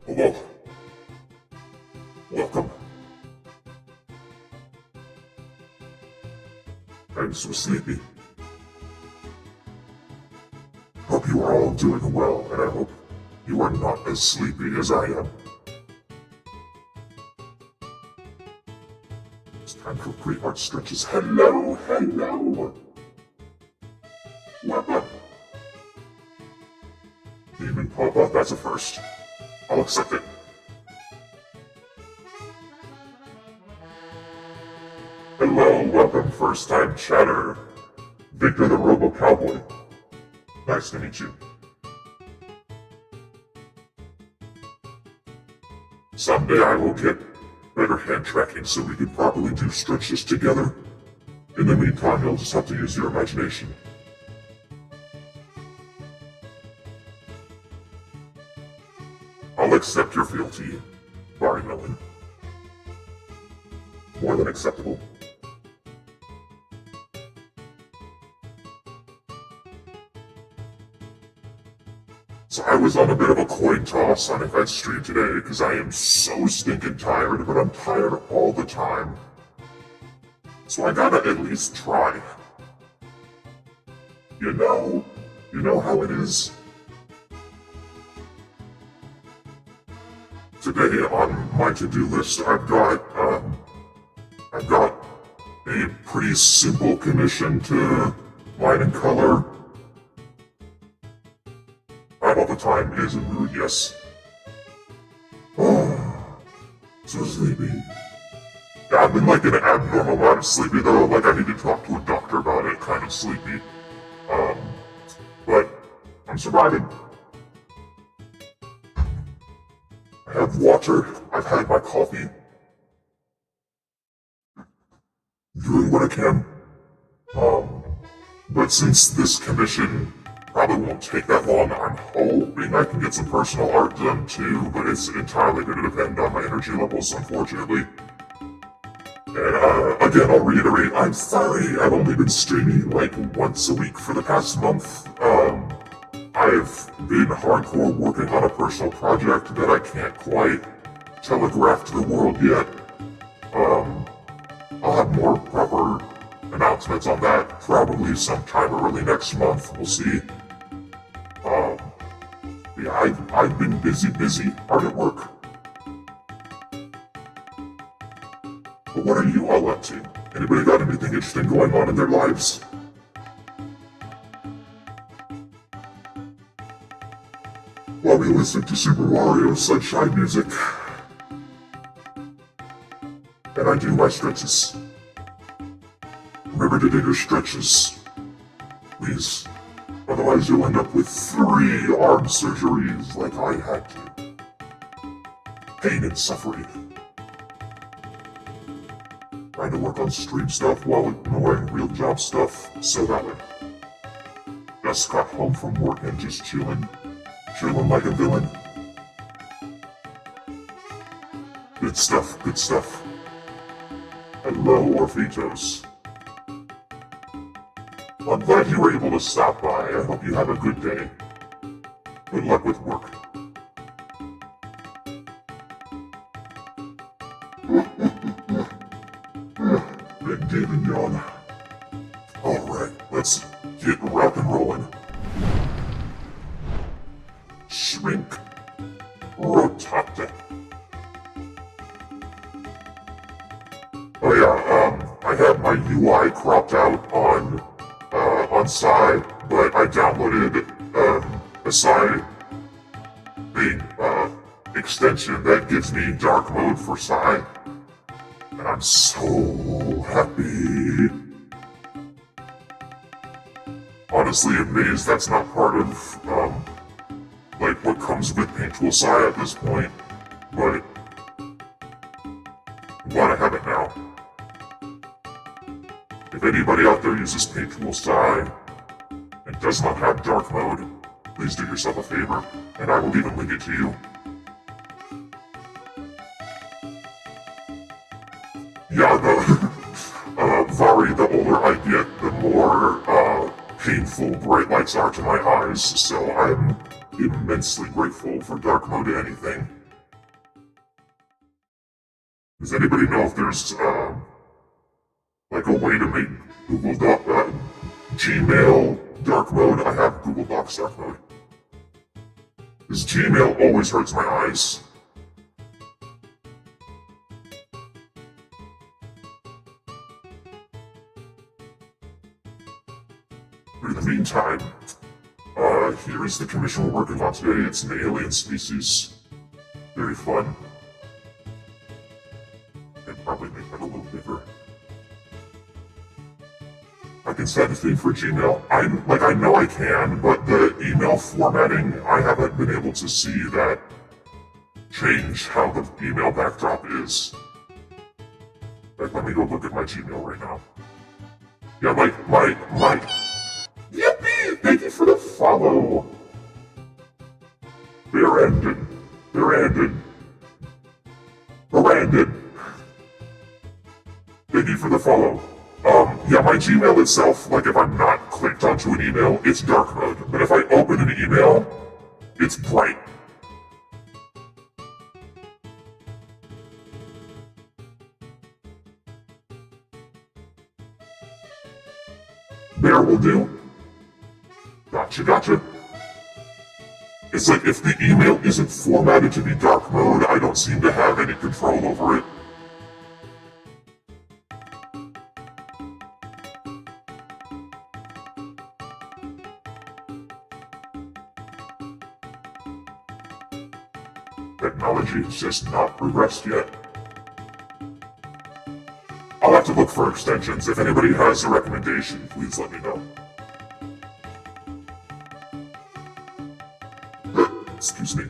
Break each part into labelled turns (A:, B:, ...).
A: Hello. Welcome. I'm so sleepy. Hope you are all doing well, and I hope you are not as sleepy as I am. It's time for pre-heart stretches. Hello, hello! Welcome. Demon pop-up, that's a first. I'll accept it. Hello, welcome, first-time chatter. Victor the Robo-Cowboy. Nice to meet you. Someday I will get better hand tracking so we can properly do stretches together. In the meantime, you'll just have to use your imagination. I'll accept your fealty, Barry Melon. More than acceptable. So I was on a bit of a coin toss on Event Stream today because I am so stinking tired, but I'm tired all the time. So I gotta at least try. You know how it is. Today on my to-do list, I've got a pretty simple commission to Line and color. Not all the time, it is a mood, yes. So sleepy. Yeah, I've been like an abnormal amount of sleepy though, like I need to talk to a doctor about it, kind of sleepy. But I'm surviving. I have water, I've had my coffee. Doing what I can. But since this commission probably won't take that long, I'm hoping I can get some personal art done too, but it's entirely going to depend on my energy levels, unfortunately. And again, I'll reiterate, I'm sorry, I've only been streaming like once a week for the past month. I've been hardcore working on a personal project that I can't quite telegraph to the world yet. I'll have more proper announcements on that probably sometime early next month, we'll see. Yeah, I've been busy, hard at work. But what are you all up to? Anybody got anything interesting going on in their lives? While we listen to Super Mario Sunshine music. And I do my stretches. Remember to do your stretches. Please. Otherwise you'll end up with 3 arm surgeries like I had to. Pain and suffering. Trying to work on stream stuff while ignoring real job stuff. So valid. Just got home from work and just chilling. Chilling like a villain. Good stuff, good stuff. Hello, Orphetos. I'm glad you were able to stop by. I hope you have a good day. Good luck with work. Big David yawn. Alright, let's get rock and rolling. Shrink. Rotata. Oh yeah, I have my UI cropped out on Psy, but I downloaded a Psy extension that gives me dark mode for Psy, and I'm so happy. Honestly amazed that's not part of like what comes with Paint Tool Psy at this point, but I'm glad I have it now. If anybody out there uses Paint Tool Psy and does not have dark mode, please do yourself a favor, and I will even link it to you. Yeah, Vari, the older I get, the more painful bright lights are to my eyes, so I'm immensely grateful for dark mode to anything. Does anybody know if there's like a way to make Gmail dark mode? I have Google Docs dark mode. Because Gmail always hurts my eyes. But in the meantime, here is the commission we're working on today. It's an alien species. Very fun. I'd probably make that a little bigger. I can set a thing for Gmail. I know I can, but the email formatting, I haven't been able to see that change how the email backdrop is. Like, let me go look at my Gmail right now. Yeah, my Yippee! Thank you for the follow! Brandon. Thank you for the follow. Yeah, my Gmail itself, like if I'm not clicked onto an email, it's dark mode. But if I open an email, it's bright. There will do. Gotcha. It's like if the email isn't formatted to be dark mode, I don't seem to have any control over it. Technology has just not progressed yet. I'll have to look for extensions. If anybody has a recommendation, please let me know. Excuse me.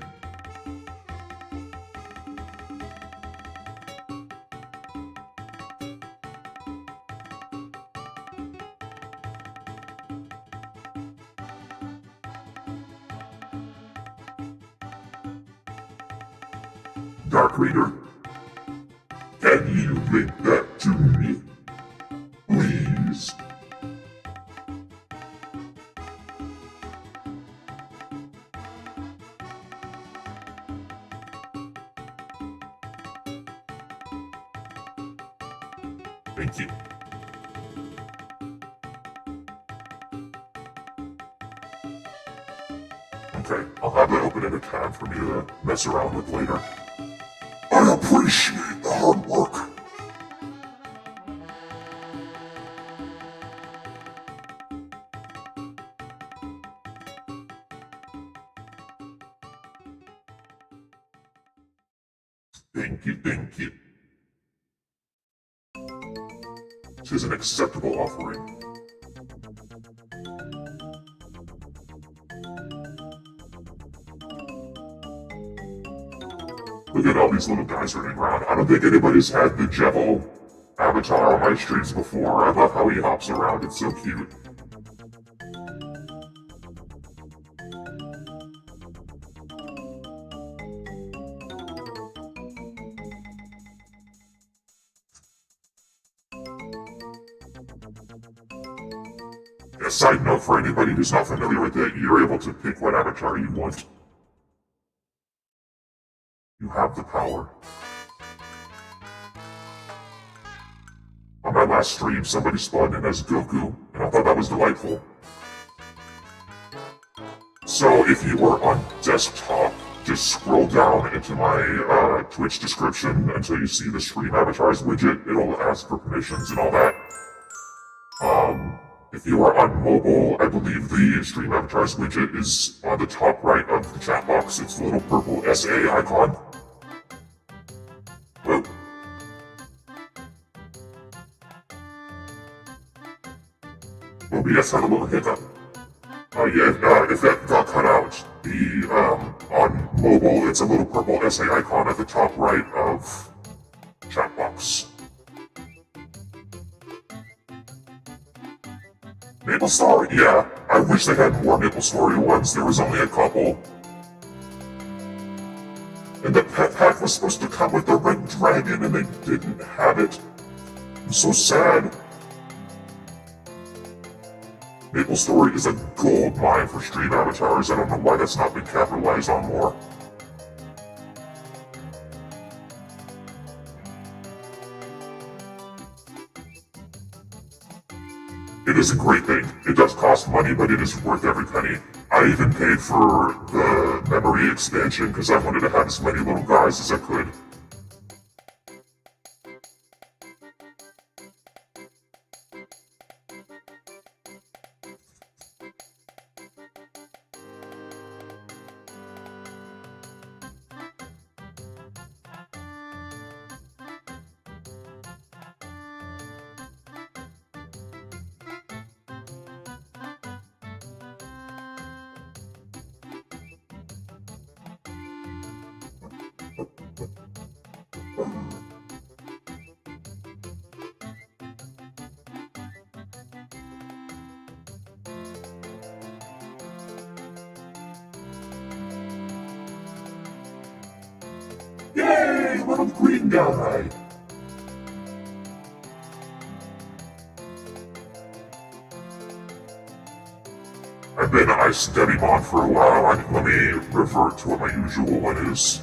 A: Dark Reader, can you link that to me? Please. Thank you. Okay, I'll have that open in a tab for me to mess around with later. I appreciate the hard work. Thank you, thank you. This is an acceptable offering. Look at all these little guys running around. I don't think anybody's had the Jevil avatar on my streams before. I love how he hops around, it's so cute. A side note for anybody who's not familiar with it, you're able to pick what avatar you want. You have the power. On my last stream, somebody spawned in as Goku, and I thought that was delightful. So if you were on desktop, just scroll down into my Twitch description until you see the stream avatars widget. It'll ask for permissions and all that. If you are on mobile, I believe the stream avatars widget is on the top right of the chat box. It's the little purple SA icon. Whoa. OBS had a little hiccup. Yeah, if that got cut out, on mobile, it's a little purple SA icon at the top right of chat box. Maple Story, yeah. I wish they had more Maple Story ones. There was only a couple. And the pet pack was supposed to come with the red dragon and they didn't have it. I'm so sad. Maple Story is a gold mine for stream avatars. I don't know why that's not been capitalized on more. It is a great thing. It does cost money, but it is worth every penny. I even paid for the memory expansion because I wanted to have as many little guys as I could. Yay, little green guy! I've been Ice Devimon for a while. Let me revert to what my usual one is.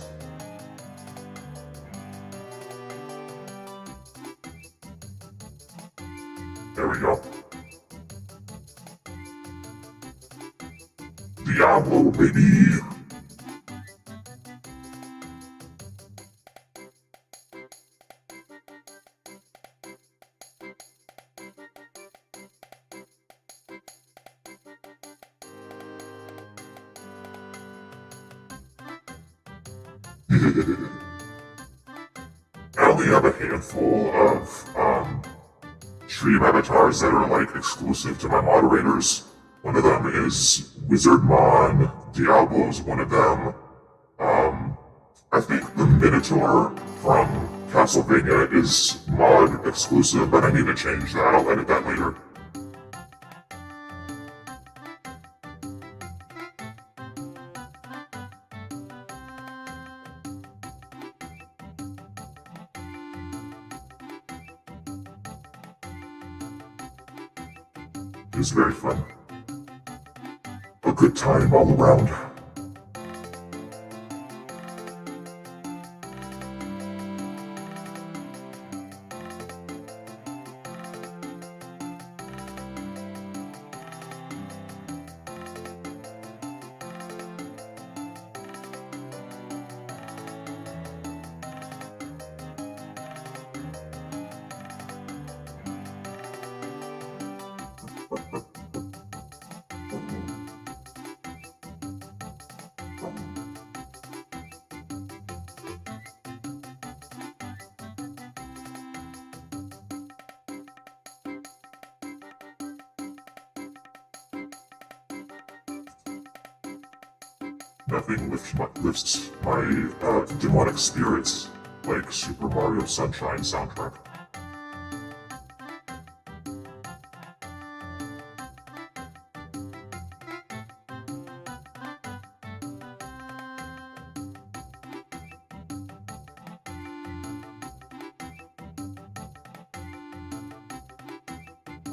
A: There we go. Diablo, baby! I only have a handful of stream avatars that are like exclusive to my moderators. One of them is Wizardmon, Diablo's one of them. I think the Minotaur from Castlevania is mod exclusive, but I need to change that. I'll edit that later. It was very fun. A good time all around. Nothing lifts my demonic spirits like Super Mario Sunshine soundtrack.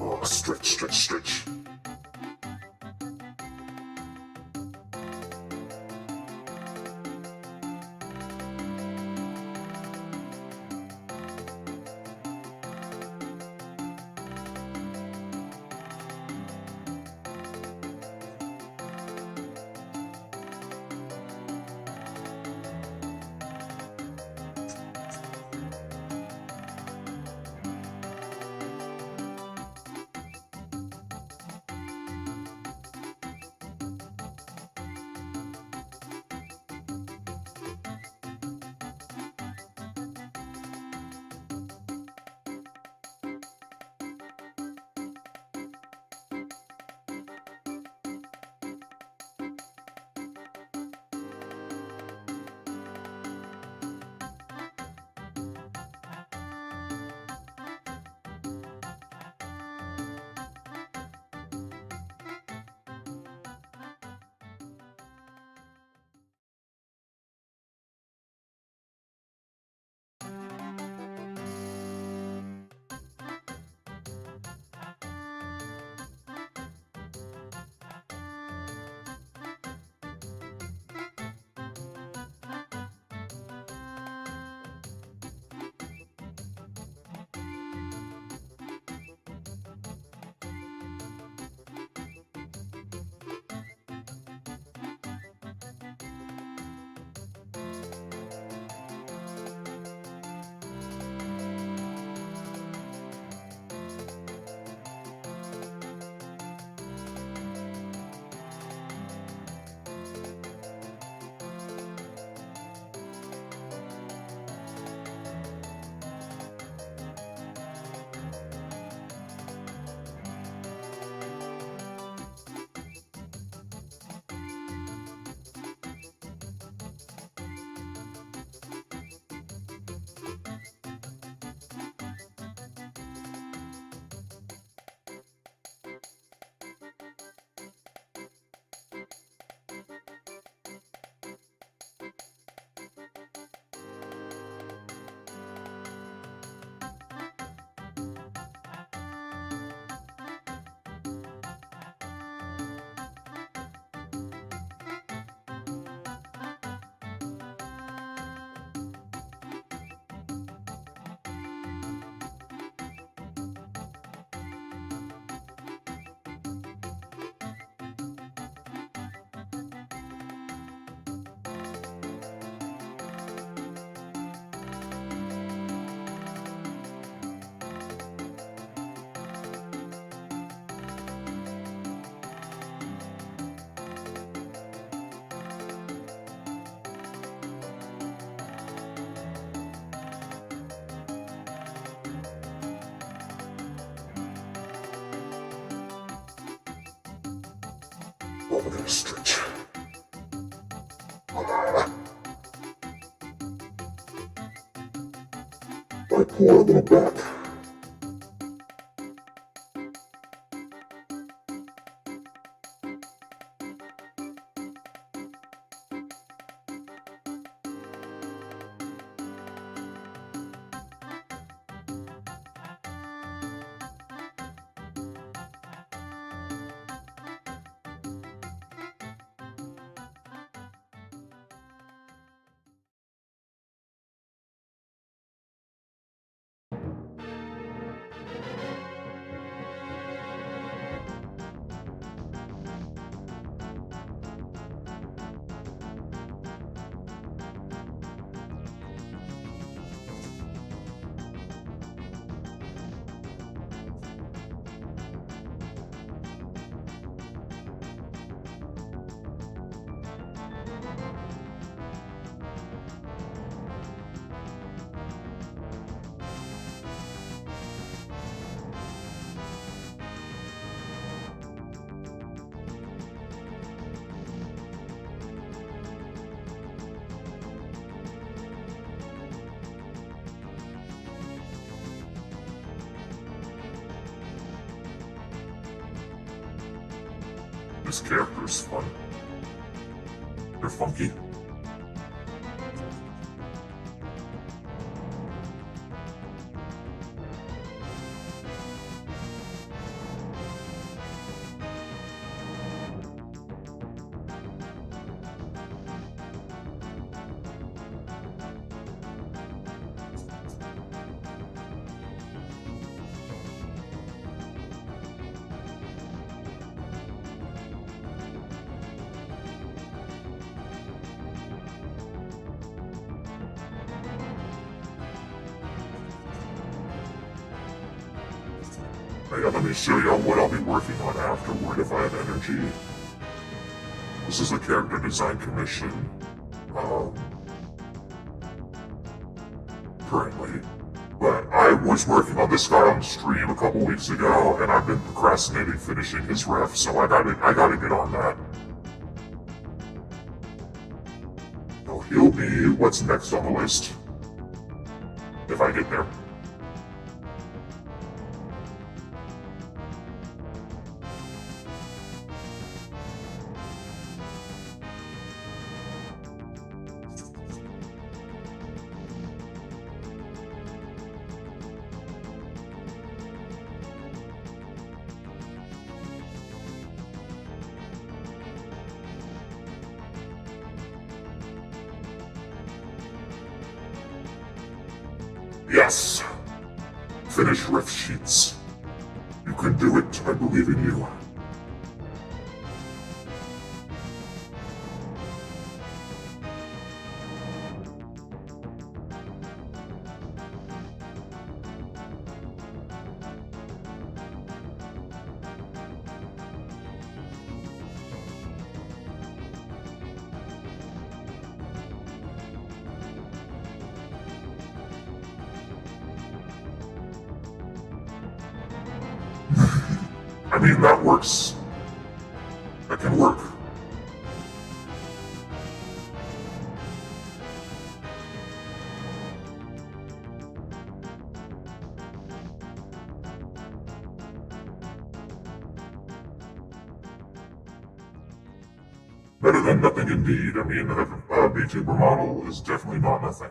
A: Oh, stretch, stretch, stretch. Oh, we're gonna stretch. My poor little back. This character's fun. They're funky. Hey, let me show you what I'll be working on afterward if I have energy. This is a character design commission. Currently. But I was working on this guy on stream a couple weeks ago, and I've been procrastinating finishing his ref, so I gotta get on that. So he'll be what's next on the list. If I get there. Yes! Finish riff sheets. You can do it, I believe in you. I mean, that works. That can work. Better than nothing indeed. I mean, a VTuber model is definitely not nothing.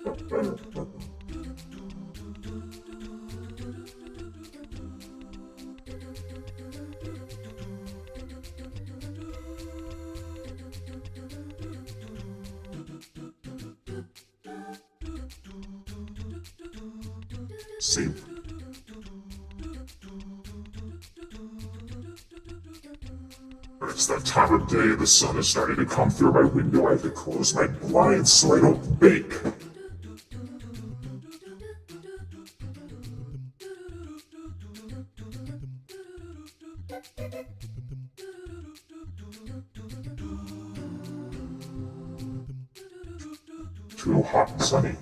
A: See, it's that time of day. The sun is starting to come through my window. I have to close my blinds so I don't bake. Too hot and sunny.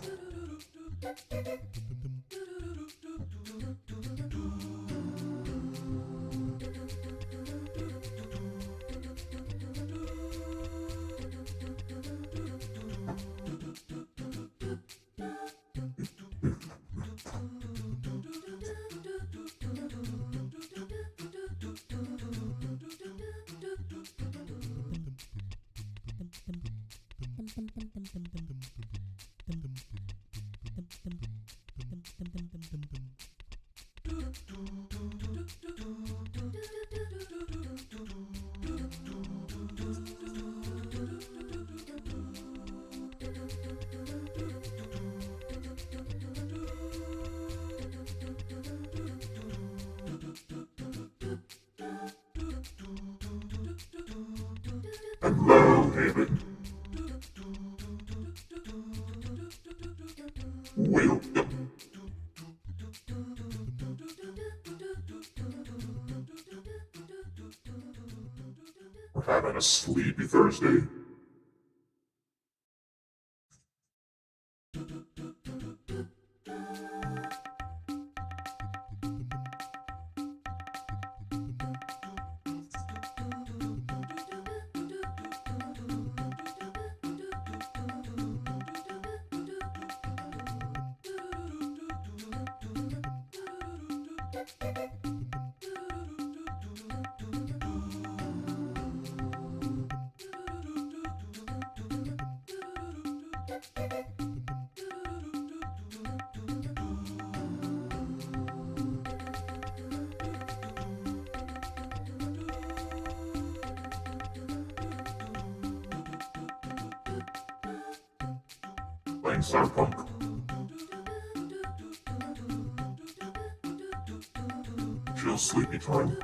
A: Hello, Haven. Welcome. We're having a sleepy Thursday. Playing Cyberpunk. Chill sleepy time.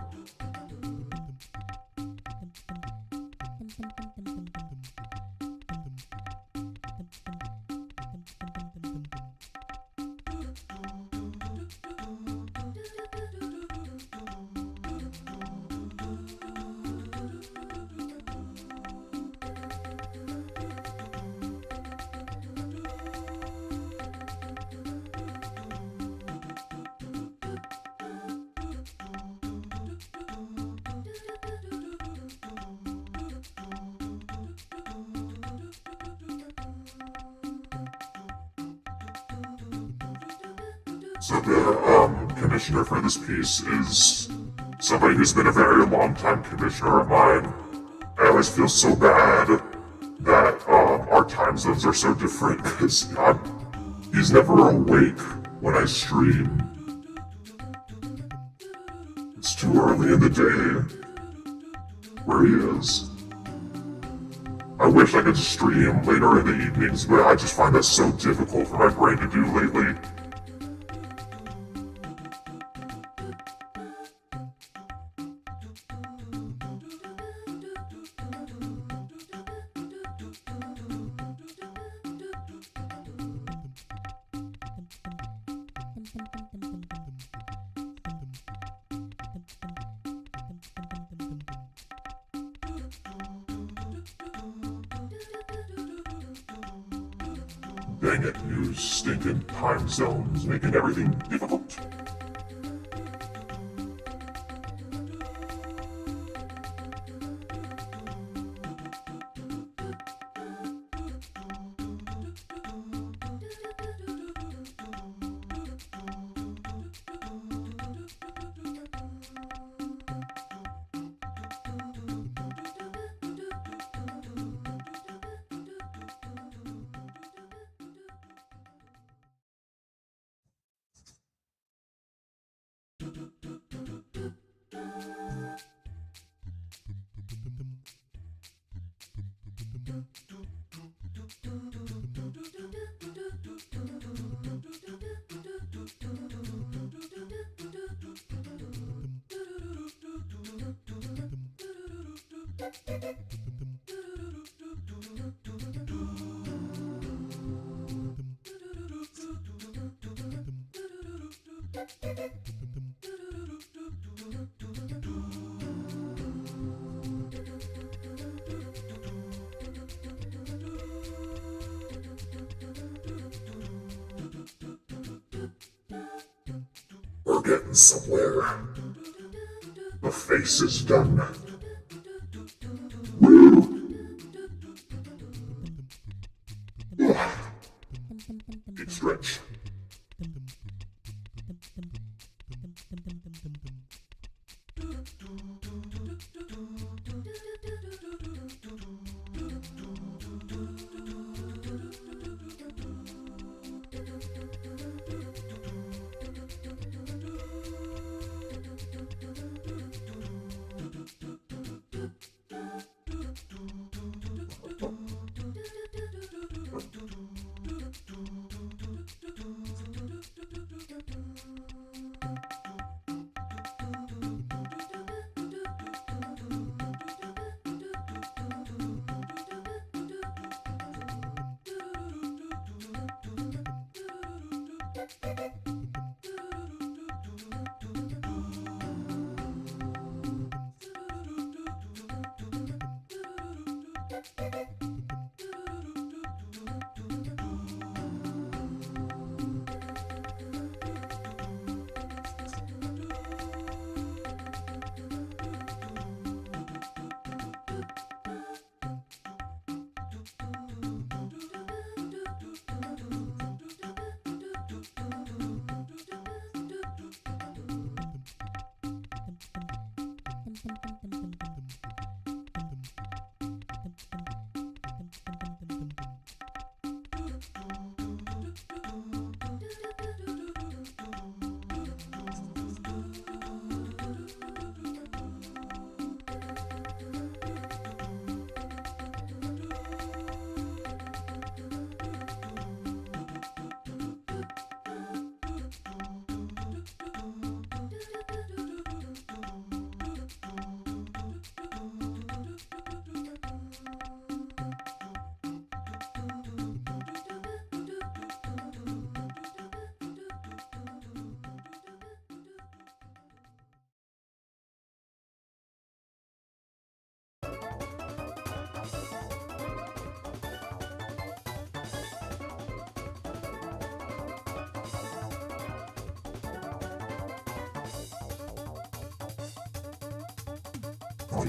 A: So the commissioner for this piece is somebody who's been a very long time commissioner of mine. I always feel so bad that our time zones are so different because he's never awake when I stream. It's too early in the day where he is. I wish I could stream later in the evenings, but I just find that so difficult for my brain to do lately. Dang it, you stinking time zones making everything difficult. We're getting somewhere. The face is done. Woo! Deep stretch.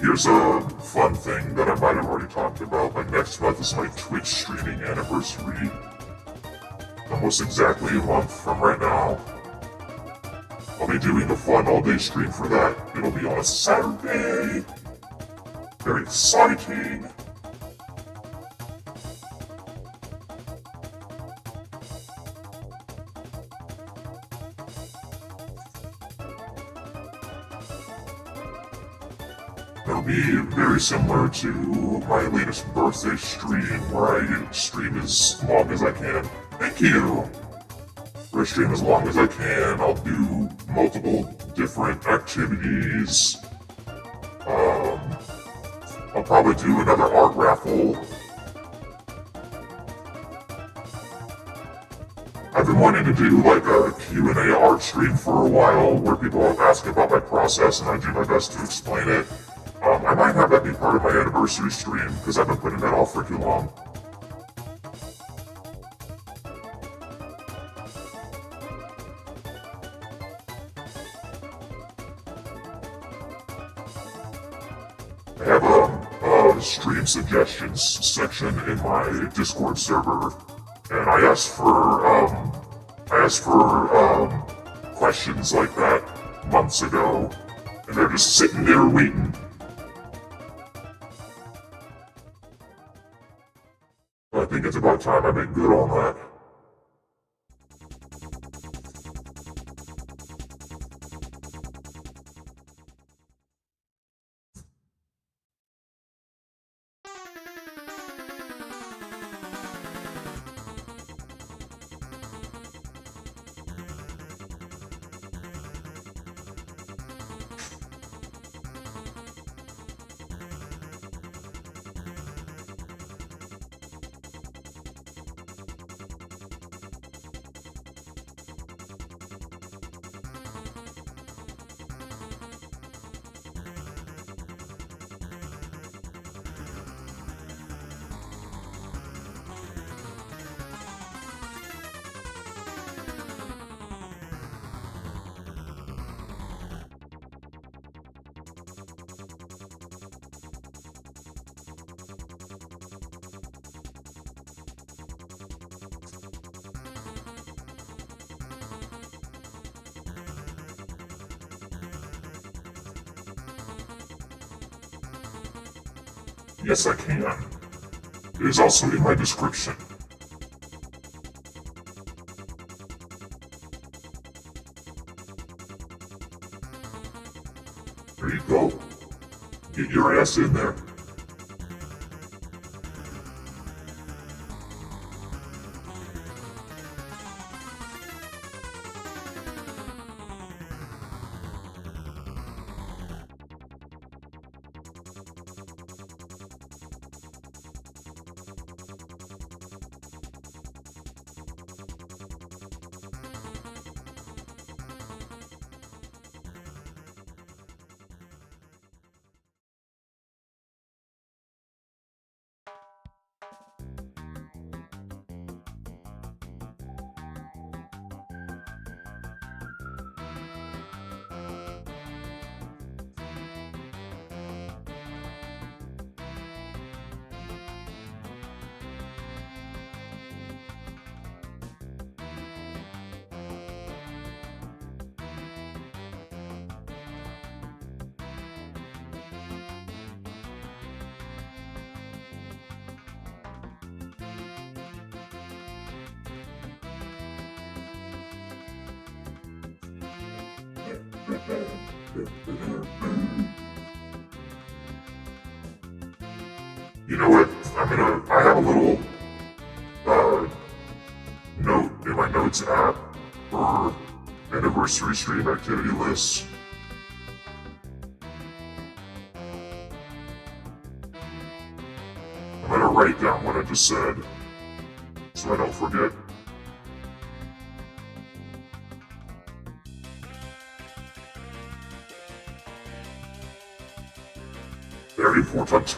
A: Here's a fun thing that I might have already talked about. Like next month is my Twitch streaming anniversary. Almost exactly a month from right now. I'll be doing a fun all-day stream for that. It'll be on a Saturday. Very exciting. It'll be very similar to my latest birthday stream, where I stream as long as I can. Thank you! Where I stream as long as I can, I'll do multiple different activities. I'll probably do another art raffle. I've been wanting to do like a Q&A art stream for a while, where people ask about my process and I do my best to explain it. I might have that be part of my anniversary stream, because I've been putting that off for too long. I have a stream suggestions section in my Discord server, and I asked for questions like that months ago, and they're just sitting there waiting. I think it's about time I make good on that. Yes, I can. It is also in my description. There you go. Get your ass in there. You know what? I have a little, note in my notes app for anniversary stream activity lists. I'm gonna write down what I just said, so I don't forget. Very important.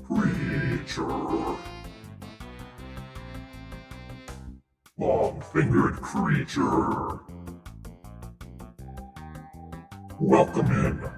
A: Creature. Long-fingered creature. Welcome in.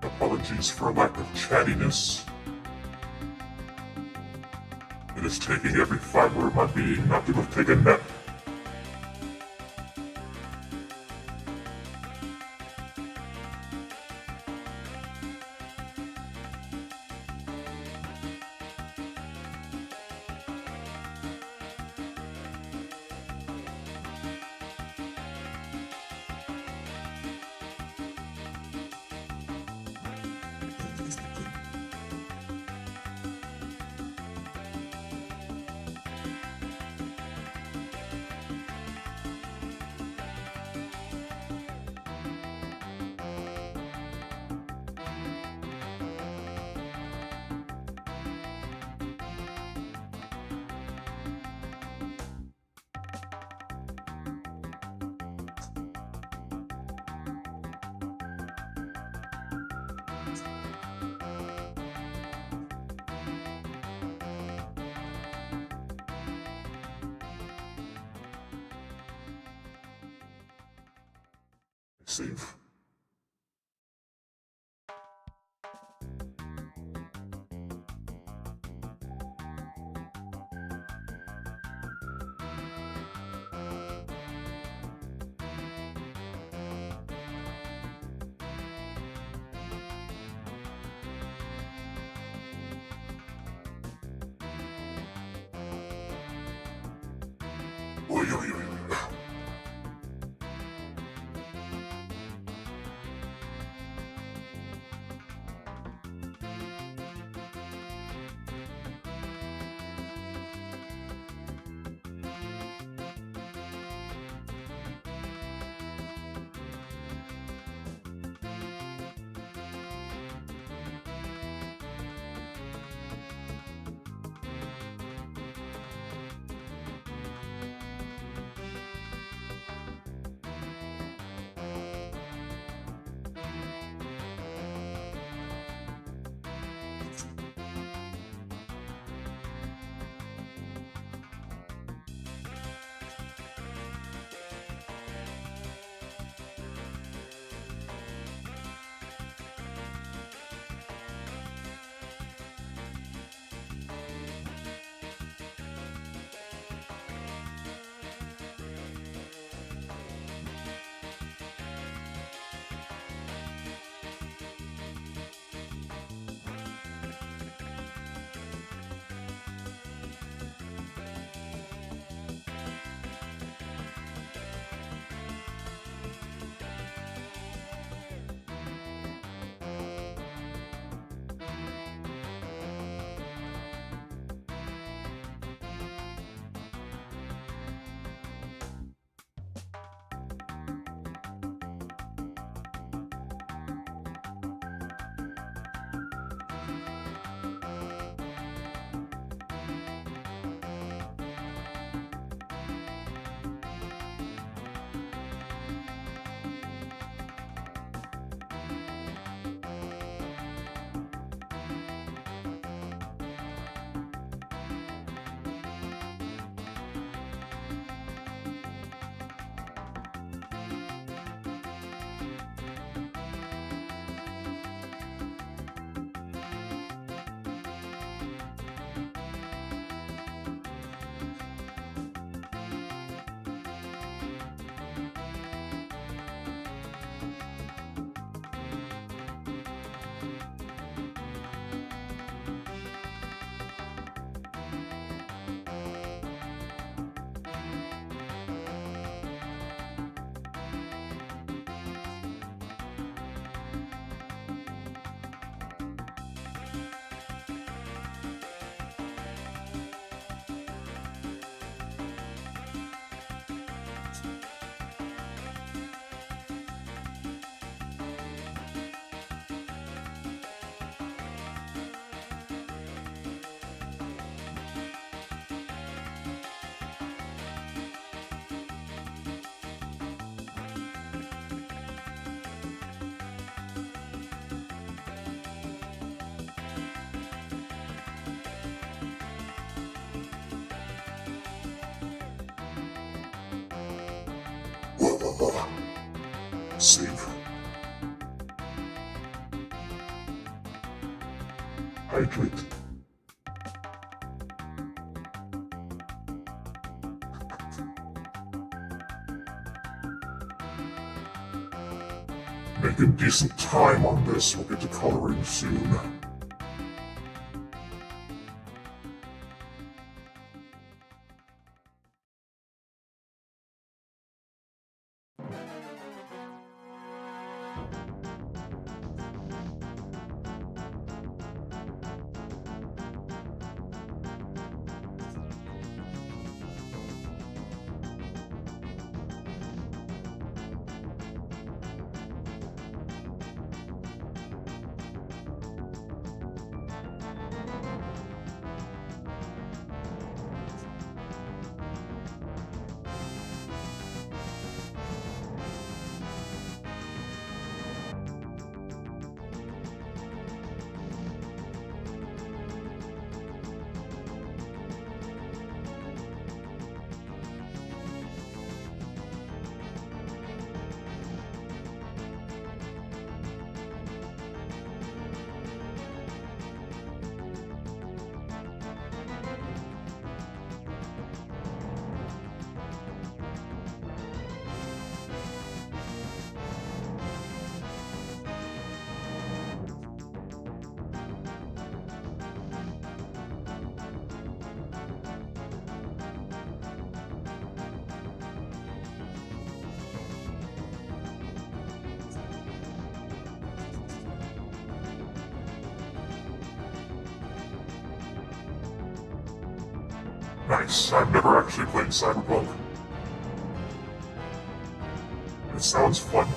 A: Apologies for a lack of chattiness. It is taking every fiber of my being not to go take a nap. Save. Oi, oi, oi, oi. Save. Hydrate. Making decent time on this. We'll get to coloring soon. Nice. I've never actually played Cyberpunk. It sounds fun.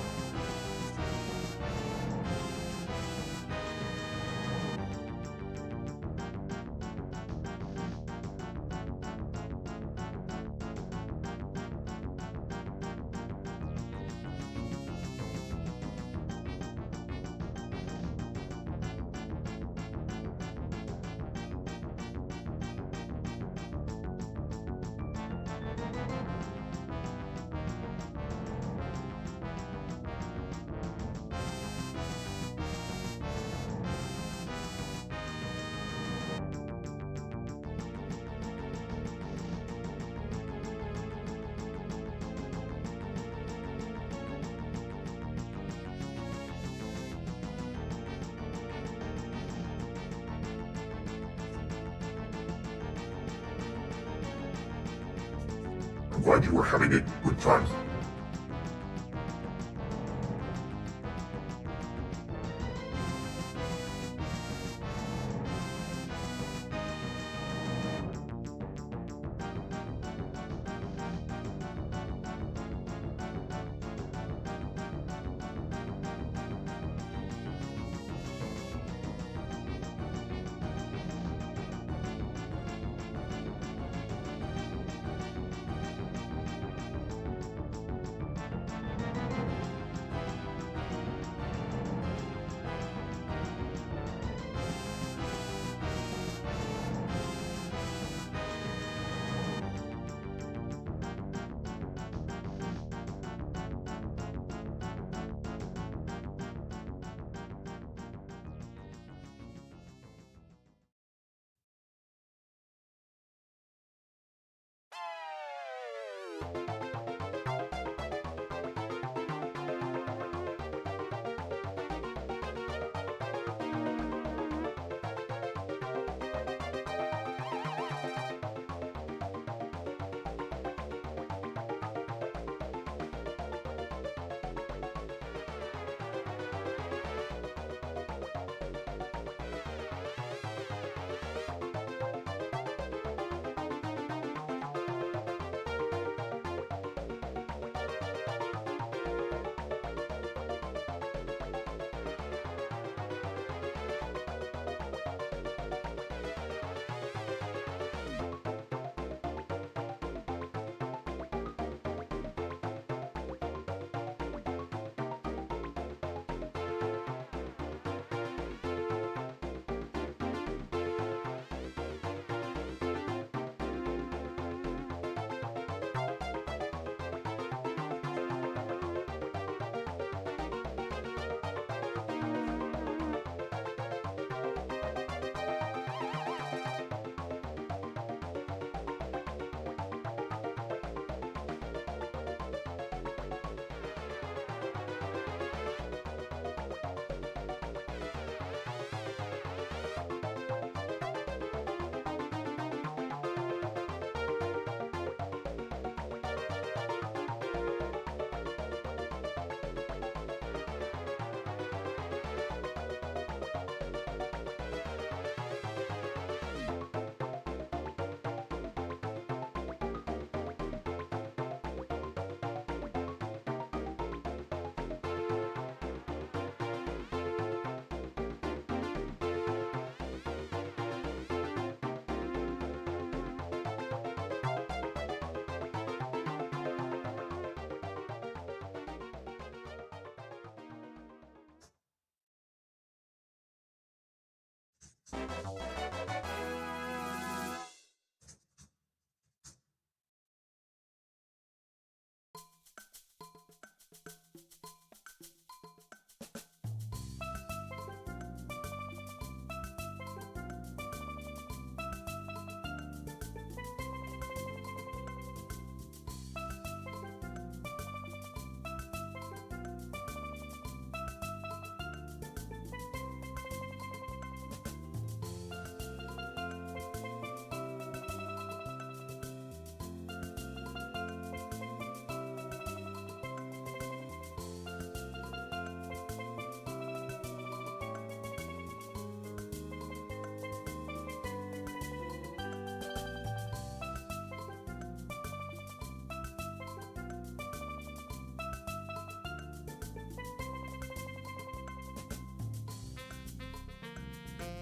A: I'm glad you were having a good time.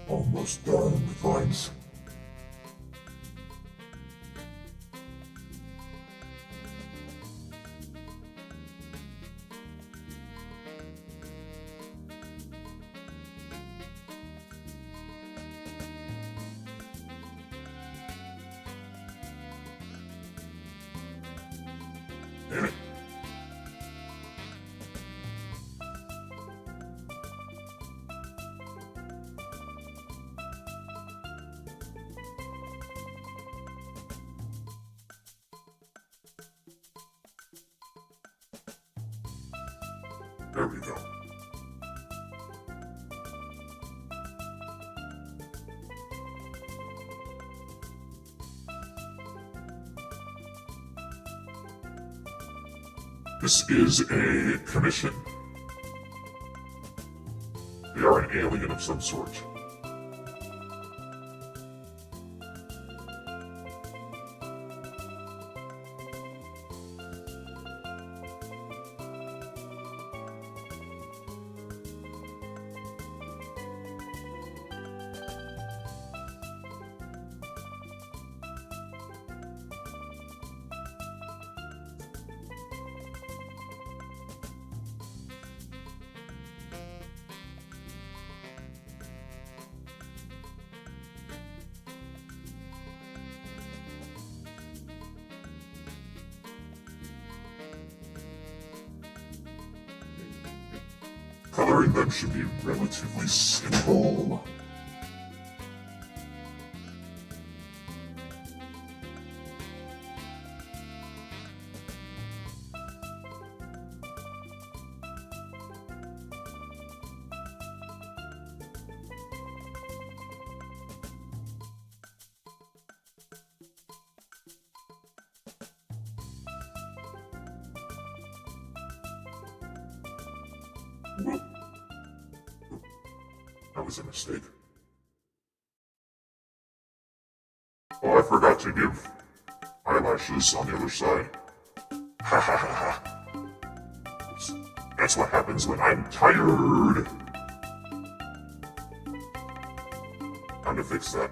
A: Almost done, friends. Damn it. There we go. This is a commission. They are an alien of some sort. Coloring them should be relatively simple. Whoop. That was a mistake. Oh, I forgot to give eyelashes on the other side. Ha ha ha ha. Oops. That's what happens when I'm tired. Time to fix that.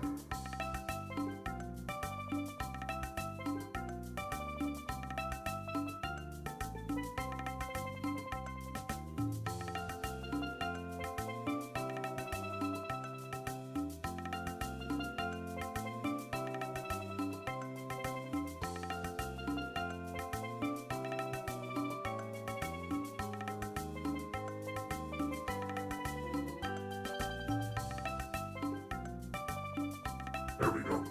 A: There we go.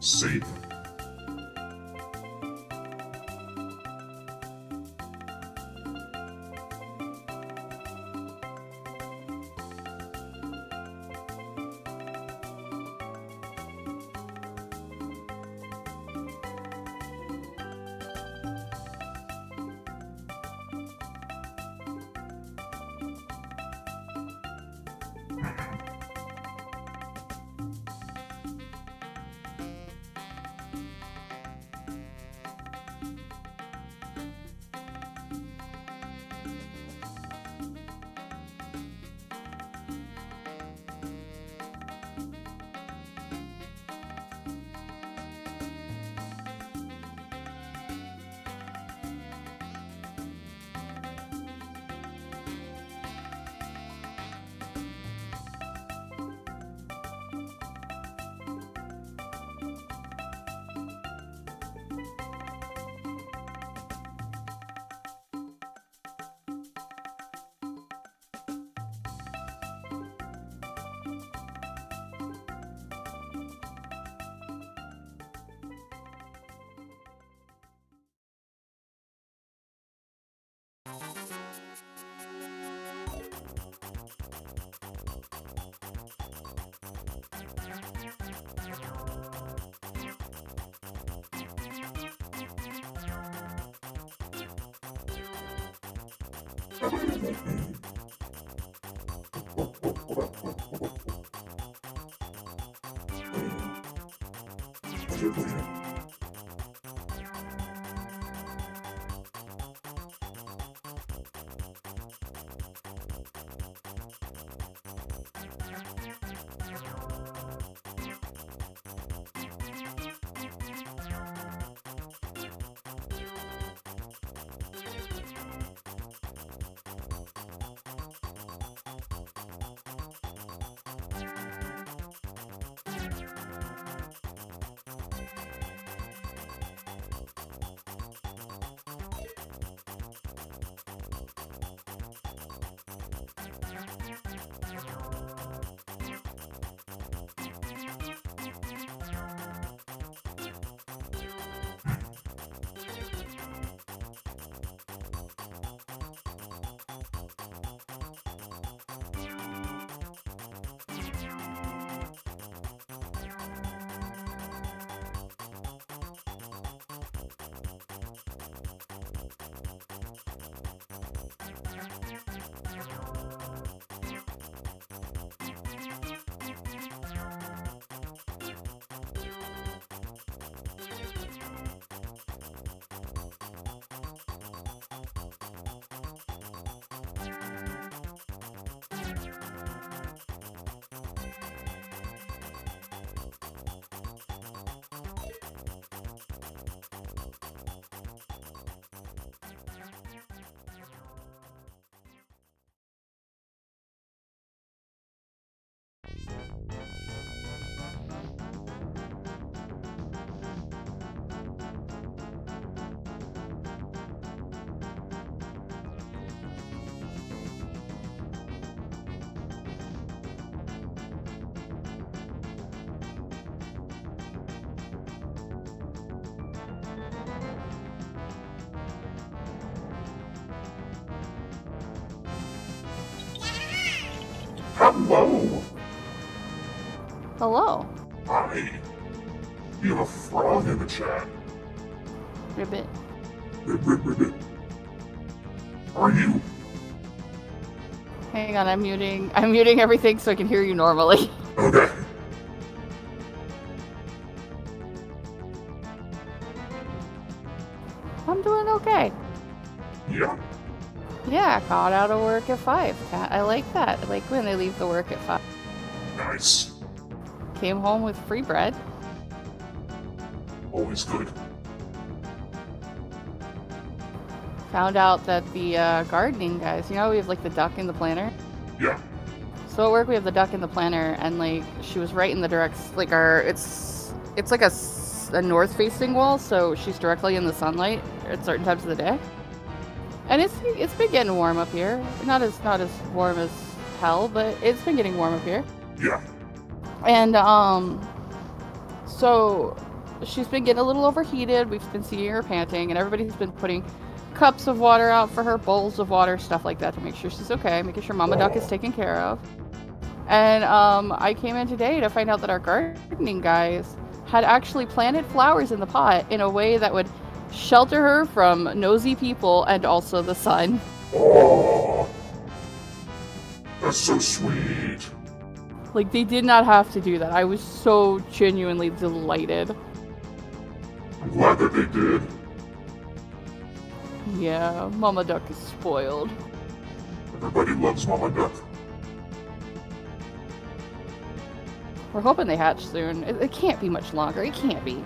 A: Safe. Hello!
B: Hello.
A: Hi. You have a frog in the chat.
B: Ribbit.
A: Ribbit. Are you?
B: Hang on, I'm muting everything so I can hear you normally.
A: Okay.
B: I'm doing okay.
A: Yeah.
B: Yeah, got out of work at 5. I like that. I like when they leave the work at 5.
A: Nice.
B: Came home with free bread.
A: Always good.
B: Found out that the gardening guys, you know, we have like the duck in the planter.
A: Yeah.
B: So at work we have the duck in the planter, and like she was right in the like it's like a north facing wall, so she's directly in the sunlight at certain times of the day. And it's been getting warm up here. Not as warm as hell, but it's been getting warm up here.
A: Yeah.
B: And so she's been getting a little overheated. We've been seeing her panting, and everybody's been putting cups of water out for her, bowls of water, stuff like that to make sure she's okay, making sure Mama Duck is taken care of. And I came in today to find out that our gardening guys had actually planted flowers in the pot in a way that would shelter her from nosy people and also the sun.
A: Oh, that's so sweet.
B: Like, they did not have to do that. I was so genuinely delighted.
A: I'm glad that they did.
B: Yeah, Mama Duck is spoiled.
A: Everybody loves Mama Duck.
B: We're hoping they hatch soon. It can't be much longer. It can't be.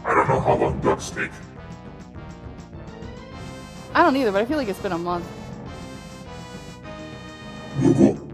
A: I don't know how long ducks take.
B: I don't either, but I feel like it's been a month.
A: Google.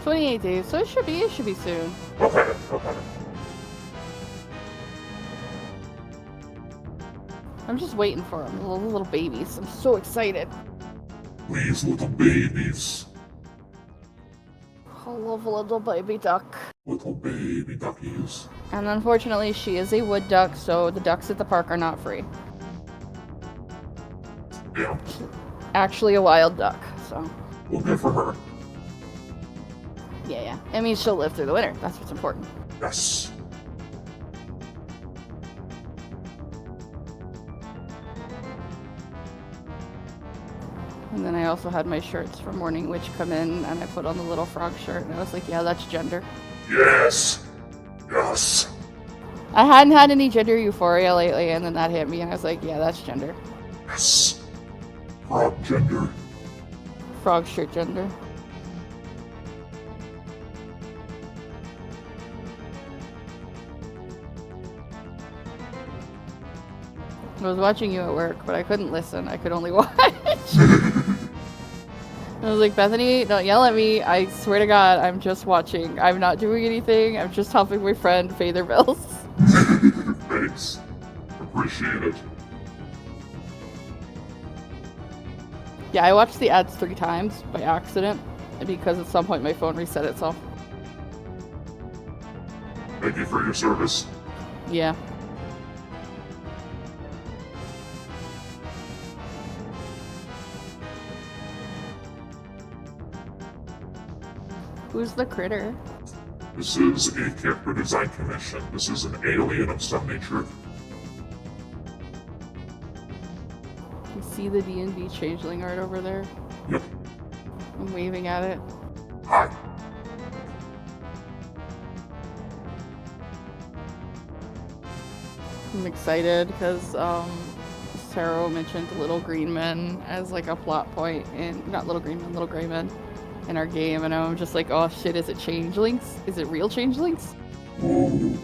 B: $28 days, so it should be soon.
A: Okay.
B: I'm just waiting for them, little babies. I'm so excited.
A: Please, little babies.
B: I love little baby duck.
A: Little baby duckies.
B: And unfortunately, she is a wood duck, so the ducks at the park are not free.
A: Yeah.
B: Actually a wild duck, so.
A: Well, good for her.
B: Yeah. It means she'll live through the winter. That's what's important.
A: Yes.
B: And then I also had my shirts for Morning Witch come in, and I put on the little frog shirt, and I was like, yeah, that's gender.
A: Yes.
B: I hadn't had any gender euphoria lately, and then that hit me, and I was like, yeah, that's gender.
A: Yes. Frog gender.
B: Frog shirt gender. I was watching you at work, but I couldn't listen. I could only watch. I was like, Bethany, don't yell at me. I swear to God, I'm just watching. I'm not doing anything. I'm just helping my friend pay their bills.
A: Thanks. Appreciate it.
B: Yeah, I watched the ads 3 times by accident because at some point my phone reset itself.
A: Thank you for your service.
B: Yeah. Who's the critter?
A: This is a character design commission. This is an alien of some nature.
B: You see the D&D changeling art over there?
A: Yep.
B: I'm waving at it.
A: Hi.
B: I'm excited because Taro mentioned Little Green Men as like a plot point in not Little Green Men, Little Gray Men in our game, and I'm just like, oh shit, is it changelings? Is it real changelings?
A: Ooh.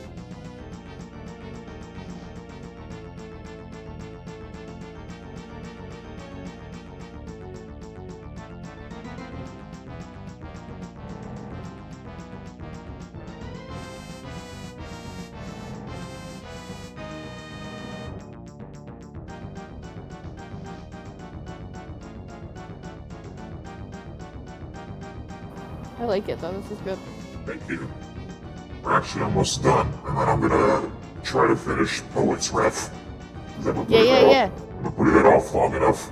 B: I like it though, this is good.
A: Thank you. We're actually almost done, and then I'm gonna try to finish Poet's Ref.
B: Yeah.
A: I'm gonna put it off long enough.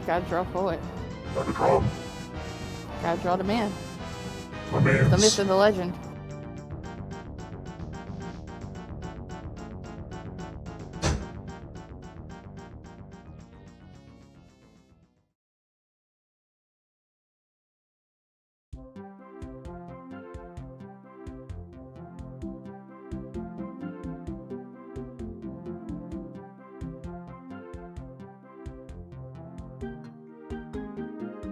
B: Gotta draw poet.
A: Gotta draw him.
B: Gotta draw the man.
A: My man's.
B: The myth and the legend.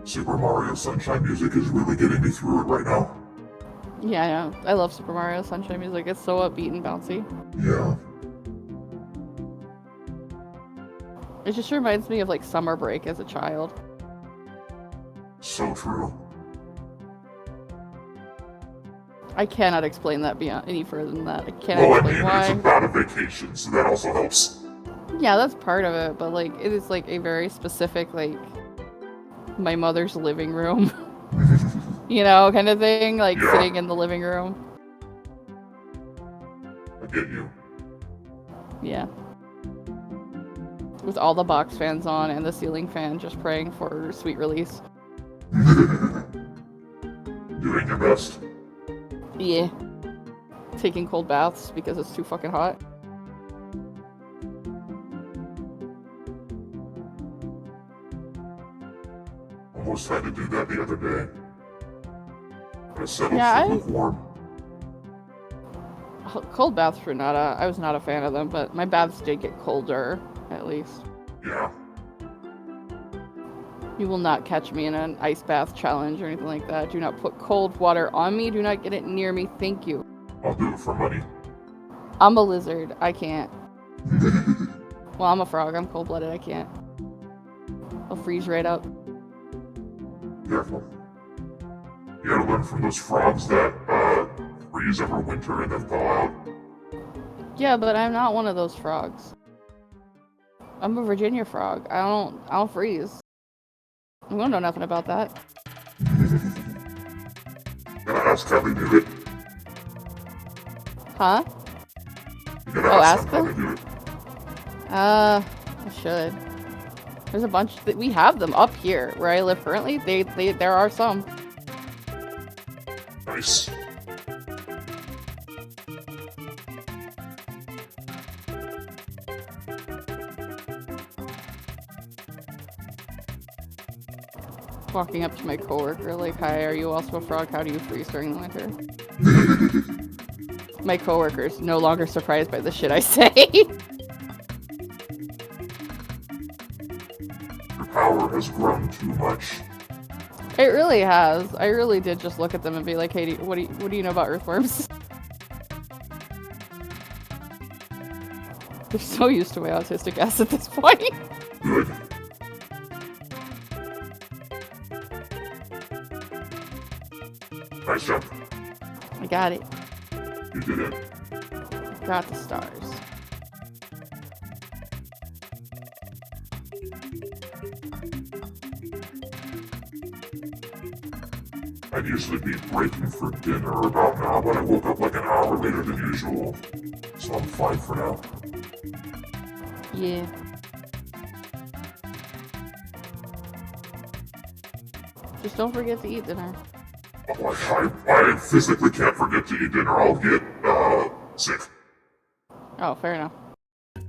A: Super Mario Sunshine music is really getting me through it right now.
B: Yeah, I know. I love Super Mario Sunshine music. It's so upbeat and bouncy.
A: Yeah.
B: It just reminds me of like summer break as a child.
A: So true.
B: I cannot explain that beyond any further than that. I cannot
A: Well, I
B: explain
A: mean,
B: why.
A: it's about a vacation, so that also helps.
B: Yeah, that's part of it, but like it is like a very specific like my mother's living room, you know, kind of thing, like
A: Yeah.
B: sitting in the living room.
A: I get you.
B: Yeah. With all the box fans on and the ceiling fan just praying for sweet release.
A: Doing your best.
B: Yeah. Taking cold baths because it's too fucking hot.
A: Almost had to do that the other day. I settled
B: Yeah,
A: for lukewarm.
B: Cold baths were not I was not a fan of them, but my baths did get colder, at least.
A: Yeah.
B: You will not catch me in an ice bath challenge or anything like that. Do not put cold water on me. Do not get it near me. Thank you.
A: I'll do it for money.
B: I'm a lizard. I can't. Well, I'm a frog. I'm cold-blooded. I can't. I'll freeze right up.
A: Careful. You gotta learn from those frogs that freeze over winter and then thaw out.
B: Yeah, but I'm not one of those frogs. I'm a Virginia frog. I don't freeze. I don't know nothing about that.
A: Gotta ask how they do it.
B: Huh?
A: You gotta
B: Oh,
A: ask
B: ask
A: them how
B: them?
A: they do it.
B: I should. There's a bunch that we have them up here where I live currently. There are some.
A: Nice.
B: Walking up to my coworker like, "Hi, are you also a frog? How do you freeze during the winter?" My coworker's no longer surprised by the shit I say.
A: Your power has grown too much.
B: It really has. I really did just look at them and be like, "Hey, what do you know about earthworms?" They're so used to my autistic ass at this point.
A: Good. Nice job.
B: I got it.
A: You did it.
B: Got the stars.
A: I'd usually be breaking for dinner about now, but I woke up like an hour later than usual. So I'm fine for now.
B: Yeah. Just don't forget to eat dinner.
A: Oh, I physically can't forget to eat dinner. I'll get, sick.
B: Oh, fair enough.
A: I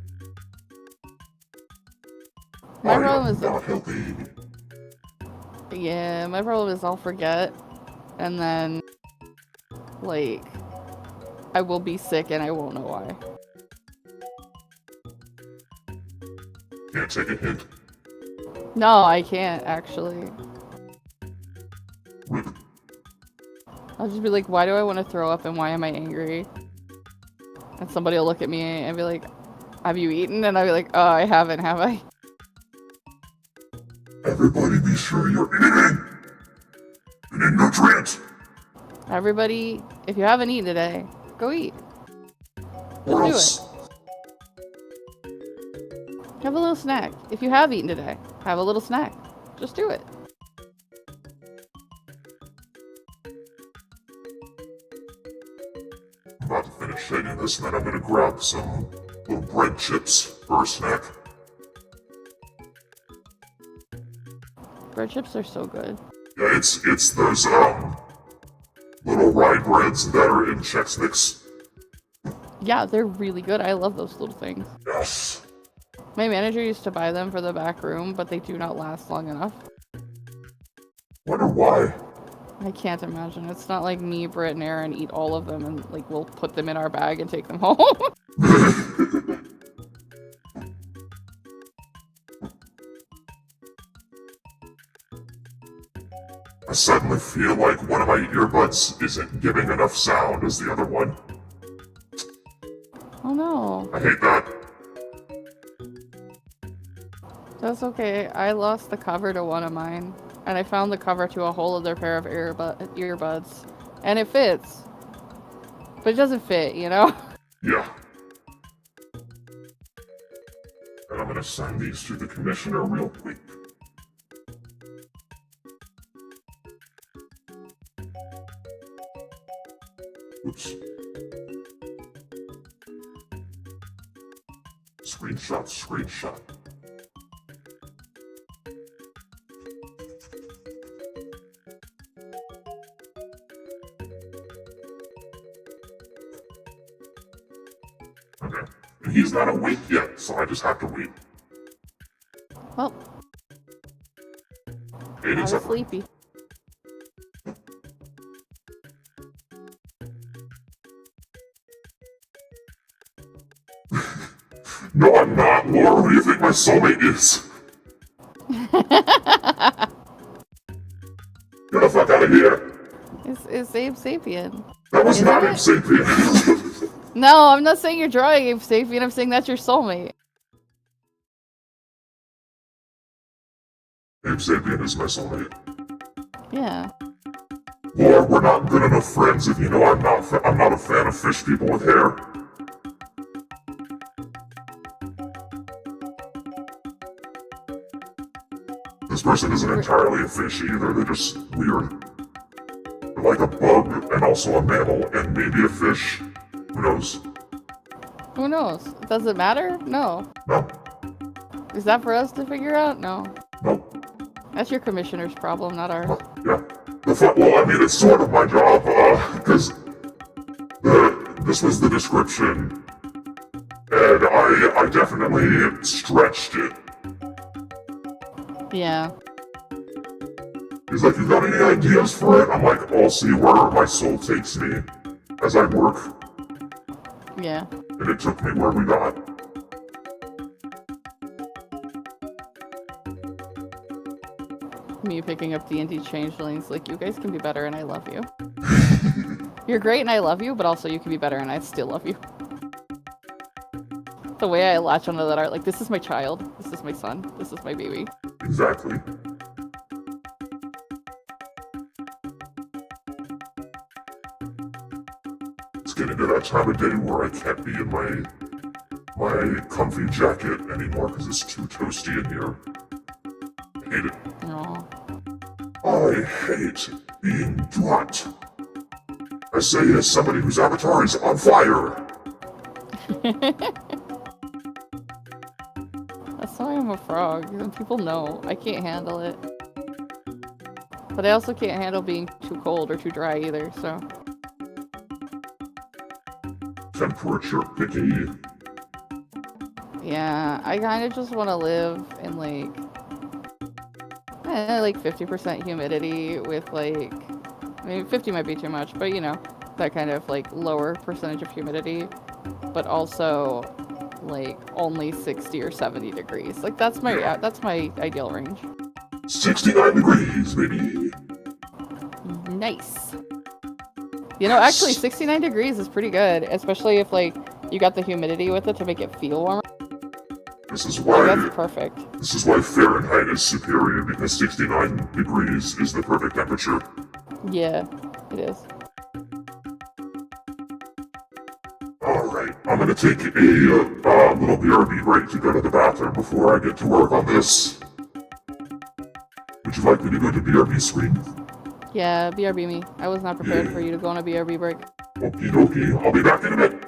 B: My
A: am
B: problem is
A: not healthy.
B: yeah, my problem is I'll forget, and then like I will be sick and I won't know why.
A: can't take a hint.
B: No, I can't, actually.
A: Rip.
B: I'll just be like, why do I want to throw up and why am I angry? And somebody will look at me and be like, have you eaten? And I'll be like, oh, I haven't, have I?
A: Everybody be sure you're eating! You need nutrients!
B: Everybody, if you haven't eaten today, go eat.
A: Or
B: Just
A: else.
B: do it. Have a little snack. If you have eaten today, have a little snack. Just do it.
A: I'm about to finish shaking this, and then I'm gonna grab some little bread chips for a snack.
B: Bread chips are so good.
A: Yeah, it's those, little rye breads that are in Chex Mix.
B: Yeah, they're really good. I love those little things.
A: Yes.
B: My manager used to buy them for the back room, but they do not last long enough.
A: Wonder why.
B: I can't imagine. It's not like me, Britt, and Aaron eat all of them and like we'll put them in our bag and take them home.
A: I suddenly feel like one of my earbuds isn't giving enough sound as the other one.
B: Oh no.
A: I hate that.
B: That's okay. I lost the cover to one of mine. And I found the cover to a whole other pair of earbuds. And it fits. But it doesn't fit, you know?
A: Yeah. And I'm gonna send these to the commissioner real quick. Oops. Screenshot. Okay. And he's not awake yet, so I just have to wait.
B: Well, I
A: Aiden
B: was
A: said,
B: sleepy.
A: No, I'm not, Laura. Who do you think my soulmate is? Get the fuck out of here!
B: It's Abe Sapien.
A: That was
B: Isn't
A: not
B: it?
A: Abe Sapien.
B: No, I'm not saying you're drawing Abe Sapien. I'm saying that's your soulmate.
A: Abe Sapien is my soulmate.
B: Yeah.
A: Laura, we're not good enough friends if you know I'm not a fan of fish people with hair. This person isn't entirely a fish either, they're just weird. They're like a bug, and also a mammal, and maybe a fish. Who knows?
B: Who knows? Does it matter? No.
A: No.
B: Is that for us to figure out? No.
A: No.
B: That's your commissioner's problem, not ours.
A: Yeah. Well, I mean, it's sort of my job, because this was the description, and I definitely stretched it.
B: Yeah.
A: He's like, you got any ideas for it? I'm like, I'll see where my soul takes me as I work.
B: Yeah.
A: And it took me where we got.
B: Me picking up D&D changelings, like, you guys can be better and I love you. You're great and I love you, but also you can be better and I still love you. The way I latch onto that art, like, this is my child, this is my son, this is my baby.
A: Exactly. It's getting to that time of day where I can't be in my comfy jacket anymore because it's too toasty in here. I hate it.
B: Aw.
A: I hate being hot. I say it as somebody whose avatar is on fire.
B: That's why I'm a frog, and people know. I can't handle it. But I also can't handle being too cold or too dry either, so...
A: Temperature picky.
B: Yeah, I kind of just want to live in, like 50% humidity with, like... I mean, 50 might be too much, but, you know, that kind of, like, lower percentage of humidity. But also like only 60 or 70 degrees. Like that's my ideal range.
A: 69 degrees, baby.
B: Nice. You know, actually 69 degrees is pretty good, especially if like you got the humidity with it to make it feel warmer.
A: This is why
B: That's perfect.
A: This is why Fahrenheit is superior, because 69 degrees is the perfect temperature.
B: Yeah, it is.
A: Alright, I'm gonna take a little BRB break to go to the bathroom before I get to work on this. Would you like me to go to BRB screen?
B: Yeah, BRB me. I was not prepared for you to go on a BRB break.
A: Okie dokie, I'll be back in a bit.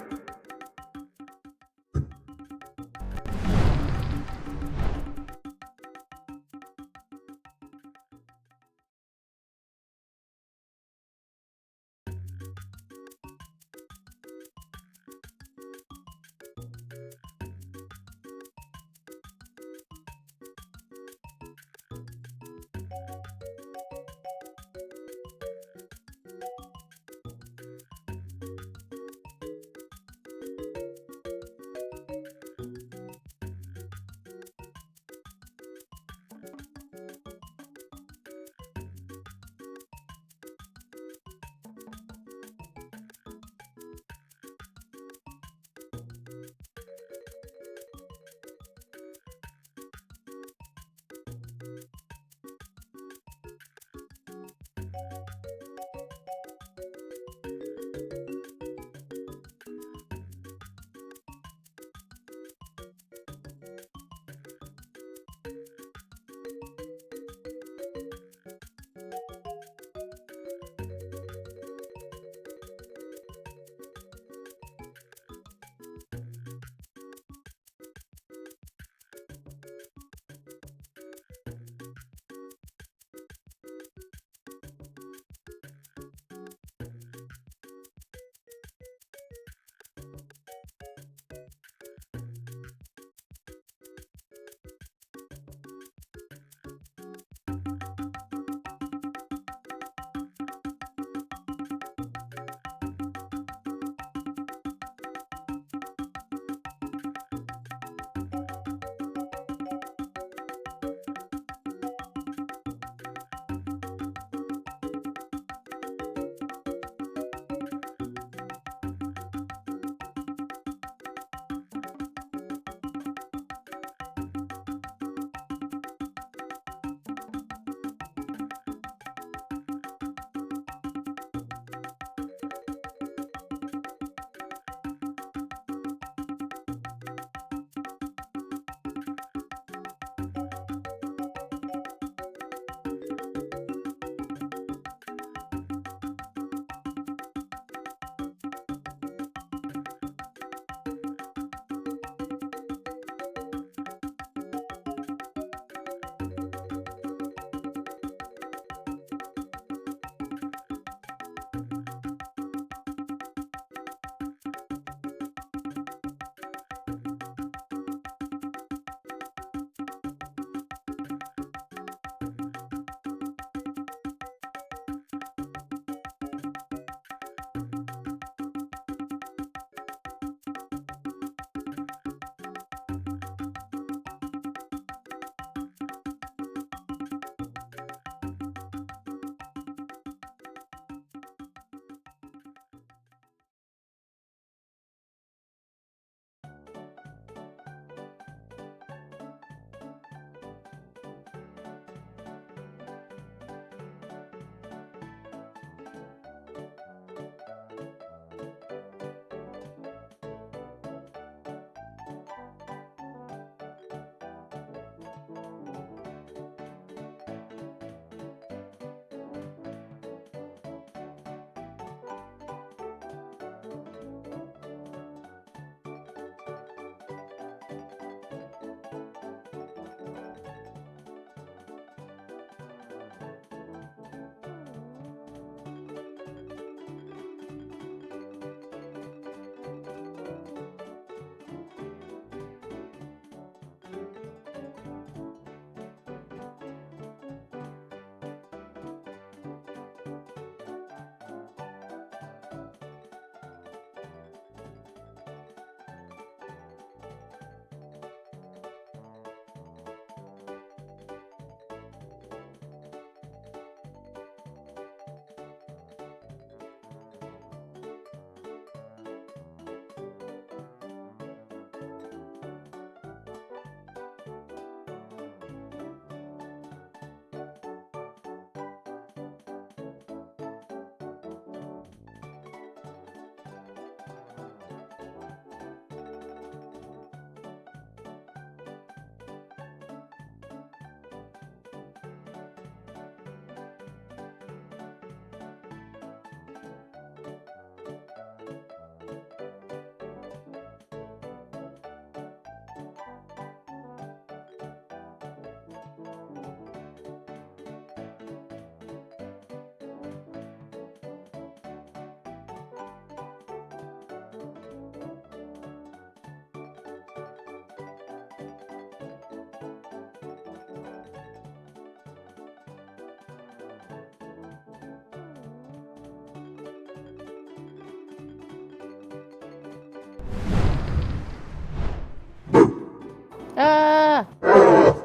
B: Ah!
A: Ah!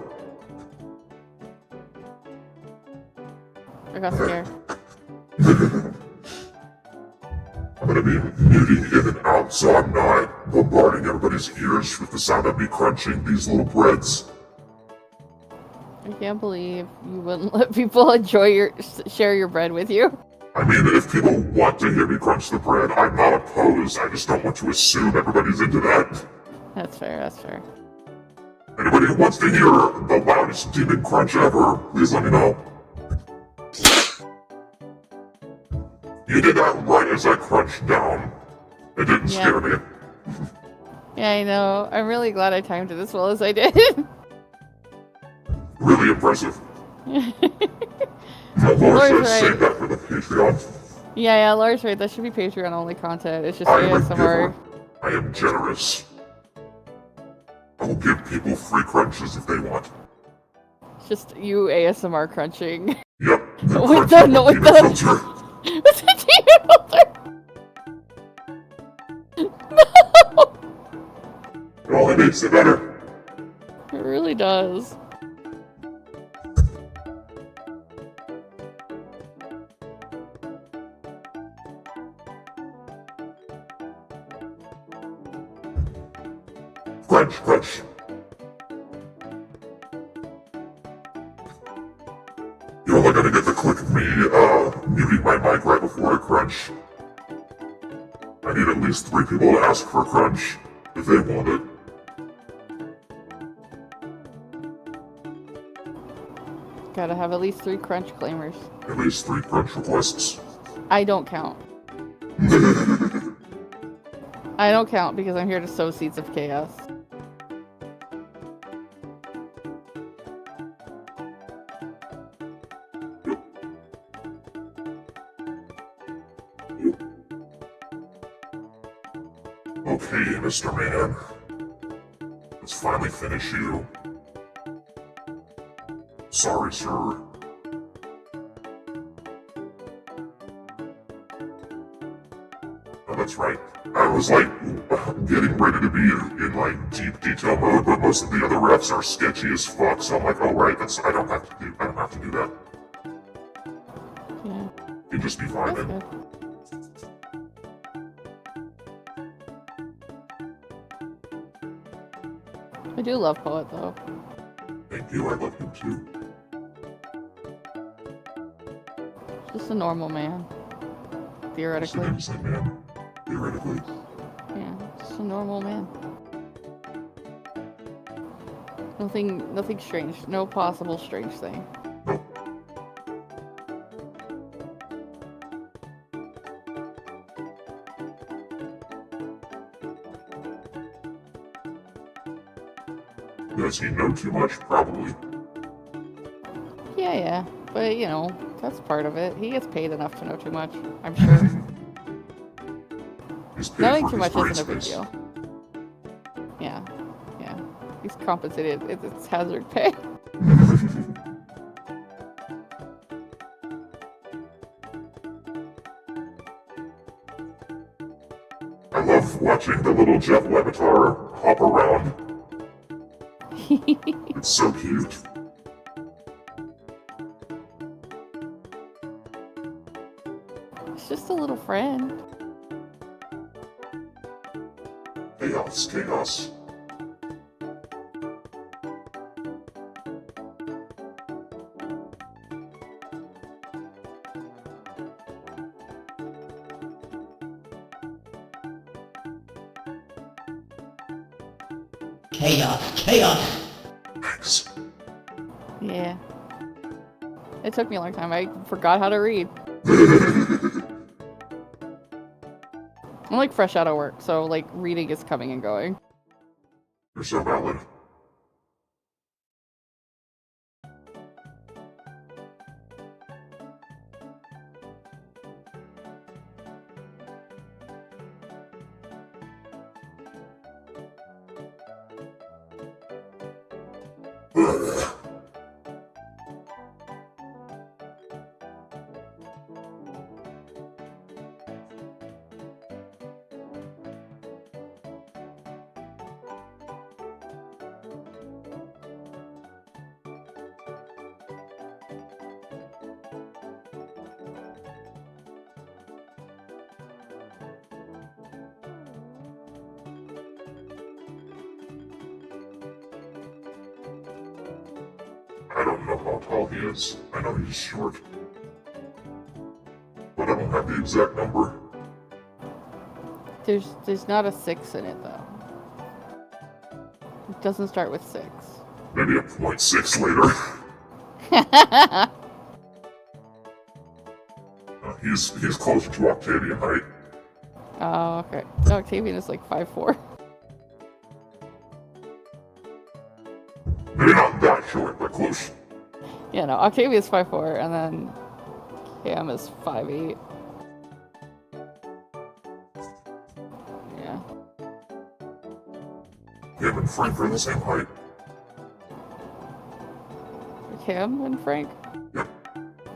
B: I got scared.
A: I'm gonna be muting in and out so I'm not bombarding everybody's ears with the sound of me crunching these little breads.
B: I can't believe you wouldn't let people share your bread with you.
A: I mean, if people want to hear me crunch the bread, I'm not opposed. I just don't want to assume everybody's into that.
B: That's fair, that's fair.
A: Anybody who wants to hear the loudest demon crunch ever, please let me know. You did that right as I crunched down. It didn't scare me.
B: Yeah, I know. I'm really glad I timed it as well as I did.
A: Really impressive. Laura
B: Laura's
A: says
B: right.
A: save that for the Patreon.
B: Yeah, Laura's right. That should be Patreon only content. It's just
A: I am a
B: ASMR.
A: giver. I am generous. I will give people free crunches if they want.
B: It's just you ASMR crunching.
A: Yep.
B: With the
A: demon filter.
B: With the demon filter. No!
A: It only makes it better.
B: It really does.
A: Crunch, crunch. You're only gonna get the click of me, muting my mic right before I crunch. I need at least 3 people to ask for a crunch, if they want it.
B: Gotta have at least 3 crunch claimers.
A: At least 3 crunch requests.
B: I don't count. I don't count because I'm here to sow seeds of chaos.
A: Okay, Mr. Man. Let's finally finish you. Sorry, sir. Oh, that's right. I was like getting ready to be in like deep detail mode, but most of the other refs are sketchy as fuck. So I'm like, oh right, I don't have to do that.
B: Yeah.
A: You'd just be fine
B: That's
A: then.
B: good. I do love Poet though.
A: Thank you. I love you too.
B: Just a normal man. Theoretically.
A: Yes, it is, man. Theoretically.
B: Yeah, just a normal man. Nothing strange. No possible strange thing.
A: Nope. Does he know too much? Probably.
B: Yeah. But, you know, that's part of it. He gets paid enough to know too much, I'm sure.
A: He's paid
B: Knowing
A: for
B: too
A: his
B: much
A: brain
B: isn't a big
A: space.
B: deal. Yeah. He's compensated. It's hazard pay.
A: I love watching the little Jeff Levitar hop around. It's so cute.
B: It's just a little friend.
A: Chaos, chaos.
C: Chaos.
A: Thanks.
B: Yeah. It took me a long time. I forgot how to read. I'm like fresh out of work, so like reading is coming and going.
A: You're so valid. Ugh. I don't know how tall he is. I know he's short. But I don't have the exact number.
B: There's not a 6 in it though. It doesn't start with 6.
A: Maybe a 0.6 later. He's closer to Octavian height.
B: Oh, okay. Octavian is like 5'4".
A: Maybe not that short, but close.
B: Yeah, no, Octavia's 5'4", and then Cam is 5'8". Yeah.
A: Him and Frank are the same height.
B: Cam and Frank?
A: Yep.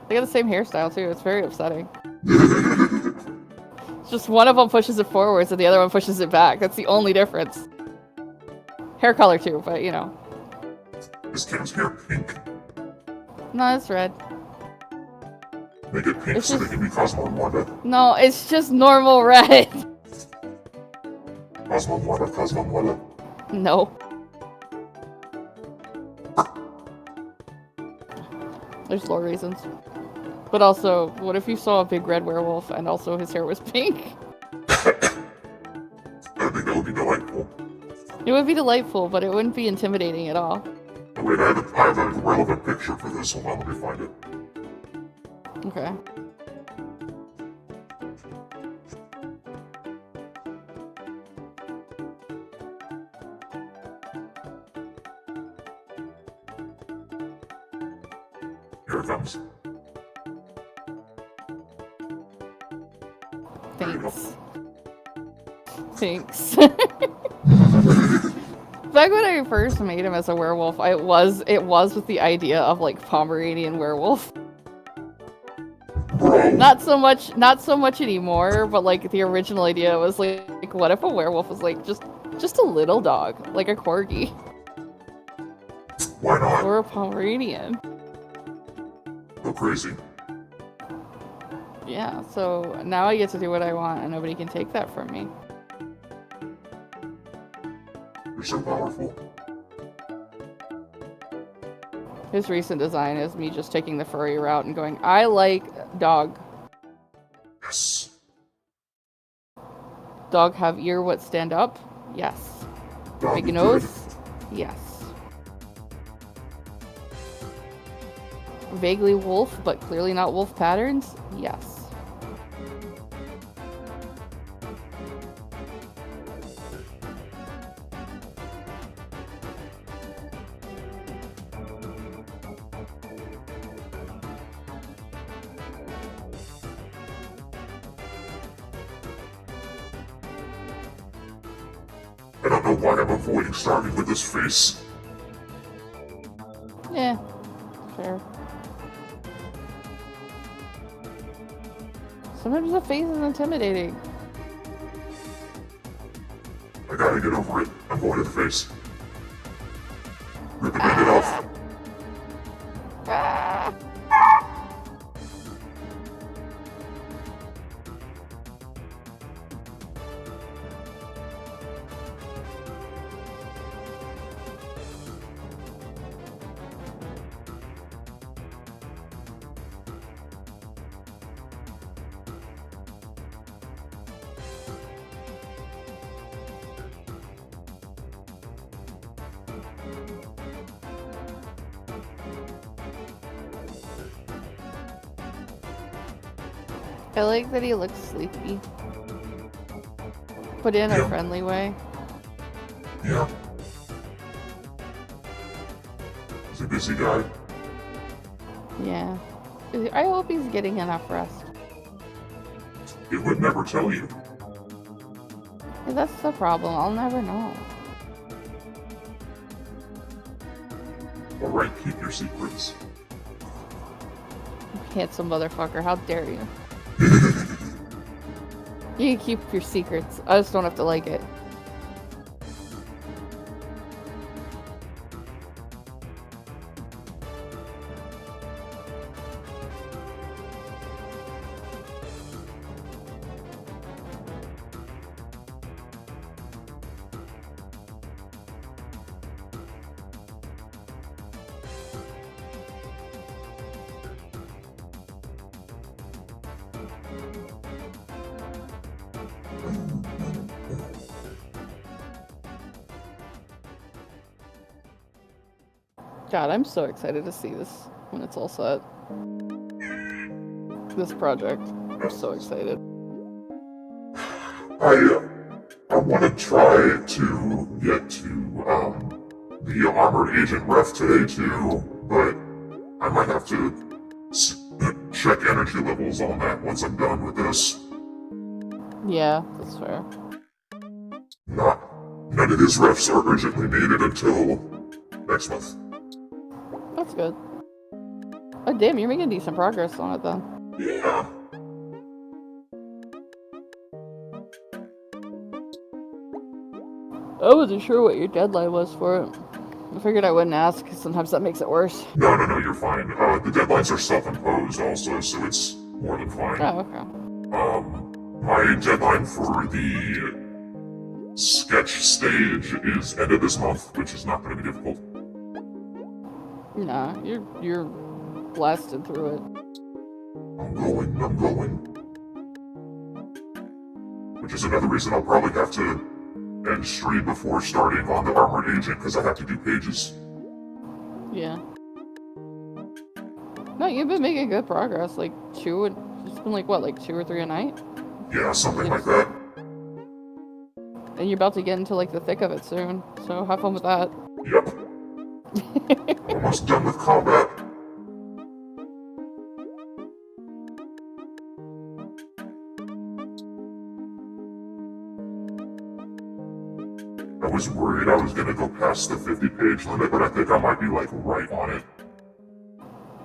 B: They got the same hairstyle too, it's very upsetting. It's just one of them pushes it forwards and the other one pushes it back. That's the only difference. Hair color too, but you know.
A: Is Cam's hair pink?
B: No, it's red.
A: Make it pink so they can be Cosmo and Wanda.
B: No, it's just normal red.
A: Cosmo and Wanda, Cosmo and Wanda.
B: No. There's lore reasons. But also, what if you saw a big red werewolf and also his hair was pink?
A: I think that would be delightful.
B: It would be delightful, but it wouldn't be intimidating at all.
A: Oh, wait, I have a relevant picture for this. Hold on, let me find it.
B: Okay.
A: Here it comes.
B: Thanks. Thanks. Back when I first made him as a werewolf, it was with the idea of like Pomeranian werewolf. Not so much anymore, but like the original idea was like what if a werewolf was like just a little dog, like a corgi.
A: Why not?
B: Or a Pomeranian.
A: Go crazy.
B: Yeah, so now I get to do what I want and nobody can take that from me.
A: You're so powerful.
B: His recent design is me just taking the furry route and going, I like dog.
A: Yes.
B: Dog have ear what stand up? Yes.
A: Dog
B: Big
A: be
B: nose?
A: good.
B: Yes. Vaguely wolf, but clearly not wolf patterns? Yes.
A: I don't know why I'm avoiding starting with this face.
B: Yeah. Fair. Sometimes the face is intimidating.
A: I gotta get over it. I'm going to the face. Rip the bandit off.
B: Ah! I like that he looks sleepy. But in a friendly way.
A: Yeah. He's a busy guy.
B: Yeah. I hope he's getting enough rest.
A: He would never tell you.
B: Yeah, that's the problem. I'll never know.
A: Alright, keep your secrets.
B: Handsome motherfucker, how dare you? You can keep your secrets. I just don't have to like it. God, I'm so excited to see this when it's all set. This project. I'm so excited.
A: I want to try to get to the armored agent ref today too, but I might have to check energy levels on that once I'm done with this.
B: Yeah, that's fair.
A: None of these refs are urgently needed until next month.
B: That's good. Oh damn, you're making decent progress on it then.
A: Yeah.
B: I wasn't sure what your deadline was for it. I figured I wouldn't ask, because sometimes that makes it worse.
A: No, you're fine. The deadlines are self-imposed also, so it's more than fine.
B: Oh, okay.
A: My deadline for the sketch stage is end of this month, which is not going to be difficult.
B: Nah, you're blasted through it.
A: I'm going. Which is another reason I'll probably have to end stream before starting on the armored agent, because I have to do pages.
B: Yeah. No, you've been making good progress. Like it's been like what, like 2 or 3 a night?
A: Yeah, something like that.
B: And you're about to get into like the thick of it soon, so have fun with that.
A: Yep. Almost done with combat. I was worried I was gonna go past the 50-page limit, but I think I might be like right on it.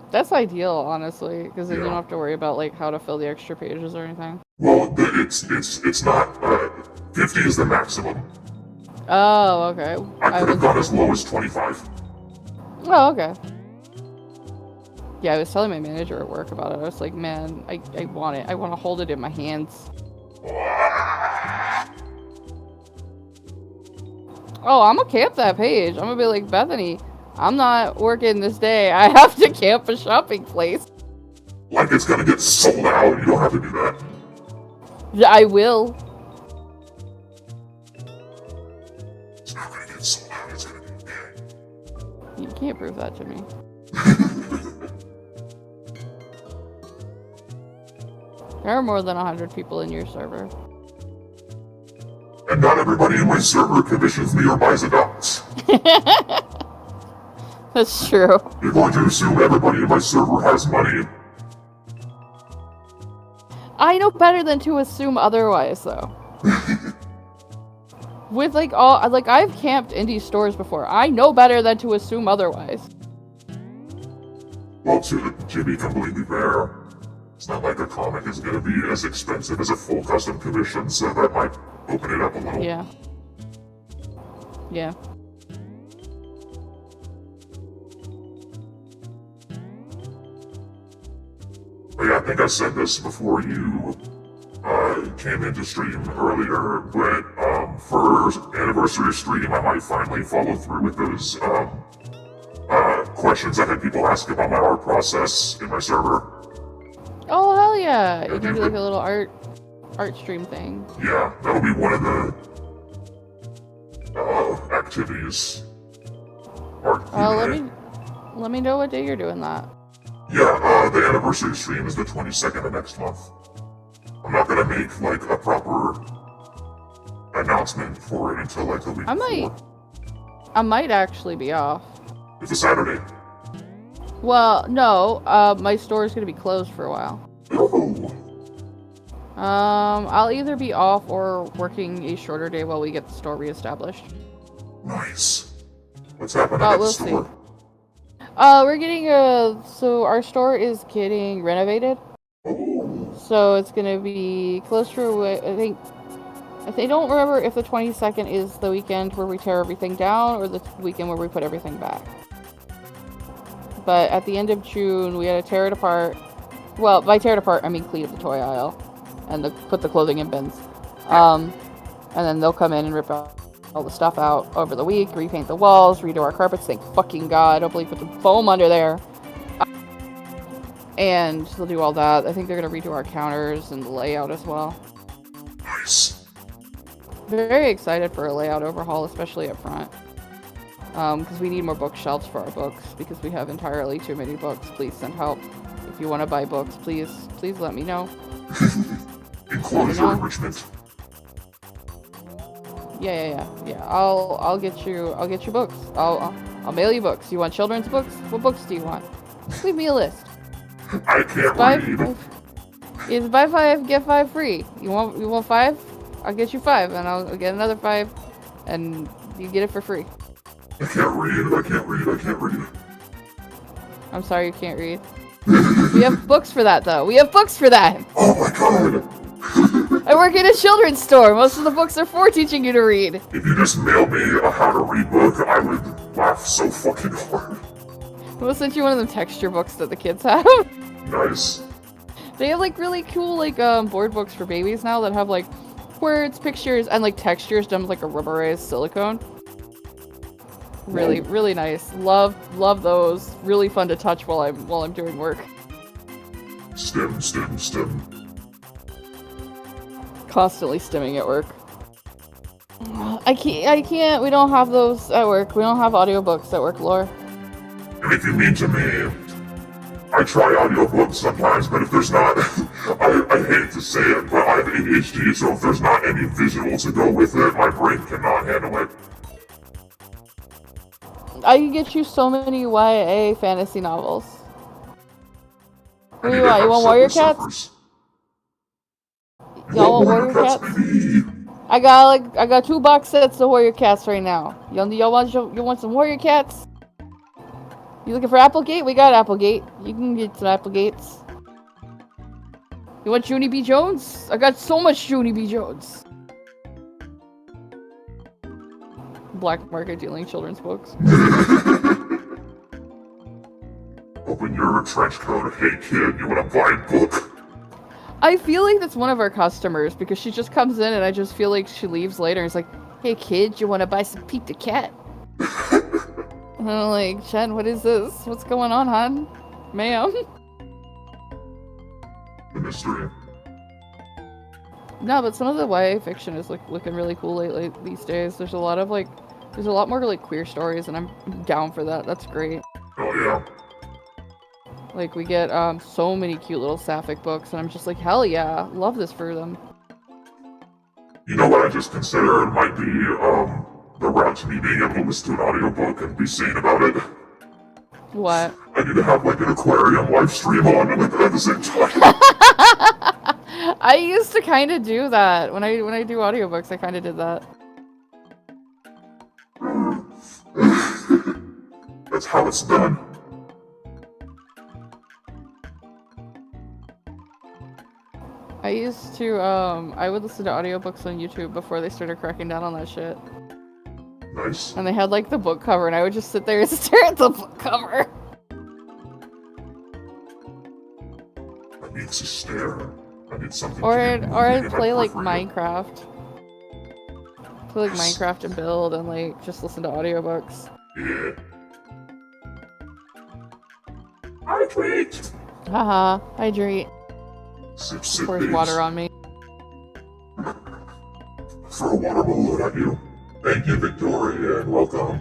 B: That's ideal, honestly, because then you
A: Yeah.
B: don't have to worry about like how to fill the extra pages or anything.
A: Well, it's not. 50 is the maximum.
B: Oh, okay.
A: I could have gone as low as 25.
B: Oh, okay. Yeah, I was telling my manager at work about it. I was like, man, I want it. I want to hold it in my hands. Oh, I'm gonna camp that page. I'm gonna be like, Bethany, I'm not working this day. I have to camp a shopping place.
A: Like it's gonna get sold out. You don't have to do that.
B: Yeah, I will.
A: It's not gonna get sold out. It's gonna be okay.
B: You can't prove that to me. There are more than 100 people in your server.
A: And not everybody in my server commissions me or buys a dots.
B: That's true.
A: You're going to assume everybody in my server has money.
B: I know better than to assume otherwise, though. With I've camped indie stores before. I know better than to assume otherwise.
A: Well, to be completely fair, it's not like a comic is going to be as expensive as a full custom commission, so that might open it up a little.
B: Yeah. Yeah.
A: But yeah, I think I said this before you came into stream earlier, but for anniversary stream, I might finally follow through with those questions I had people ask about my art process in my server.
B: Oh, hell yeah. You can do like a little art stream thing.
A: Yeah, that'll be one of the activities. Art
B: let me know what day you're doing that.
A: Yeah, the anniversary stream is the 22nd of next month. I'm not gonna make like a proper announcement for it until like the week before.
B: I might actually be off.
A: It's a Saturday.
B: Well, no, my store is gonna be closed for a while.
A: Oh.
B: I'll either be off or working a shorter day while we get the store reestablished.
A: Nice. What's happening at the store?
B: We're getting so our store is getting renovated.
A: Oh.
B: So it's gonna be closer, I don't remember if the 22nd is the weekend where we tear everything down or the weekend where we put everything back. But at the end of June, we had to tear it apart. Well, by tear it apart, I mean clean up the toy aisle and put the clothing in bins. And then they'll come in and rip out all the stuff out over the week, repaint the walls, redo our carpets. Thank fucking God. Hopefully put some foam under there. And they'll do all that. I think they're going to redo our counters and the layout as well.
A: Nice.
B: Very excited for a layout overhaul, especially up front. Because we need more bookshelves for our books, because we have entirely too many books. Please send help. If you want to buy books, please let me know.
A: Enclosure enrichment.
B: Yeah. I'll get you books. I'll mail you books. You want children's books? What books do you want? Leave me a list.
A: I can't read.
B: It's buy 5, get 5 free. You want 5? I'll get you 5, and I'll get another 5, and you get it for free.
A: I can't read.
B: I'm sorry you can't read. We have books for that, though. We have books for that!
A: Oh my god!
B: I work in a children's store. Most of the books are for teaching you to read.
A: If you just mailed me a how to read book, I would laugh so fucking hard.
B: We'll send you one of them texture books that the kids have.
A: Nice.
B: They have, like, really cool, like, board books for babies now that have, like, words, pictures, and, like, textures done with, like, a rubberized silicone. Really, really nice. Love those. Really fun to touch while I'm doing work.
A: Stim.
B: Constantly stimming at work. I can't. We don't have those at work. We don't have audiobooks at work, Lore.
A: And if you mean to me, I try audiobooks sometimes, but if there's not, I hate to say it, but I have ADHD, so if there's not any visual to go with it, my brain cannot handle it.
B: I can get you so many YA fantasy novels. What do you want? You want Warrior Cats? Y'all want Warrior Cats?
A: Baby.
B: I got 2 box sets of Warrior Cats right now. Y'all want some Warrior Cats? You looking for Applegate? We got Applegate. You can get some Applegates. You want Junie B. Jones? I got so much Junie B. Jones. Black market dealing children's books.
A: Open your trench coat. Hey kid, you wanna buy a book?
B: I feel like that's one of our customers because she just comes in and I just feel like she leaves later and it's like, hey kid, you wanna buy some Pete the Cat? And I'm like, Jen, what is this? What's going on, hon? Ma'am?
A: The mystery.
B: No, but some of the YA fiction is looking really cool lately these days. There's a lot more like queer stories and I'm down for that. That's great.
A: Oh yeah.
B: Like we get so many cute little sapphic books and I'm just like, hell yeah, love this for them.
A: You know what I just considered might be the route to me being able to listen to an audiobook and be sane about it.
B: What?
A: I need to have like an aquarium live stream on at the same time.
B: I used to kind of do that when I do audiobooks. I kind of did that.
A: That's how it's done.
B: I used to I would listen to audiobooks on YouTube before they started cracking down on that shit.
A: Nice.
B: And they had like the book cover and I would just sit there and stare at the book cover.
A: I need to stare. I need something
B: Or
A: to
B: I'd play like Minecraft. Play like Minecraft and build and like just listen to audiobooks.
A: Yeah. Hydrate!
B: Haha, hydrate.
A: Sip, sip,
B: Pours
A: babes.
B: water on me.
A: Throw a water balloon at you. Thank you, Victoria, and welcome.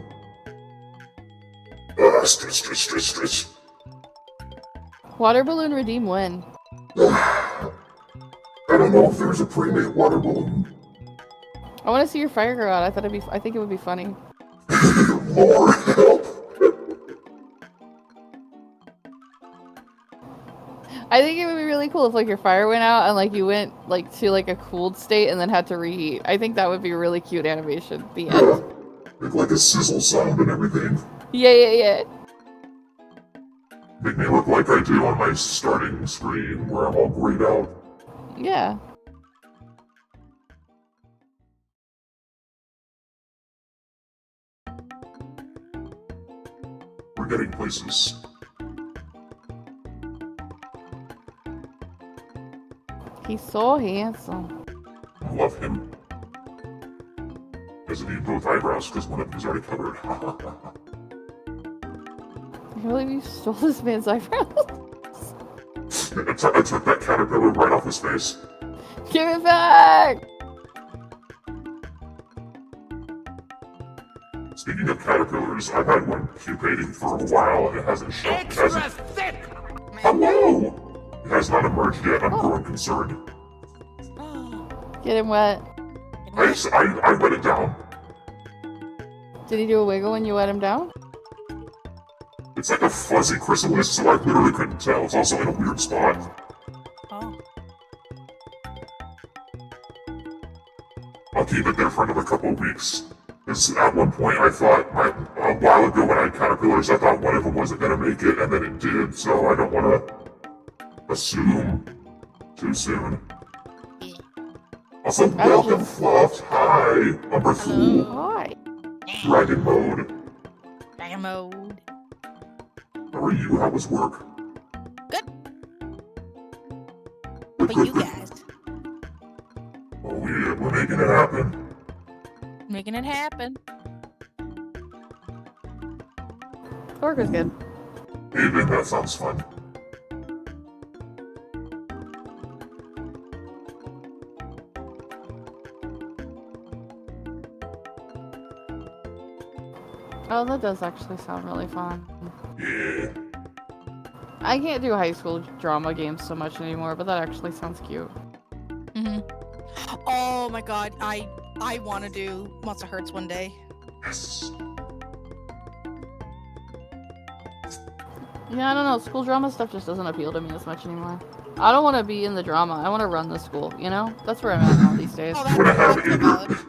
A: Stretch.
B: Water balloon redeem when?
A: I don't know if there's a pre-made water balloon.
B: I want to see your fire go out. I think it would be funny.
A: More help.
B: I think it would be really cool if like your fire went out and like you went like to like a cooled state and then had to reheat. I think that would be a really cute animation. The end.
A: Make like a sizzle sound and everything.
B: Yeah.
A: Make me look like I do on my starting screen where I'm all grayed out.
B: Yeah.
A: We're getting places.
B: He's so handsome.
A: I love him. Doesn't need both eyebrows because one of them is already covered.
B: I can't believe you stole this man's eyebrows.
A: I took that caterpillar right off his face.
B: Give it back!
A: Speaking of caterpillars, I've had one pupating for a while and it hasn't shown.
C: Extra thick!
A: Hello! It has not emerged yet. I'm growing concerned.
B: Get him wet.
A: I wet it down.
B: Did he do a wiggle when you wet him down?
A: It's like a fuzzy chrysalis, so I literally couldn't tell. It's also in a weird spot.
C: Oh.
A: I'll keep it there for another couple of weeks. Because at one point I thought, a while ago when I had caterpillars, I thought one of them wasn't going to make it, and then it did, so I don't want to assume too soon. Also, welcome, Fluff. Hi, Umber Fool.
B: Hi.
A: Dragon Mode.
C: Dragon mode.
A: How are you? How was work?
C: Good.
A: Good,
C: But
A: good,
C: you
A: good.
C: guys,
A: Oh yeah, we're making it happen.
C: making it happen.
B: Work is good.
A: Hey, Ben, that sounds fun.
B: Oh, that does actually sound really fun.
A: Yeah.
B: I can't do high school drama games so much anymore, but that actually sounds cute.
C: Oh my god, I want to do Monster Hearts one day.
A: Yes.
B: Yeah, I don't know. School drama stuff just doesn't appeal to me as much anymore. I don't want to be in the drama. I want to run the school, you know? That's where I'm at now these days.
C: Oh,
A: You want to have
C: that's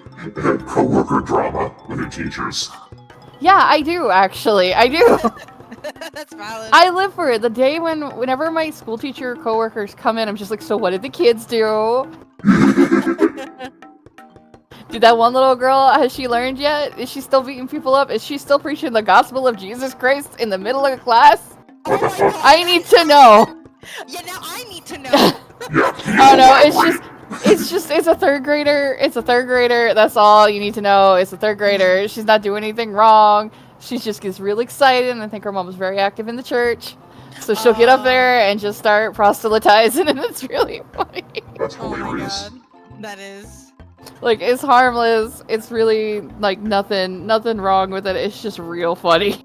C: valid.
A: co-worker drama with your teachers.
B: Yeah, I do, actually. I do.
C: That's valid.
B: I live for it. The day whenever my school teacher coworkers come in, I'm just like, so what did the kids do? Did that one little girl, has she learned yet? Is she still beating people up? Is she still preaching the gospel of Jesus Christ in the middle of class?
A: What the fuck?
B: I need to know.
C: Yeah, now I need to know.
A: Yeah.
B: Oh no, it's a third grader. It's a third grader. That's all you need to know. It's a third grader. She's not doing anything wrong. She just gets real excited, and I think her mom was very active in the church. So she'll get up there and just start proselytizing, and it's really funny.
A: That's
C: Oh my
A: hilarious.
C: god. That is.
B: Like, it's harmless. It's really, like, nothing wrong with it. It's just real funny.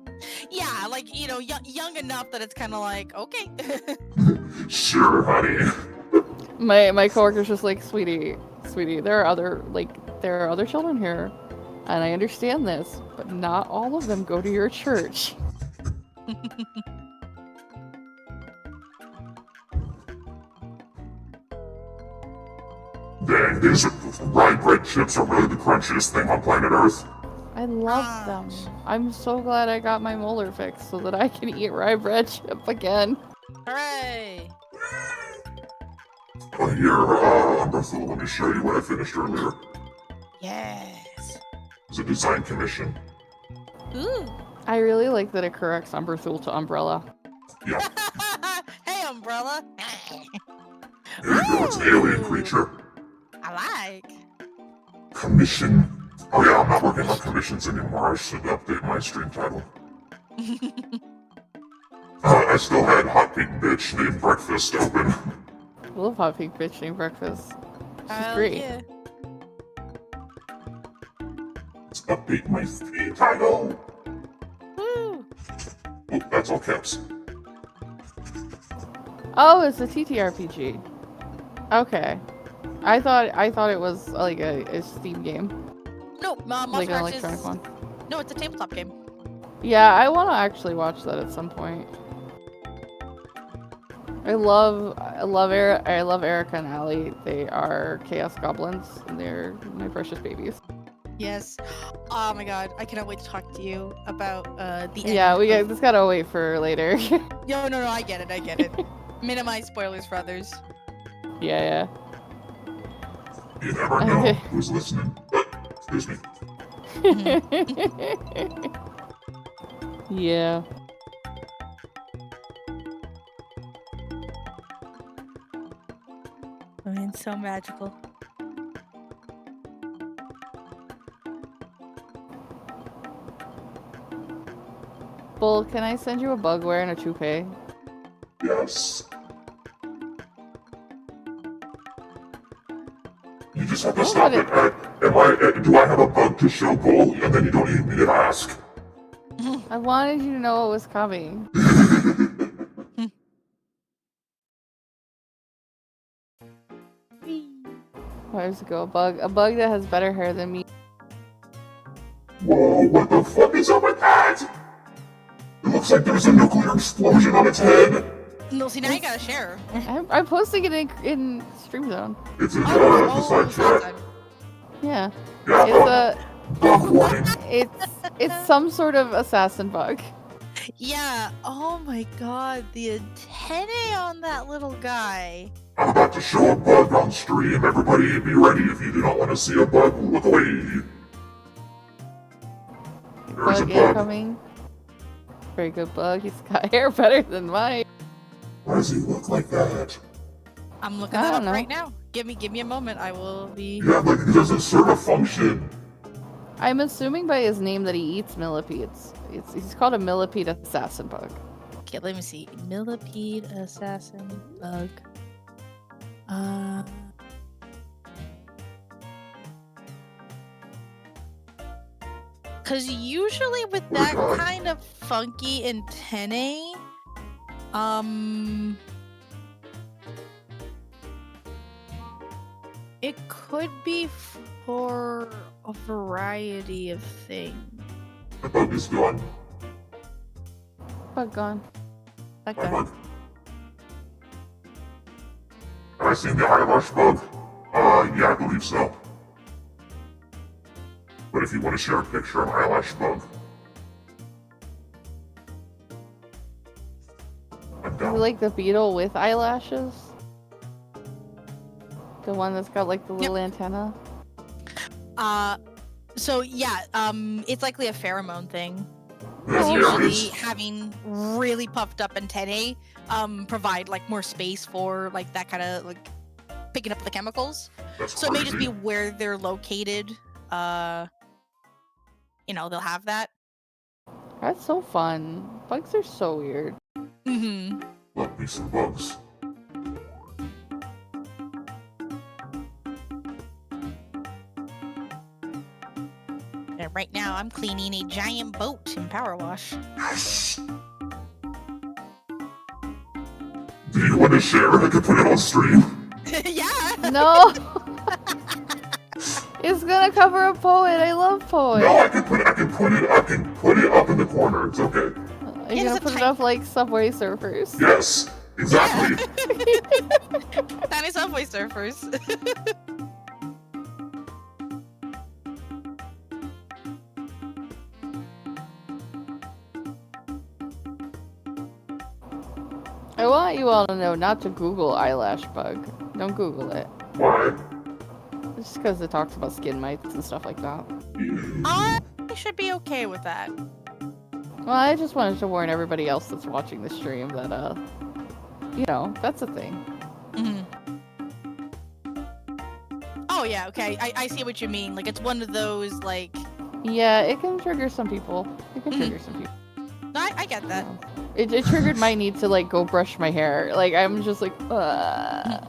C: Yeah, like, you know, young enough that it's kind of like, okay.
A: Sure, honey.
B: My coworker's just like, sweetie, there are other children here, and I understand this, but not all of them go to your church.
A: Dang, these rye bread chips are really the crunchiest thing on planet Earth.
B: I love them. I'm so glad I got my molar fixed so that I can eat rye bread chip again.
C: Hooray!
A: Here, Umber Fool, let me show you what I finished earlier.
C: Yes.
A: It's a design commission.
C: Ooh.
B: I really like that it corrects Umberthul to Umbrella.
A: Yeah,
C: Hey, Umbrella.
A: here you go, it's an alien creature.
C: I like.
A: Commission. Oh yeah, I'm not working on commissions anymore. I should update my stream title. I still had Hot Pink Bitch named Breakfast open.
B: I love Hot Pink Bitch named Breakfast. She's
C: Hell
B: great.
C: yeah.
A: Let's update my stream title.
C: Woo.
A: Oh, that's all caps.
B: Oh, it's a TTRPG. Okay. I thought it was like a Steam game.
C: No,
B: Like
C: Monster
B: an
C: Hearts is...
B: electronic one.
C: No, it's a tabletop game.
B: Yeah, I want to actually watch that at some point. I love Erica and Allie. They are Chaos Goblins, and they're my precious babies.
C: Yes. Oh my god, I cannot wait to talk to you about the end.
B: Yeah, we
C: of-
B: just gotta wait for later.
C: No, I get it. Minimize spoilers for others.
B: Yeah.
A: You never know who's listening. Excuse me.
B: Yeah.
C: I mean, so magical.
B: Bull, can I send you a bugware and a toupee?
A: Yes. You just have to stop it. Do I have a bug to show bull, and then you don't even need to ask.
B: I wanted you to know what was coming. Where's it go? A bug that has better hair than me.
A: Whoa, what the fuck is up with that? It looks like there's a nuclear explosion on its head.
C: No, see, now you gotta share.
B: I'm posting it in Stream Zone.
A: It's in the side chat.
B: Yeah.
A: Yeah, bug warning.
B: It's some sort of assassin bug.
C: Yeah. Oh my god, the antennae on that little guy.
A: I'm about to show a bug on stream. Everybody be ready if you do not want to see a bug. Look away. There's a
B: Bug
A: bug.
B: incoming. Very good bug. He's got hair better than mine.
A: Why does he look like that?
C: I'm looking
B: I
C: that
B: don't
C: up
B: know.
C: right now. Give me a moment. I will be.
A: Yeah, but he doesn't serve a function.
B: I'm assuming by his name that he eats millipedes. He's called a millipede assassin bug.
C: Okay, let me see. Millipede assassin bug. Cause usually with that kind of funky antennae, it could be for a variety of things.
A: The bug is gone.
B: Bug gone.
A: My
C: Okay.
A: bug. Have I seen the eyelash bug? Yeah, I believe so. But if you want to share a picture of eyelash bug, I'm
B: Is it
A: down.
B: like the beetle with eyelashes? The one that's got like the little antenna?
C: So yeah, it's likely a pheromone thing.
A: Yes,
B: Oh,
A: there it
C: Usually
A: is.
C: having really puffed up antennae provide like more space for like that kind of like picking up the chemicals.
A: That's
C: So it may just be
A: crazy.
C: where they're located. They'll have that.
B: That's so fun. Bugs are so weird.
C: Mm-hmm.
A: Love me some bugs.
C: And right now I'm cleaning a giant boat in power wash.
A: Yes! Do you want to share? I can put it on stream.
C: Yeah.
B: No! It's gonna cover a poet. I love poet.
A: No, I can put it up in the corner. It's okay.
B: Are you
C: It is
B: gonna
C: a
B: put it
C: tight-
B: up like Subway Surfers?
A: Yes, exactly.
C: Tiny Subway Surfers.
B: I want you all to know not to Google eyelash bug. Don't Google it.
A: Why?
B: Just because it talks about skin mites and stuff like that.
C: I should be okay with that.
B: Well, I just wanted to warn everybody else that's watching the stream that, that's a thing.
C: Mm-hmm. Oh yeah, okay. I see what you mean. Like it's one of those like.
B: Yeah, it can trigger some people. It can trigger some people.
C: I get that.
B: It triggered my need to, like, go brush my hair. Like, I'm just like, Like,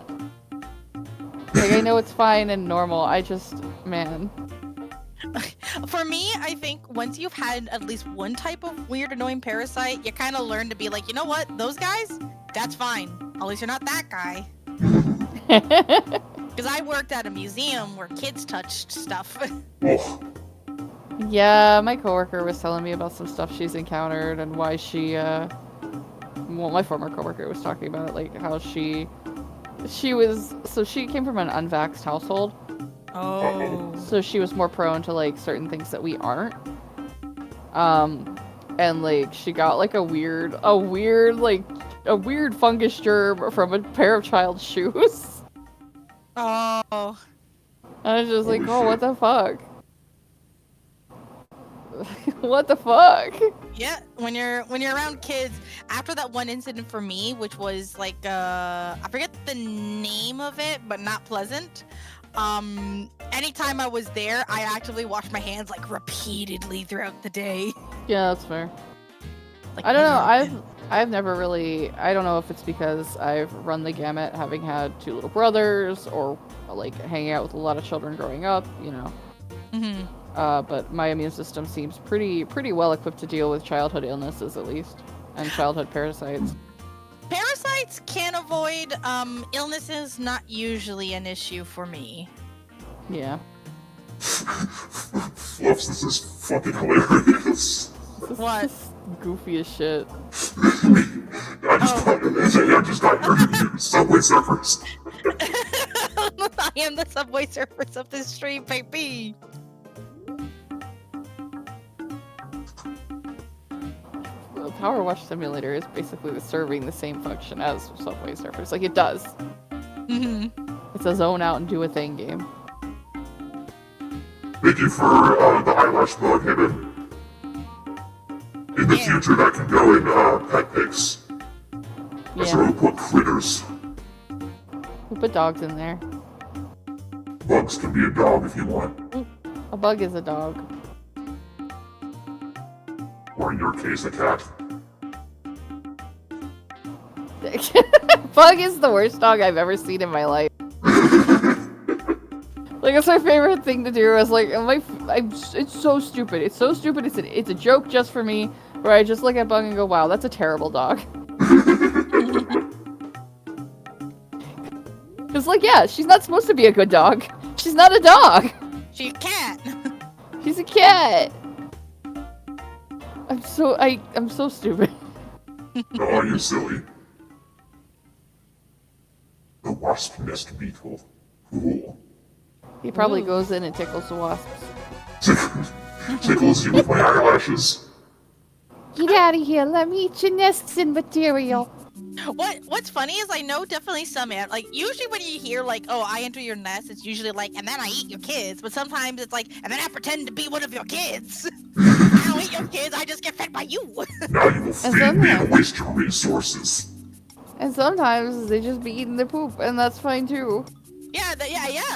B: I know it's fine and normal. I just, man.
C: For me, I think once you've had at least one type of weird, annoying parasite, you kind of learn to be like, you know what? Those guys, that's fine. At least you're not that guy. Because I worked at a museum where kids touched stuff.
A: Oh,
B: Yeah, my coworker was telling me about some stuff she's encountered and why she, well, my former coworker was talking about it, like how she came from an unvaxxed household,
C: Oh.
B: so she was more prone to like certain things that we aren't. And like she got like a weird fungus germ from a pair of child's shoes.
C: Oh.
B: I was just like,
A: Holy
B: oh, what
A: shit.
B: the fuck? What the fuck?
C: Yeah, when you're around kids, after that one incident for me, which was like I forget the name of it, but not pleasant. Anytime I was there, I actively washed my hands like repeatedly throughout the day.
B: Yeah, that's fair.
C: Like,
B: I don't know.
C: never-
B: I've never really. I don't know if it's because I've run the gamut, having had two little brothers, or like hanging out with a lot of children growing up. You know.
C: Mhm.
B: but my immune system seems pretty well equipped to deal with childhood illnesses at least, and childhood parasites.
C: Parasites can avoid. Illnesses not usually an issue for me.
B: Yeah.
A: Fluffs, this is fucking hilarious.
C: What?
B: This is goofy as shit.
A: I just got your Subway Surfers.
C: I am the Subway Surfers of this stream, baby.
B: The Power Wash Simulator is basically serving the same function as Subway Surfers. Like, it does.
C: Mm-hmm.
B: It's a zone out and do a thing game.
A: Thank you for the eyelash bug, Hidden. In the future, that can go in pet pics. That's where we put critters.
B: We put dogs in there.
A: Bugs can be a dog if you want.
B: A bug is a dog.
A: Or in your case, a cat.
B: Bug is the worst dog I've ever seen in my life. Like, it's my favorite thing to do. Is like, it's so stupid. It's so stupid. It's a joke just for me, where I just look at Bug and go, "Wow, that's a terrible dog." It's like, yeah, she's not supposed to be a good dog. She's not a dog.
C: She's a cat.
B: She's a cat. I'm so stupid.
A: Oh, you silly. The wasp nest beetle. Cool.
B: He probably goes in and tickles the wasps.
A: Tickles you with my eyelashes.
B: Get out of here. Let me eat your nests and material.
C: What's funny is I know definitely some like usually when you hear like, oh, I enter your nest, it's usually like, and then I eat your kids. But sometimes it's like, and then I pretend to be one of your kids. I don't eat your kids, I just get fed by you.
A: Now you will feed me and waste your resources.
B: And sometimes they just be eating their poop, and that's fine too.
C: Yeah,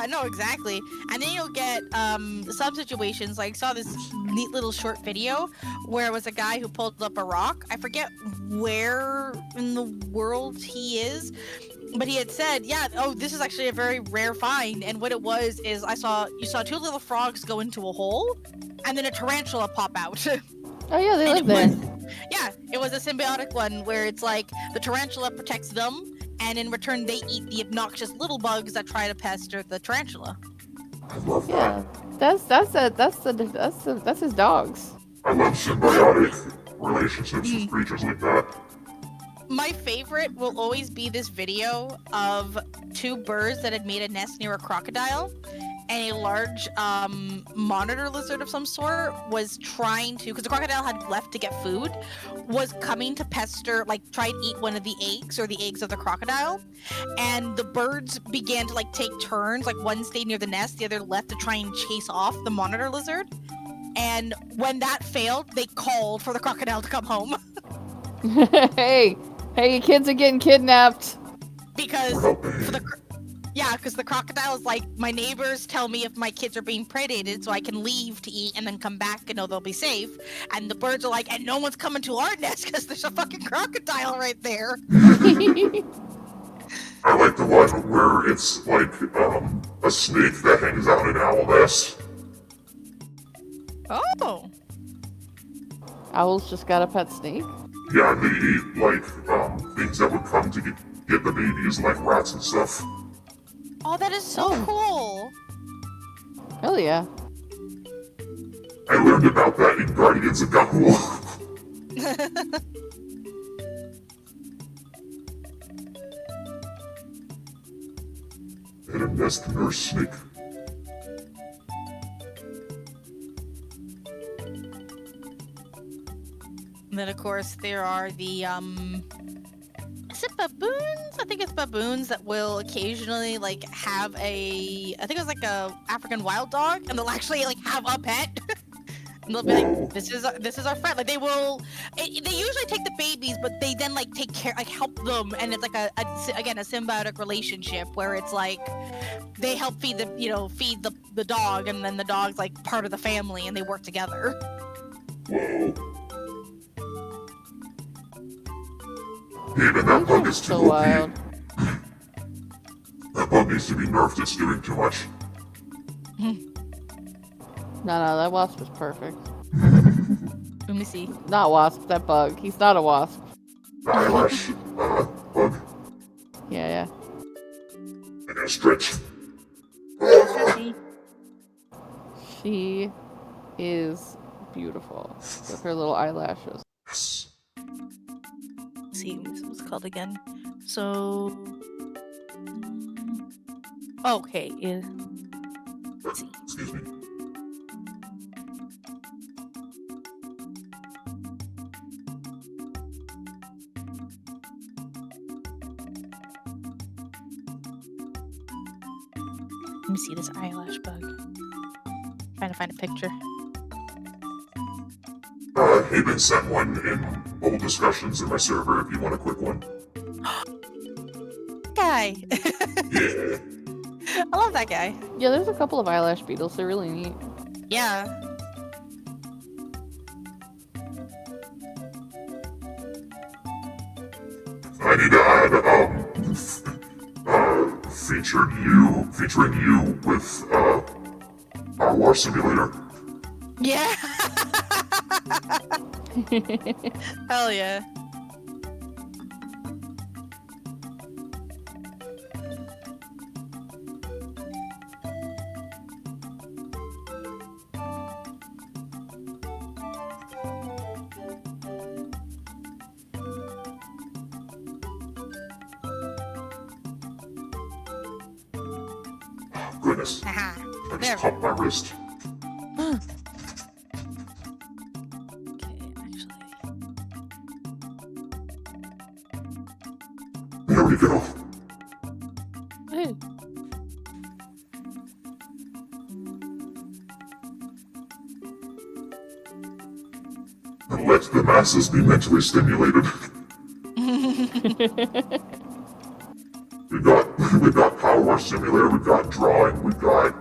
C: no, exactly. And then you'll get some situations, like, saw this neat little short video where it was a guy who pulled up a rock. I forget where in the world he is, but he had said, yeah, oh, this is actually a very rare find. And what it was is you saw two little frogs go into a hole, and then a tarantula pop out.
B: Oh yeah, they live there.
C: Yeah, it was a symbiotic one where it's like the tarantula protects them, and in return they eat the obnoxious little bugs that try to pester the tarantula.
A: I love
B: Yeah,
A: that.
B: that's his dogs.
A: I love symbiotic relationships with creatures like that.
C: My favorite will always be this video of two birds that had made a nest near a crocodile, and a large monitor lizard of some sort was trying to, because the crocodile had left to get food, was coming to pester, like try and eat one of the eggs or the eggs of the crocodile. And the birds began to like take turns, like one stayed near the nest, the other left to try and chase off the monitor lizard. And when that failed, they called for the crocodile to come home.
B: Hey, your kids are getting kidnapped.
C: Because because the crocodile is like, my neighbors tell me if my kids are being predated so I can leave to eat and then come back and know they'll be safe. And the birds are like, and no one's coming to our nest because there's a fucking crocodile right there.
A: I like the one where it's like a snake that hangs out in an owl nest.
C: Oh.
B: Owls just got a pet snake?
A: Yeah, they eat like things that would come to get the babies, like rats and stuff.
C: Oh, that is so cool.
B: Hell yeah.
A: I learned about that in Guardians of Gahul. And a nest nurse snake.
C: And then, of course, there are the, is it baboons? I think it's baboons that will occasionally, like, have I think it's like a African wild dog, and they'll actually, like, have a pet. And they'll be like, this is our friend. Like, they usually take the babies, but they then, like, take care, like, help them, and it's like a symbiotic relationship where it's like, they help feed the dog, and then the dog's, like, part of the family, and they work together.
A: Whoa. Even that bug is too
B: So
A: OP.
B: wild.
A: That bug needs to be nerfed, it's doing too much.
B: No, that wasp is perfect.
C: Let me see.
B: Not wasp, that bug. He's not a wasp.
A: Eyelash, bug.
B: Yeah.
A: I gotta stretch.
C: Stretchy.
B: She is beautiful with her little eyelashes.
A: Yes.
C: Let's see what's it called again. So, okay. Let's see.
A: Excuse me.
C: Let me see this eyelash bug. Trying to find a picture.
A: Haven sent one in old discussions in my server if you want a quick one.
C: Guy.
A: Yeah.
C: I love that guy.
B: Yeah, there's a couple of eyelash beetles. They're really neat.
C: Yeah.
A: I need to add, featuring you with, our War Simulator.
C: Yeah. Hell yeah.
A: Goodness.
C: Haha.
A: I
C: There.
A: just popped my wrist.
C: Okay, actually.
A: There we go.
C: Ooh.
A: And let the masses be mentally stimulated. We've got Power Wash Simulator, we've got drawing, we've got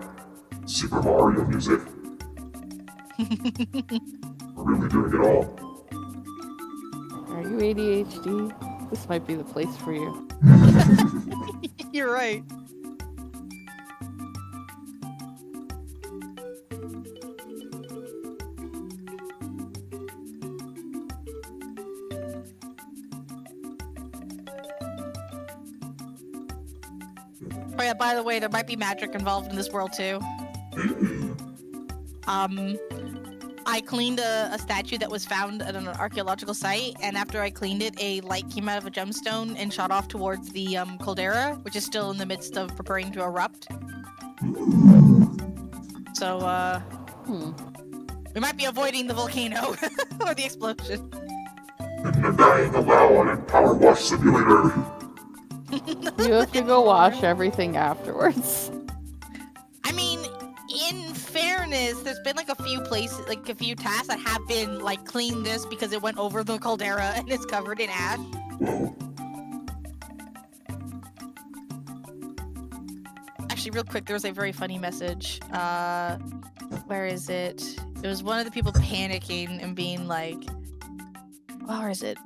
A: Super Mario music. We're really doing it all.
B: Are you ADHD? This might be the place for you.
C: You're right. Oh yeah, by the way, there might be magic involved in this world too. I cleaned a statue that was found at an archaeological site, and after I cleaned it, a light came out of a gemstone and shot off towards the caldera, which is still in the midst of preparing to erupt. So, we might be avoiding the volcano or the explosion.
A: And dying aloud in Power Wash Simulator.
B: You have to go wash everything afterwards.
C: I mean, in fairness, there's been like a few places, like a few tasks that have been like clean this because it went over the caldera and it's covered in ash.
A: Whoa.
C: Actually, real quick, there was a very funny message. Where is it? It was one of the people panicking and being like, where is it?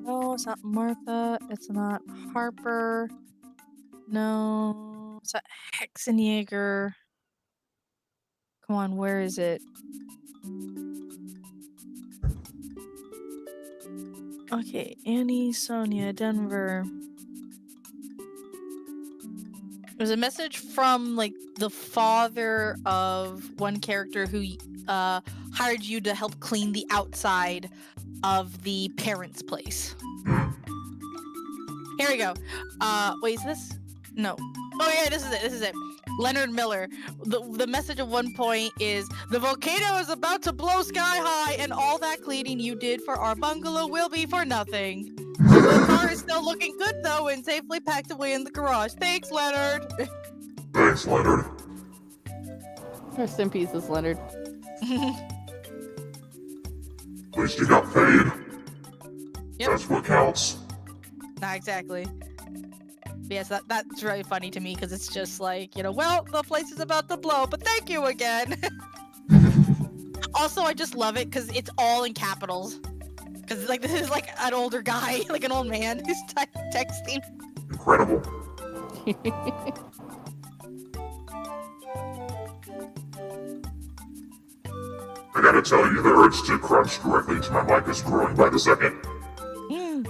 C: No, it's not Martha. It's not Harper. No, it's not Hexenjäger. Come on, where is it? Okay, Annie, Sonia, Denver. There's a message from like the father of one character who hired you to help clean the outside of the parents' place. Here we go. Wait, is this? No. Oh yeah, this is it. Leonard Miller. The message at one point is, the volcano is about to blow sky high, and all that cleaning you did for our bungalow will be for nothing. The car is still looking good though, and safely packed away in the garage. Thanks, Leonard.
A: Thanks, Leonard.
B: Rest in pieces, Leonard.
A: At least you got paid.
C: Yep.
A: That's what counts.
C: Not exactly. But yes, that's really funny to me because it's just like, you know, well, the place is about to blow, but thank you again. Also, I just love it because it's all in capitals. Because like this is like an older guy, like an old man who's texting.
A: Incredible. tell you the urge to crunch directly into my mic is growing by the second. I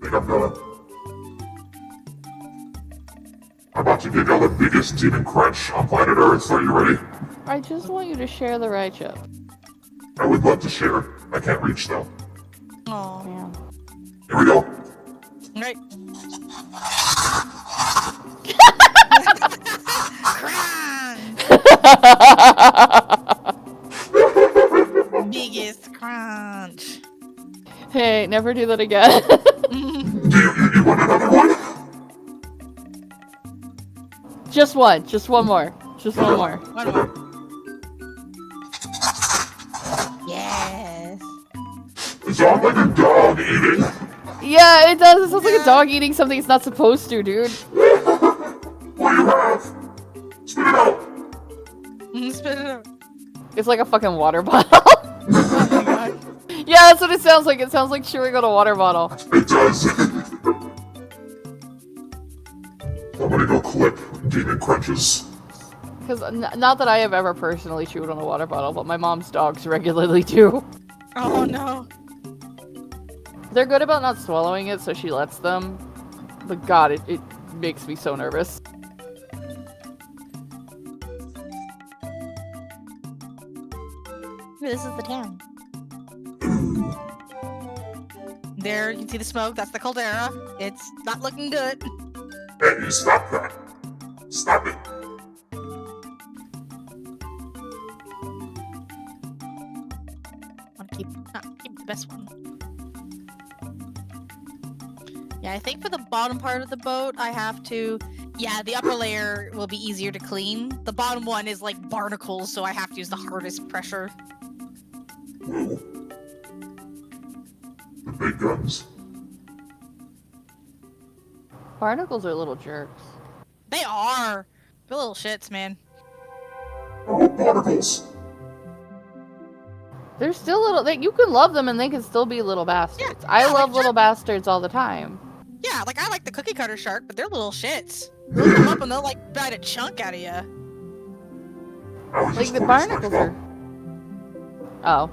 A: think I'm gonna... I'm about to give y'all the biggest demon crunch on planet Earth. Are you ready?
B: I just want you to share the right chip.
A: I would love to share. I can't reach though.
C: Oh.
B: Yeah.
A: Here we go.
C: Right. Crunch. Biggest crunch.
B: Hey, never do that again.
A: Do you want another one?
B: Just one more. Just one more.
C: One more. Yes.
A: It sounds like a dog eating.
B: Yeah, it does. It sounds like a dog eating something it's not supposed to, dude.
A: What do you have? Spit it out.
C: Spit it out.
B: It's like a fucking water bottle.
C: Oh my god.
B: Yeah, that's what it sounds like. It sounds like chewing on a water bottle.
A: It does. I'm gonna go clip demon crunches.
B: Because not that I have ever personally chewed on a water bottle, but my mom's dogs regularly do.
C: Oh no.
B: They're good about not swallowing it, so she lets them. But god, it makes me so nervous.
C: This is the town. There, you can see the smoke. That's the caldera. It's not looking good.
A: Hey, you stop that. Stop it.
C: Want to keep the best one. Yeah, I think for the bottom part of the boat, I have to. Yeah, the upper layer will be easier to clean. The bottom one is like barnacles, so I have to use the hardest pressure.
A: Whoa. The big guns.
B: Barnacles are little jerks.
C: They are. They're little shits, man.
A: Oh, particles.
B: They're still little. You can love them and they can still be little bastards. I love little bastards all the time.
C: Yeah, like I like the cookie cutter shark, but they're little shits. They'll come up and they'll like bite a chunk out of you.
B: Like the barnacles are. Oh.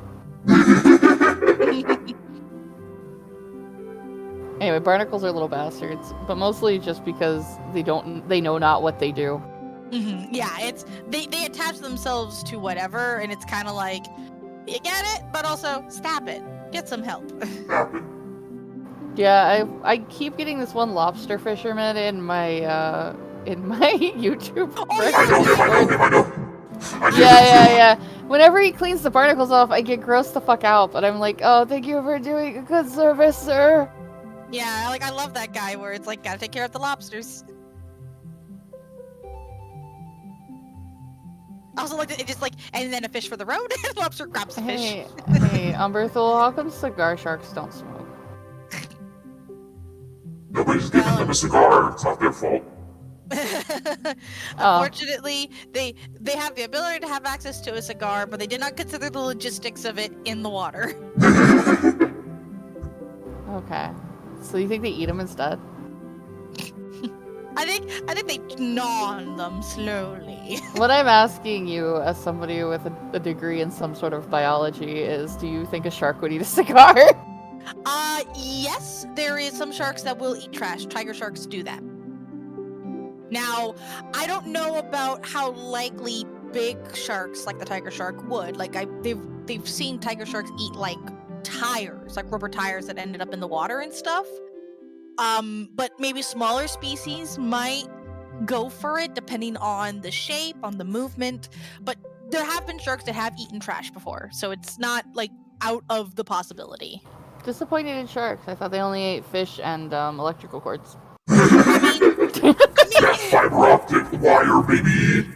B: Anyway, barnacles are little bastards, but mostly just because they know not what they do.
C: Yeah, it's they attach themselves to whatever, and it's kind of like you get it, but also stop it, get some help.
B: Yeah, I keep getting this one lobster fisherman in my YouTube.
A: I know.
B: Yeah. Whenever he cleans the barnacles off, I get grossed the fuck out, but I'm like, oh, thank you for doing a good service, sir.
C: Yeah, like I love that guy where it's like gotta take care of the lobsters. I also like it just like and then a fish for the road. Lobster grabs the fish.
B: Hey, Umberthul, how come cigar sharks don't smoke?
A: Nobody's giving them a cigar. It's not their fault.
C: Unfortunately, they have the ability to have access to a cigar, but they did not consider the logistics of it in the water.
B: Okay. So you think they eat them instead?
C: I think they gnaw on them slowly.
B: What I'm asking you, as somebody with a degree in some sort of biology, is do you think a shark would eat a cigar?
C: Yes, there is some sharks that will eat trash. Tiger sharks do that. Now, I don't know about how likely big sharks like the tiger shark would. Like they've seen tiger sharks eat like tires, like rubber tires that ended up in the water and stuff. But maybe smaller species might go for it depending on the shape, on the movement. But there have been sharks that have eaten trash before, so it's not like out of the possibility.
B: Disappointed in sharks. I thought they only ate fish and electrical cords.
A: That fiber optic wire, baby.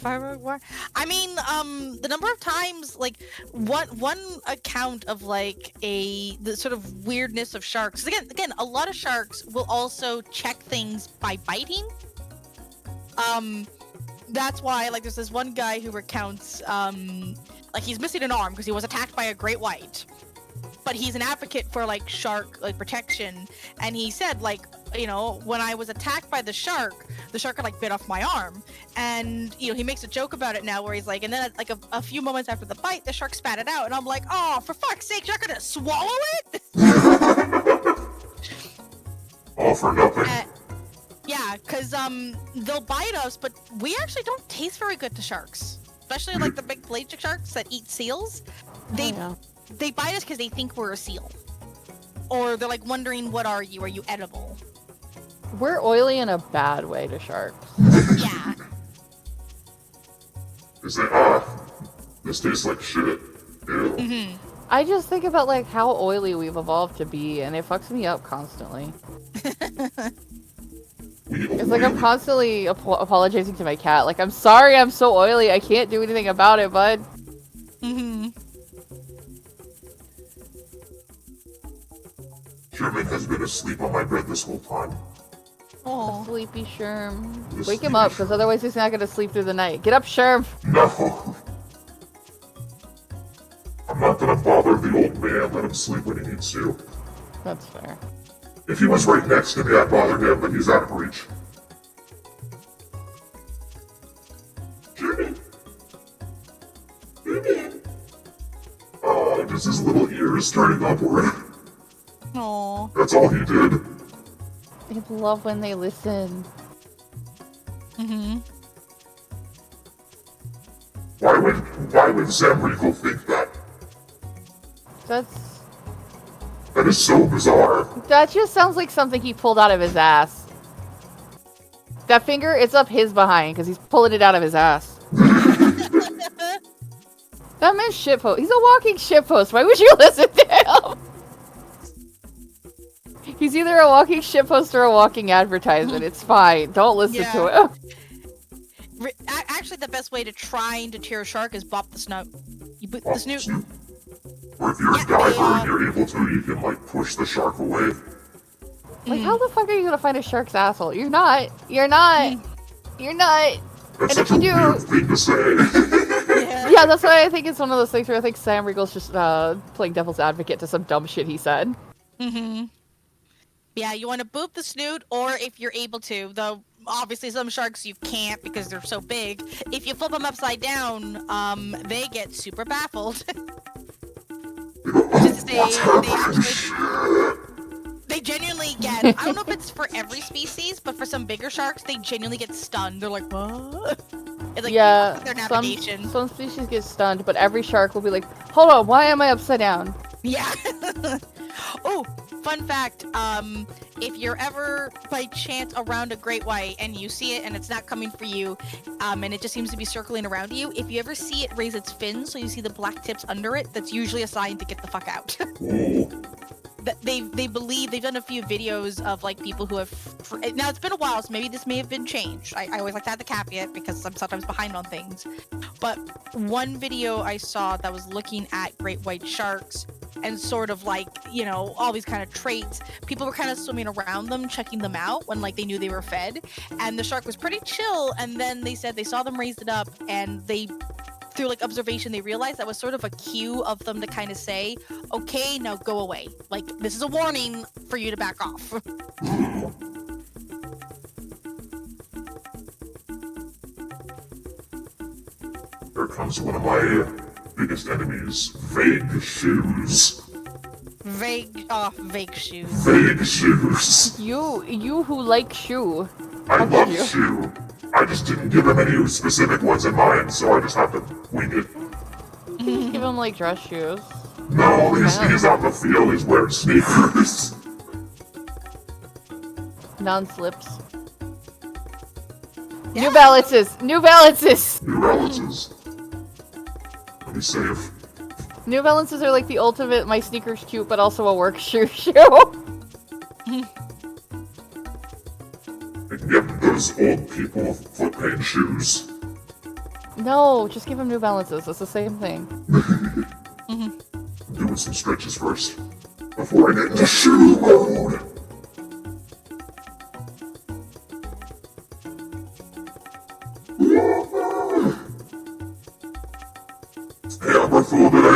C: I mean, the number of times, like, one account of like the sort of weirdness of sharks. Again, a lot of sharks will also check things by biting. That's why, like, there's this one guy who recounts, like, he's missing an arm because he was attacked by a great white. But he's an advocate for like shark like protection, and he said like when I was attacked by the shark had like bit off my arm, and he makes a joke about it now where he's like, and then like a few moments after the bite, the shark spat it out, and I'm like, oh, for fuck's sake, you're not gonna swallow it?
A: All for nothing.
C: Yeah, because they'll bite us, but we actually don't taste very good to sharks, especially like the big pelagic sharks that eat seals. They bite us because they think we're a seal, or they're like wondering, what are you? Are you edible?
B: We're oily in a bad way to sharks.
C: Yeah.
A: Is it, this tastes like shit. Ew.
C: Mm-hmm.
B: I just think about like how oily we've evolved to be, and it fucks me up constantly. It's like I'm constantly apologizing to my cat. Like, I'm sorry I'm so oily. I can't do anything about it, bud.
C: Mm-hmm.
A: Sherman has been asleep on my bed this whole time.
C: Oh.
B: Sleepy Sherm.
A: The
B: Wake him
A: sleepy
B: up, because otherwise he's not going to sleep through the night. Get up, Sherm!
A: No! I'm not gonna bother the old man. Let him sleep when he needs to.
B: That's fair.
A: If he was right next to me, I'd bother him, but he's out of reach. Jimmy! Jimmy! Oh, just his little ears turning upward.
C: Oh.
A: That's all he did.
B: I love when they listen.
C: Mm-hmm.
A: Why would Sam Riegel think that? That is so bizarre.
B: That just sounds like something he pulled out of his ass. That finger, it's up his behind, because he's pulling it out of his ass. That man's shitpost. He's a walking shitpost. Why would you listen to him? He's either a walking shitpost or a walking advertisement. It's fine. Don't listen to him.
C: Actually, the best way to try and deter a shark is bop the snout. You boop the snoot.
A: Or if you're a diver and you're able to, you can, like, push the shark away.
B: Like, how the fuck are you gonna find a shark's asshole? You're not. You're not. You're not.
A: That's
B: And
A: such
B: if you
A: a
B: do...
A: weird thing to say.
B: Yeah, that's why I think it's one of those things where I think Sam Riegel's just playing devil's advocate to some dumb shit he said.
C: Mm-hmm. Yeah, you want to boop the snoot, or if you're able to, though obviously some sharks you can't because they're so big, if you flip them upside down, they get super baffled. Just they genuinely get, I don't know if it's for every species, but for some bigger sharks, they genuinely get stunned. They're like, what? It's like,
B: yeah,
C: their navigation.
B: Some species get stunned, but every shark will be like, hold on, why am I upside down?
C: Yeah. Oh, fun fact, if you're ever by chance around a great white and you see it and it's not coming for you, and it just seems to be circling around you, if you ever see it raise its fins so you see the black tips under it, that's usually a sign to get the fuck out. They believe, they've done a few videos of like people who have, now it's been a while, so maybe this may have been changed. I always like to add the caveat because I'm sometimes behind on things. But one video I saw that was looking at great white sharks and sort of like, you know, all these kind of traits, people were kind of swimming around them, checking them out when like they knew they were fed. And the shark was pretty chill, and then they said they saw them raise it up, and they, through like observation, they realized that was sort of a cue of them to kind of say, okay, now go away. Like, this is a warning for you to back off.
A: Here comes one of my biggest enemies, vague shoes.
C: Vague shoes.
A: Vague shoes.
B: You who like shoe.
A: I love shoe. I just didn't give him any specific ones in mind, so I just have to wing it.
B: Just give him like dress shoes.
A: No, he's out in the field, he's wearing sneakers.
B: Non-slips.
C: Yeah.
B: New Balances! New Balances!
A: New Balances. Let me save.
B: New Balances are like the ultimate, my sneakers cute, but also a work shoe.
A: I can give those old people foot pain shoes.
B: No, just give him New Balances. It's the same thing.
A: I'm doing some stretches first, before I get into shoe mode. Hey, Amberful, did I,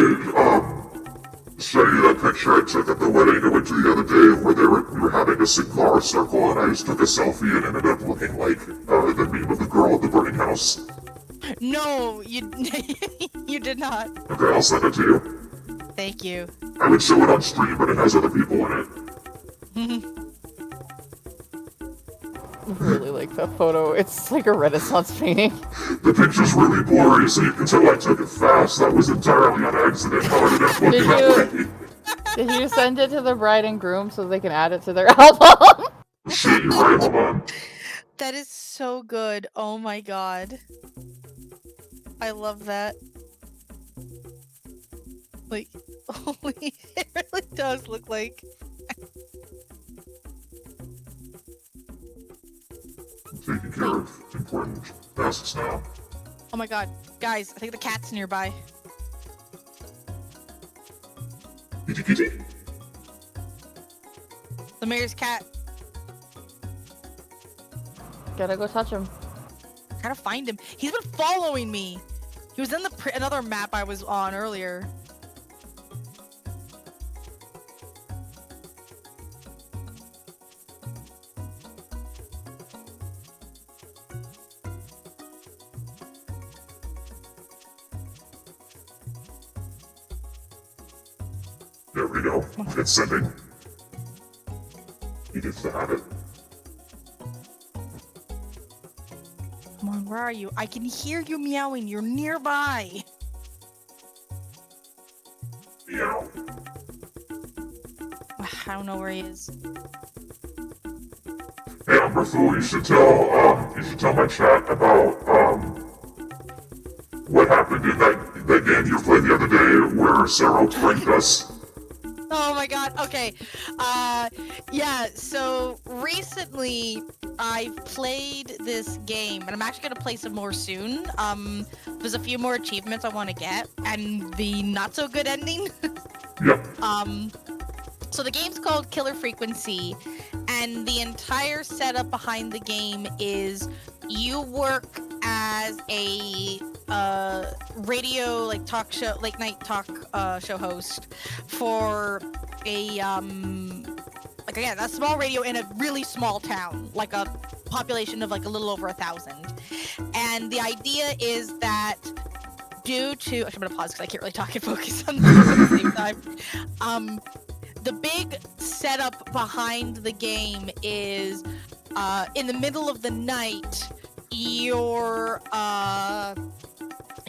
A: show you that picture I took at the wedding I went to the other day where we were having a cigar circle and I just took a selfie and ended up looking like the meme of the girl at the burning house?
C: No, you you did not.
A: Okay, I'll send it to you.
C: Thank you.
A: I would show it on stream, but it has other people in it.
B: I really like that photo. It's like a Renaissance painting.
A: The picture's really blurry, so you can tell I took it fast. That was entirely on accident. How I ended up looking that way.
B: Did you send it to the bride and groom so they can add it to their album?
A: Shit, you're right, hold on.
C: That is so good. Oh my god. I love that. Like, holy, it really does look like.
A: I'm taking care of important tasks now.
C: Oh my god. Guys, I think the cat's nearby.
A: Kitty kitty.
C: The mayor's cat.
B: Gotta go touch him.
C: Gotta find him. He's been following me. He was in the another map I was on earlier.
A: There we go. It's sending. He gets to have it.
C: Come on, where are you? I can hear you meowing. You're nearby.
A: Meow.
C: I don't know where he is.
A: Hey, Umberthul, you should tell my chat about, what happened in that game you played the other day where Sarah pranked us.
C: Oh my god, okay. Yeah, so recently I've played this game, and I'm actually gonna play some more soon. There's a few more achievements I want to get, and the not so good ending.
A: Yep.
C: So the game's called Killer Frequency, and the entire setup behind the game is you work as a radio talk show, late night talk show host for a a small radio in a really small town, like a population of like a little over 1,000. And the idea is that due to actually, I'm gonna pause because I can't really talk and focus on this at the same time. The big setup behind the game is in the middle of the night, you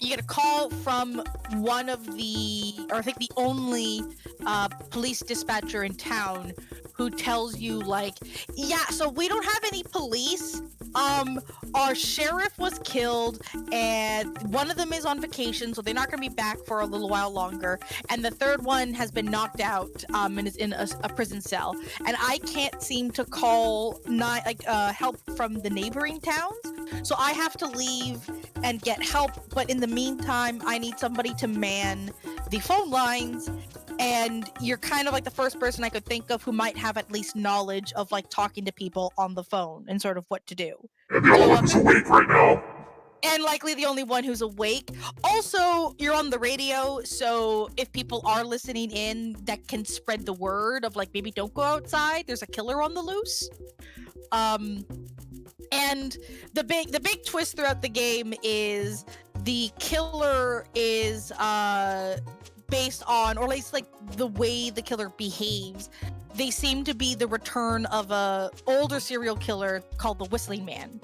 C: get a call from one of the, or I think the only police dispatcher in town, who tells you like, yeah, so we don't have any police. Our sheriff was killed, and one of them is on vacation, so they're not going to be back for a little while longer. And the third one has been knocked out and is in a prison cell. And I can't seem to call help from the neighboring towns, so I have to leave and get help. But in the meantime, I need somebody to man the phone lines. And you're kind of like the first person I could think of who might have at least knowledge of like talking to people on the phone and sort of what to do.
A: And the other one who's awake right now.
C: And likely the only one who's awake. Also, you're on the radio, so if people are listening in, that can spread the word of like, maybe don't go outside, there's a killer on the loose. And the big twist throughout the game is the killer is based on, or at least like the way the killer behaves, they seem to be the return of a older serial killer called the Whistling Man,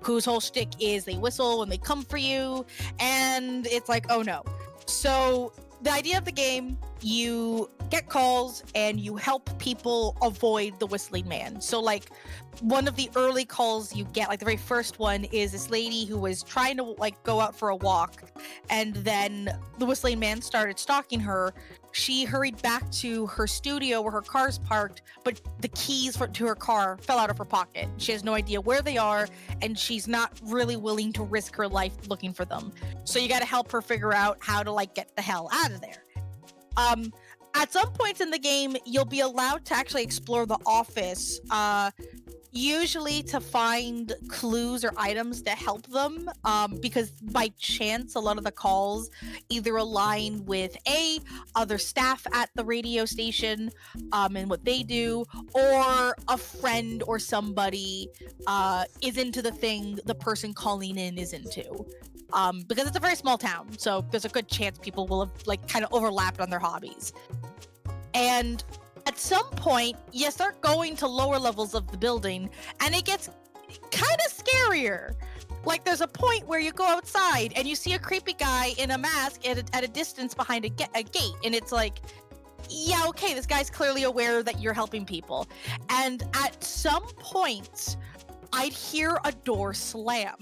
C: whose whole shtick is they whistle when they come for you, and it's like, oh no. So the idea of the game, you get calls and you help people avoid the Whistling Man. So like one of the early calls you get, like the very first one, is this lady who was trying to like go out for a walk, and then the Whistling Man started stalking her. She hurried back to her studio where her car's parked, but the keys to her car fell out of her pocket. She has no idea where they are, and she's not really willing to risk her life looking for them. So you got to help her figure out how to like get the hell out of there. At some points in the game, you'll be allowed to actually explore the office. usually to find clues or items to help them, because by chance a lot of the calls either align with other staff at the radio station, and what they do, or a friend or somebody is into the thing the person calling in is into. Because it's a very small town, so there's a good chance people will have like kind of overlapped on their hobbies. And at some point, you start going to lower levels of the building, and it gets kind of scarier. Like, there's a point where you go outside, and you see a creepy guy in a mask at a distance behind a gate, and it's like, yeah, okay, this guy's clearly aware that you're helping people. And at some point, I'd hear a door slam,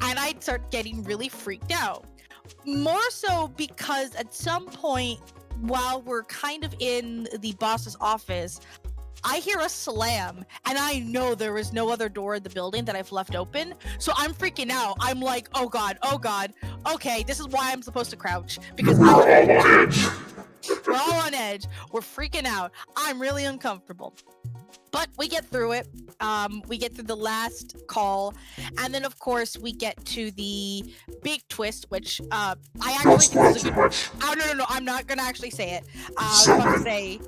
C: and I'd start getting really freaked out. More so because at some point, while we're kind of in the boss's office, I hear a slam, and I know there is no other door in the building that I've left open, so I'm freaking out. I'm like, oh god, okay, this is why I'm supposed to crouch, because
A: We're all on edge.
C: we're all on edge. We're freaking out. I'm really uncomfortable. But we get through it. We get through the last call, and then of course we get to the big twist, which I actually
A: Don't
C: think
A: spoil
C: is a
A: too
C: good.
A: much.
C: Oh no! I'm not gonna actually say it. I was
A: So
C: about to
A: good.
C: say,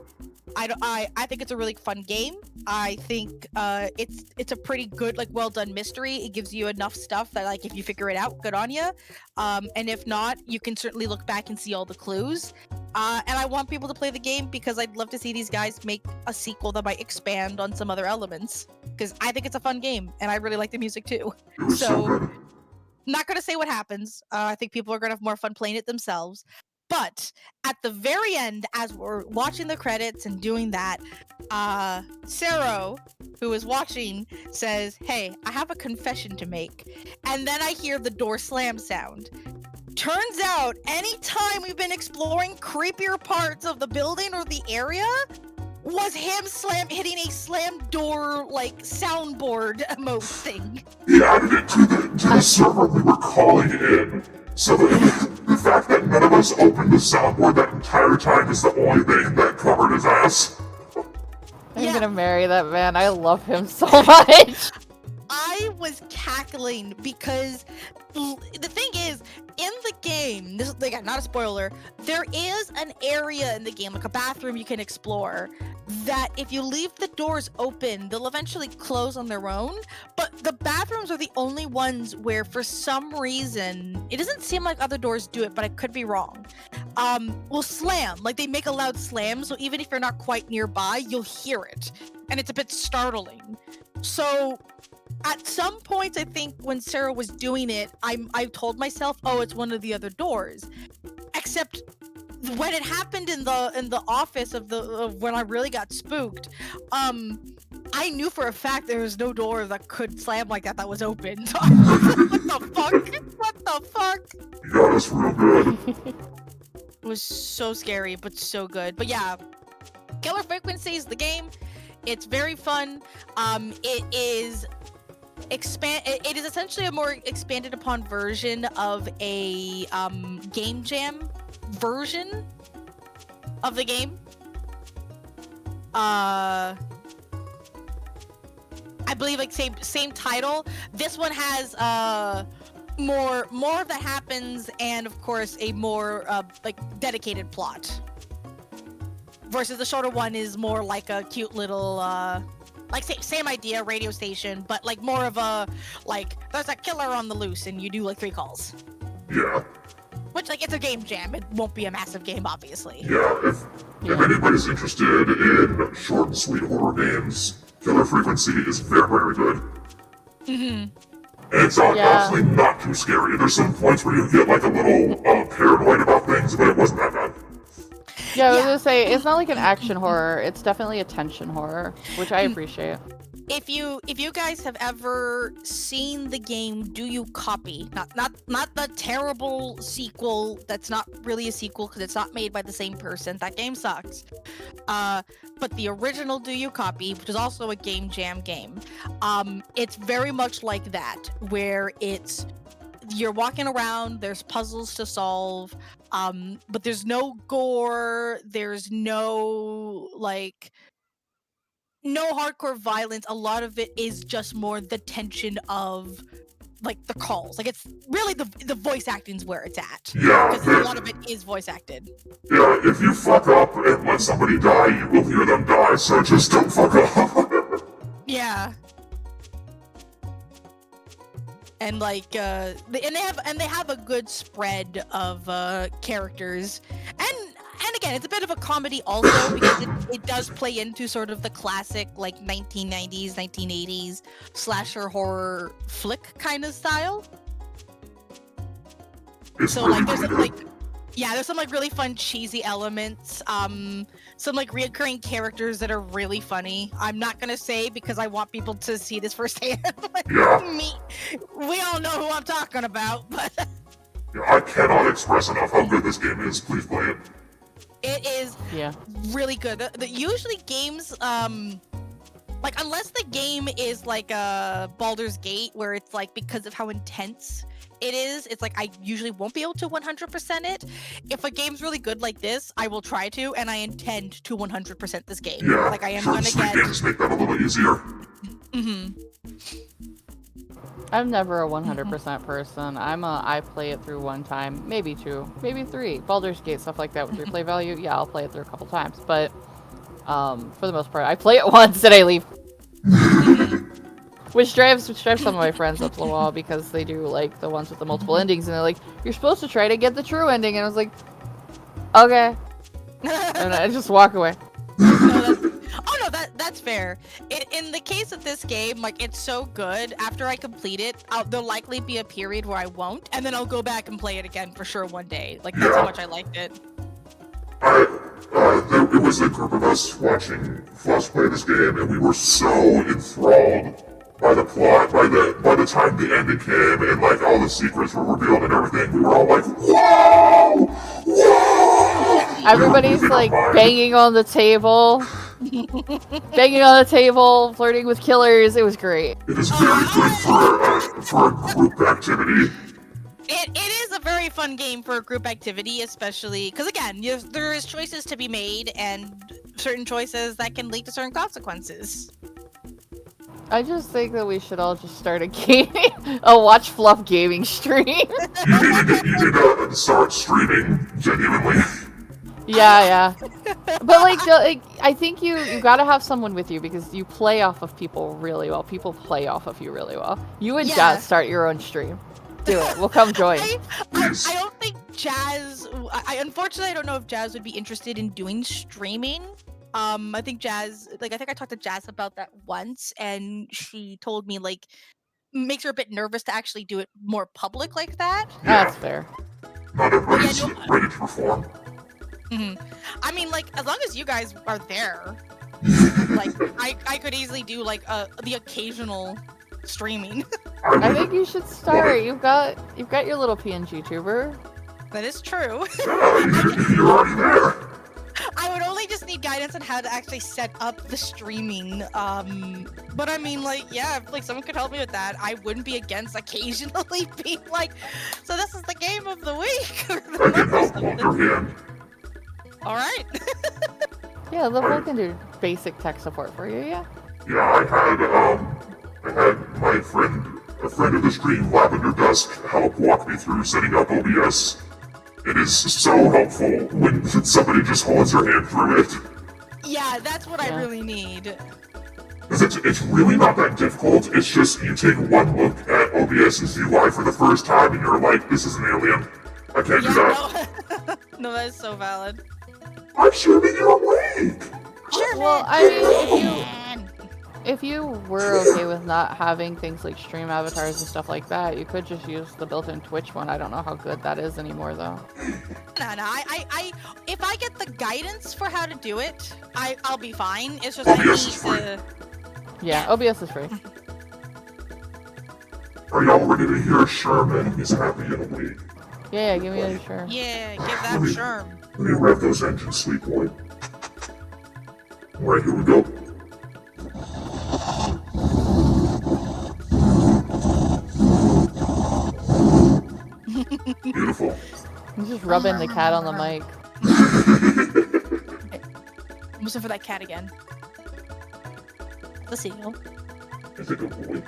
C: I think it's a really fun game. I think it's a pretty good, like, well done mystery. It gives you enough stuff that, like, if you figure it out, good on you. And if not, you can certainly look back and see all the clues. And I want people to play the game because I'd love to see these guys make a sequel that might expand on some other elements. Because I think it's a fun game, and I really like the music too.
A: It was so
C: So,
A: good.
C: not going to say what happens. I think people are going to have more fun playing it themselves. But at the very end, as we're watching the credits and doing that, Sarah, who is watching, says, "Hey, I have a confession to make." And then I hear the door slam sound. Turns out, anytime we've been exploring creepier parts of the building or the area, was him hitting a slam door, like, soundboard emote thing.
A: He added it to the server we were calling in. So the fact that none of us opened the soundboard that entire time is the only thing that covered his ass.
B: I'm
C: Yeah.
B: gonna marry that man. I love him so much.
C: I was cackling because the thing is, in the game, this is, again, not a spoiler, there is an area in the game, like a bathroom you can explore, that if you leave the doors open, they'll eventually close on their own. But the bathrooms are the only ones where, for some reason, it doesn't seem like other doors do it, but I could be wrong, will slam. Like, they make a loud slam, so even if you're not quite nearby, you'll hear it. And it's a bit startling. So at some points, I think when Sarah was doing it, I told myself, oh, it's one of the other doors. Except when it happened in the office of when I really got spooked, I knew for a fact there was no door that could slam like that was open. So I was like, what the fuck? What the fuck?
A: You got us real good.
C: It was so scary, but so good. But yeah, Killer Frequency is the game. It's very fun. It is it is essentially a more expanded upon version of a game jam version of the game. I believe, like, same title. This one has more of that happens, and of course a more like dedicated plot. Versus the shorter one is more like a cute little like same idea, radio station, but like more of a, like, there's a killer on the loose and you do like 3 calls.
A: Yeah.
C: Which, like, it's a game jam. It won't be a massive game, obviously.
A: Yeah, if anybody's interested in short and sweet horror games, Killer Frequency is very, very good.
C: Mm-hmm.
A: And it's honestly not too scary. There's some points where you get like a little paranoid about things, but it wasn't that bad.
B: Yeah, I was gonna say, it's not like an action horror. It's definitely a tension horror, which I appreciate.
C: If you guys have ever seen the game Do You Copy, not the terrible sequel that's not really a sequel because it's not made by the same person, that game sucks, but the original Do You Copy, which is also a game jam game, it's very much like that, where you're walking around, there's puzzles to solve, but there's no gore, there's no, like, no hardcore violence. A lot of it is just more the tension of like the calls. Like it's really the voice acting's where it's at.
A: Yeah,
C: Because a lot of it is voice acted.
A: yeah, if you fuck up and let somebody die, you will hear them die, so just don't fuck up.
C: Yeah. And like they have a good spread of characters. And again, it's a bit of a comedy also because it does play into sort of the classic like 1990s, 1980s slasher horror flick kind of style.
A: It's
C: So
A: really
C: like there's
A: good.
C: some, like there's some like really fun cheesy elements. Some like reoccurring characters that are really funny. I'm not gonna say because I want people to see this firsthand. Like,
A: Yeah.
C: we all know who I'm talking about, but
A: Yeah, I cannot express enough how good this game is. Please play it.
C: it is
B: Yeah.
C: really good. Usually games, like unless the game is like Baldur's Gate, where it's like because of how intense it is, it's like I usually won't be able to 100% it. If a game's really good like this, I will try to, and I intend to 100% this game.
A: Yeah,
C: Like I am
A: sure,
C: gonna
A: Sweet
C: get.
A: games make that a little easier.
B: I'm never a 100% person. I play it through one time, maybe two, maybe three. Baldur's Gate, stuff like that with replay value, yeah, I'll play it through a couple times. But for the most part, I play it once and I leave. Which drives some of my friends up the wall because they do like the ones with the multiple endings and they're like, you're supposed to try to get the true ending, and I was like, okay. And I just walk away.
C: Oh no, that's fair. In the case of this game, like it's so good. After I complete it, there'll likely be a period where I won't, and then I'll go back and play it again for sure one day. Like that's how much I liked it.
A: It was a group of us watching Floss play this game, and we were so enthralled by the plot. By the time the ending came, and like all the secrets were revealed and everything, we were all like, "Whoa, whoa!"
B: Everybody's like banging on the table, flirting with killers. It was great.
A: It is very good for a group activity.
C: It is a very fun game for a group activity, especially because again, there is choices to be made and certain choices that can lead to certain consequences.
B: I just think that we should all just start a watch fluff gaming stream.
A: You need to start streaming genuinely.
B: Yeah. But like I think you gotta have someone with you because you play off of people really well. People play off of you really well. You and Jazz start your own stream. Do it. We'll come join.
C: I don't think Jazz. Unfortunately, I don't know if Jazz would be interested in doing streaming. I think Jazz. I think I talked to Jazz about that once, and she told me like makes her a bit nervous to actually do it more public like that.
A: Yeah.
B: That's fair.
A: Not everybody's ready to perform.
C: I mean, like as long as you guys are there, like I could easily do like the occasional streaming.
B: I think you should start. You've got your little PNG tuber.
C: That is true.
A: You're already there.
C: I would only just need guidance on how to actually set up the streaming. But I mean, like, yeah, if like someone could help me with that, I wouldn't be against occasionally being like, so this is the game of the week.
A: I can help hold your hand.
C: All right.
B: Yeah, Liverpool can do basic tech support for you. Yeah.
A: Yeah, I had my friend, a friend of the stream, Lavender Dusk, help walk me through setting up OBS. It is so helpful when somebody just holds your hand through it.
C: Yeah, that's what I really need.
A: Because it's really not that difficult. It's just you take one look at OBS's UI for the first time and you're like, this is an alien. I can't do that.
C: No, that is so valid.
A: I'm streaming you awake!
C: Sure,
B: Well, I mean, if you were okay with not having things like stream avatars and stuff like that, you could just use the built-in Twitch one. I don't know how good that is anymore, though.
C: No, I if I get the guidance for how to do it, I'll be fine. It's just
A: OBS is
C: I
A: free.
C: need to.
B: Yeah, OBS is free.
A: Are y'all ready to hear Sherman is happy in a week?
B: Yeah, give me a sure.
C: Yeah, give that Sherm.
A: Let me rev those engines, sweet boy. Alright, here we go. Beautiful.
B: I'm just rubbing the cat on the mic.
C: I'm listening for that cat again. the seagull.
A: I think a boy.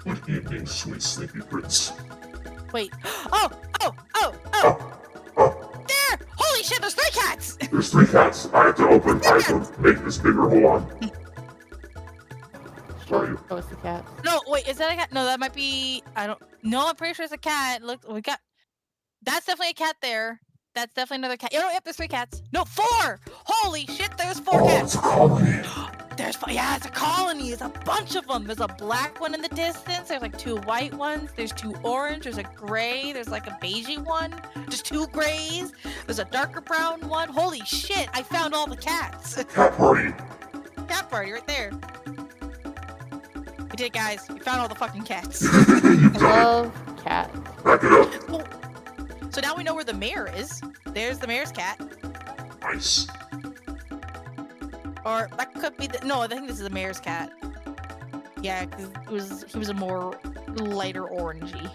A: Good evening, sweet sleepy prince.
C: Wait. Oh!
A: Oh, oh,
C: There! Holy shit, there's 3 cats!
A: there's 3 cats. I have to make this bigger. Hold on. Where are you?
B: Oh, it's the cat.
C: No, wait, is that a cat? No, that might be. I don't. No, I'm pretty sure it's a cat. Look, we got. That's definitely a cat there. That's definitely another cat. Oh, yep, there's 3 cats. No, 4! Holy shit, there's 4
A: Oh,
C: cats!
A: it's a colony.
C: Yeah, it's a colony. There's a bunch of them. There's a black one in the distance. There's like 2 white ones. There's 2 orange. There's a gray. There's like a beigey one. There's 2 grays. There's a darker brown one. Holy shit, I found all the cats.
A: Cat party.
C: Cat party right there. We did it, guys. We found all the fucking cats.
A: You
B: I
A: done
B: love cat.
A: it. Back it up.
C: Oh, so now we know where the mayor is. There's the mayor's cat.
A: Nice.
C: Or that could be the. No, I think this is the mayor's cat. Yeah, because he was a more lighter orangey.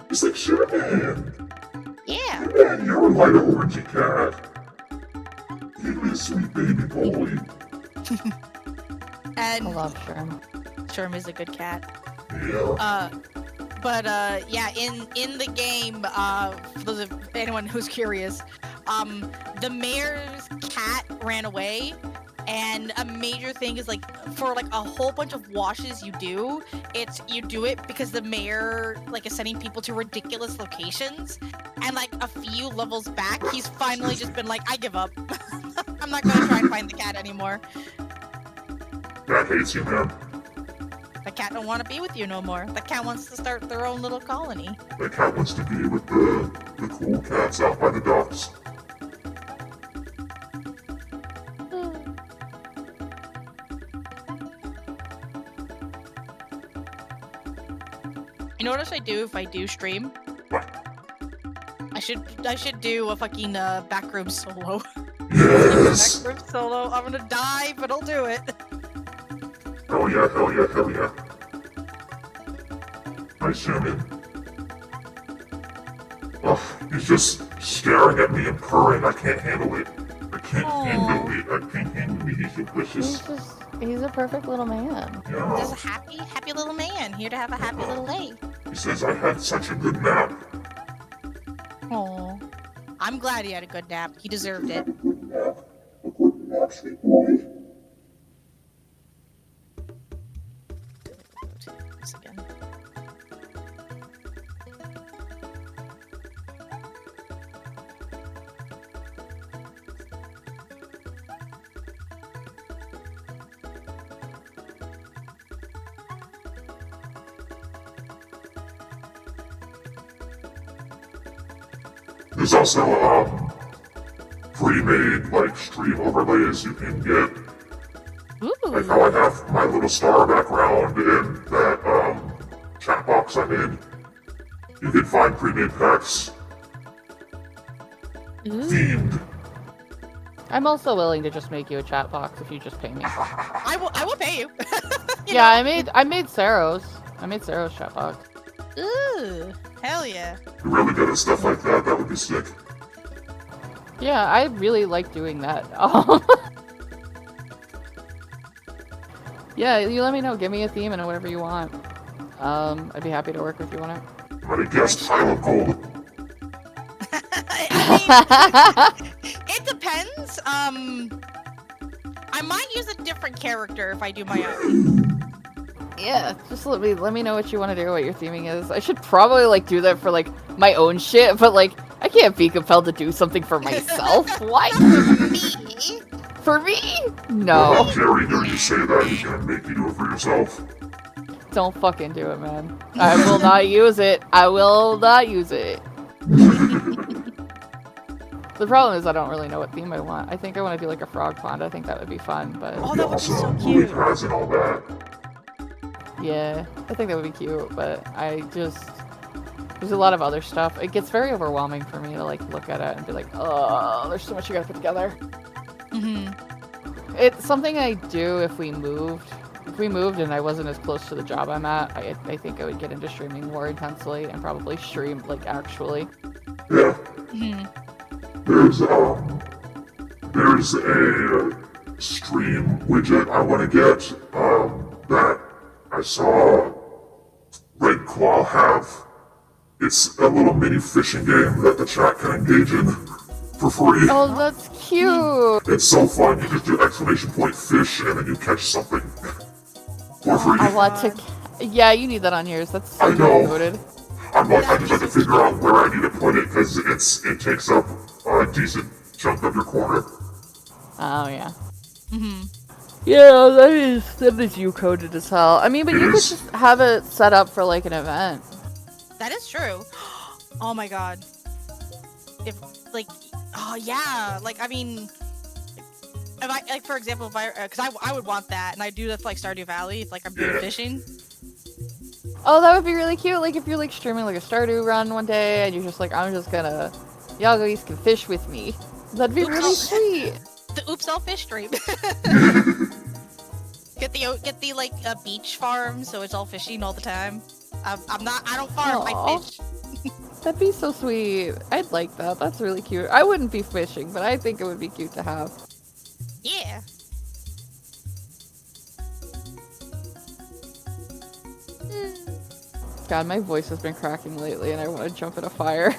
A: He's like, sure, man.
C: Yeah.
A: Man, you're a lighter orangey cat. Give me a sweet baby boy.
B: I
C: And
B: love Sherm.
C: Sherm is a good cat.
A: Yeah.
C: Yeah, in the game, for those of anyone who's curious, the mayor's cat ran away, and a major thing is like for like a whole bunch of washes you do it because the mayor like is sending people to ridiculous locations, and like a few levels back, he's finally just been like, I give up. I'm not gonna try and find the cat anymore.
A: Cat hates you, man.
C: The cat don't want to be with you no more. The cat wants to start their own little colony.
A: The cat wants to be with the cool cats out by the docks.
C: You know what I should do if I do stream?
A: What?
C: I should do a fucking backroom solo.
A: Yes!
C: Backroom solo. I'm gonna die, but I'll do it.
A: Hell yeah, hell yeah, hell yeah. Nice human. Ugh, he's just staring at me and purring. I can't handle it. I can't handle it. I can't handle it. He's delicious.
B: He's a perfect little man.
A: Yeah.
C: Just a happy little man here to have a happy little day.
A: He says I had such a good nap.
C: Oh, I'm glad he had a good nap. He deserved it.
A: A good nap, sweet boy.
C: This again.
A: There's also pre-made like stream overlays you can get. Like
C: Ooh.
A: how I have my little star background in that chat box I made. You can find pre-made packs themed.
B: I'm also willing to just make you a chat box if you just pay me.
C: I will pay you.
B: Yeah, I made Saros. I made Saros chat box.
C: Ooh, hell yeah.
A: You're really good at stuff like that. That would be sick.
B: Yeah, I really like doing that. Yeah, you let me know. Give me a theme and whatever you want. I'd be happy to work with you on it.
A: I'm gonna guess pile of gold.
C: I mean, it depends. I might use a different character if I do my own.
B: Yeah, just let me know what you want to do, what your theming is. I should probably like do that for like my own shit, but like I can't be compelled to do something for myself. Why?
C: Me?
B: For me?
A: How
B: No.
A: dare you say that? He's gonna make you do it for yourself.
B: Don't fucking do it, man. I will not use it. I will not use it. The problem is I don't really know what theme I want. I think I want to do like a frog pond. I think that would be fun, but
C: Oh, that would be so
A: Awesome.
C: cute.
A: Louis has and all that.
B: yeah, I think that would be cute, but there's a lot of other stuff. It gets very overwhelming for me to like look at it and be like, oh, there's so much you gotta put together.
C: Mm-hmm.
B: It's something I do if we moved. If we moved and I wasn't as close to the job I'm at, I think I would get into streaming more intensely and probably stream like actually.
A: Yeah.
C: Mm-hmm.
A: There's stream widget I want to get, that I saw Red Claw have. It's a little mini fishing game that the chat can engage in for free.
B: Oh, that's cute.
A: It's so fun. You just do exclamation point fish and then you catch something for free.
B: I want to. Yeah, you need that on yours. That's so
A: I know.
B: coded.
A: I'm like, I just have to figure out where I need to put it because it takes up a decent chunk of your corner.
B: Oh yeah. Yeah, that is you coded as hell. I mean, but you could just have it set up for like an event.
C: That is true. Oh my god. If like, oh yeah, like I mean, if I like for example, if because I would want that, and I do that for like Stardew Valley, if like I'm doing fishing.
B: Oh, that would be really cute. Like if you're like streaming like a Stardew run one day, and you're just like, I'm just gonna, y'all guys can fish with me. That'd be really sweet.
C: The Oops All Fish stream. Get the like a beach farm, so it's all fishing all the time. I don't farm, I fish.
B: That'd be so sweet. I'd like that. That's really cute. I wouldn't be fishing, but I think it would be cute to have.
C: Yeah.
B: God, my voice has been cracking lately and I want to jump in a fire.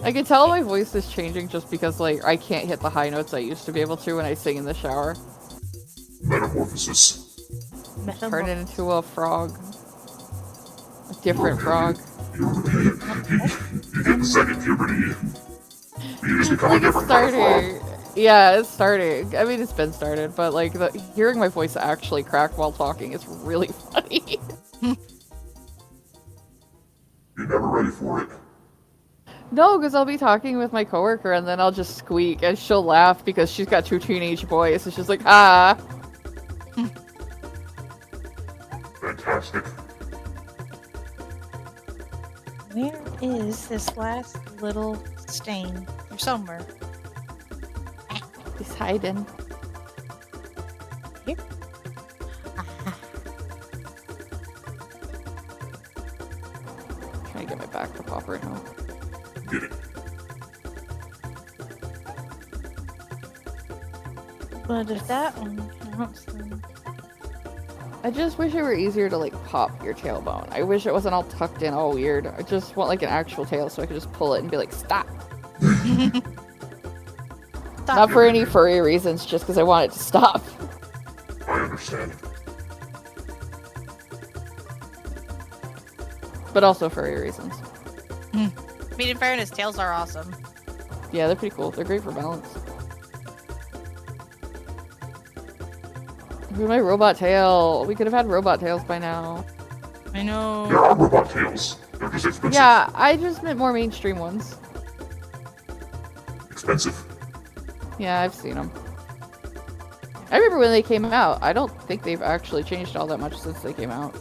B: I can tell my voice is changing just because like I can't hit the high notes I used to be able to when I sing in the shower.
A: Metamorphosis.
B: Turn it into a frog. A different frog.
A: You get the second puberty. You just become a different kind of frog.
B: Yeah, it's starting. I mean, it's been started, but like hearing my voice actually crack while talking is really funny.
A: You're never ready for it.
B: No, because I'll be talking with my coworker and then I'll just squeak and she'll laugh because she's got 2 teenage boys and she's like, ah.
A: Fantastic.
C: Where is this last little stain? You're somewhere.
B: He's hiding.
C: Here.
B: Trying to get my back to pop right now.
A: Get it.
C: But if that one counts, then...
B: I just wish it were easier to like pop your tailbone. I wish it wasn't all tucked in all weird. I just want like an actual tail so I could just pull it and be like, stop. Not for any furry reasons, just because I want it to stop.
A: I understand.
B: But also furry reasons.
C: I mean, in fairness, tails are awesome.
B: Yeah, they're pretty cool. They're great for balance. Look at my robot tail. We could have had robot tails by now.
C: I know.
A: There are robot tails. They're just expensive.
B: Yeah, I just meant more mainstream ones.
A: Expensive.
B: Yeah, I've seen them. I remember when they came out. I don't think they've actually changed all that much since they came out.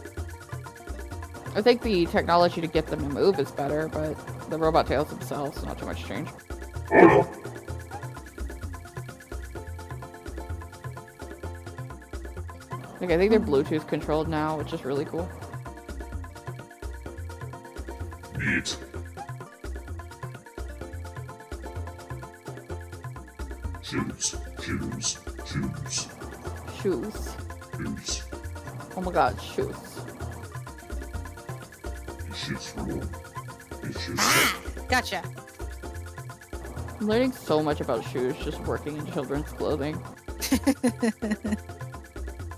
B: I think the technology to get them to move is better, but the robot tails themselves, not too much change.
A: Oh no.
B: Like, I think they're Bluetooth controlled now, which is really cool.
A: Neat. Shoes. Shoes. Shoes.
B: Shoes.
A: Shoes.
B: Oh my god, shoes.
A: These shoes rule. These shoes
C: Gotcha.
B: I'm learning so much about shoes just working in children's clothing.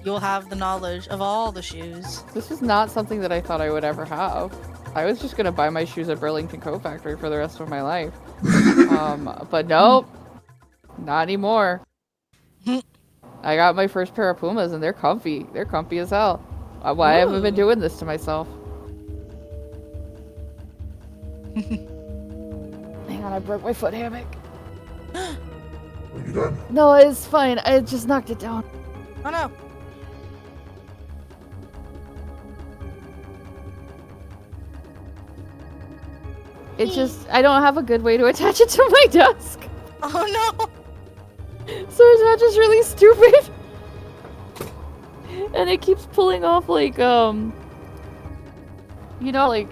C: You'll have the knowledge of all the shoes.
B: This is not something that I thought I would ever have. I was just gonna buy my shoes at Burlington Coat Factory for the rest of my life. But nope. Not anymore. I got my first pair of Pumas and they're comfy. They're comfy as hell. Why haven't I been doing this to myself? Hang on, I broke my foot hammock.
A: Are you done?
B: No, it's fine. I just knocked it down.
C: Oh no.
B: It's just, I don't have a good way to attach it to my desk.
C: Oh no.
B: So it's not just really stupid. And it keeps pulling off like, you know, like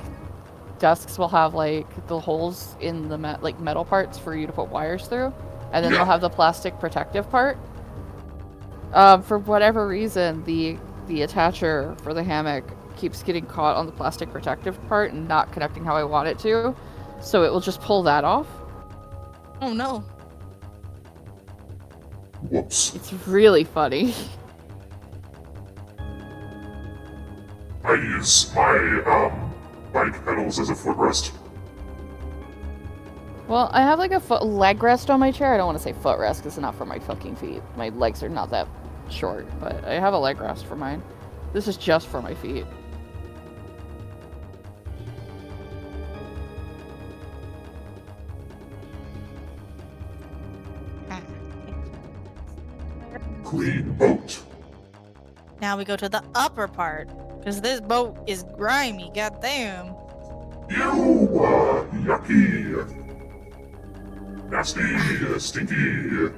B: desks will have like the holes in the like metal parts for you to put wires through. and then
A: Yeah.
B: they'll have the plastic protective part. For whatever reason, the attacher for the hammock keeps getting caught on the plastic protective part and not connecting how I want it to, so it will just pull that off.
C: Oh no.
A: Whoops.
B: It's really funny.
A: I use my, bike pedals as a footrest.
B: Well, I have like a leg rest on my chair. I don't want to say footrest because it's not for my fucking feet. My legs are not that short, but I have a leg rest for mine. This is just for my feet.
A: Clean boat.
C: Now we go to the upper part, because this boat is grimy, goddamn.
A: Ew, yucky. Nasty, stinky.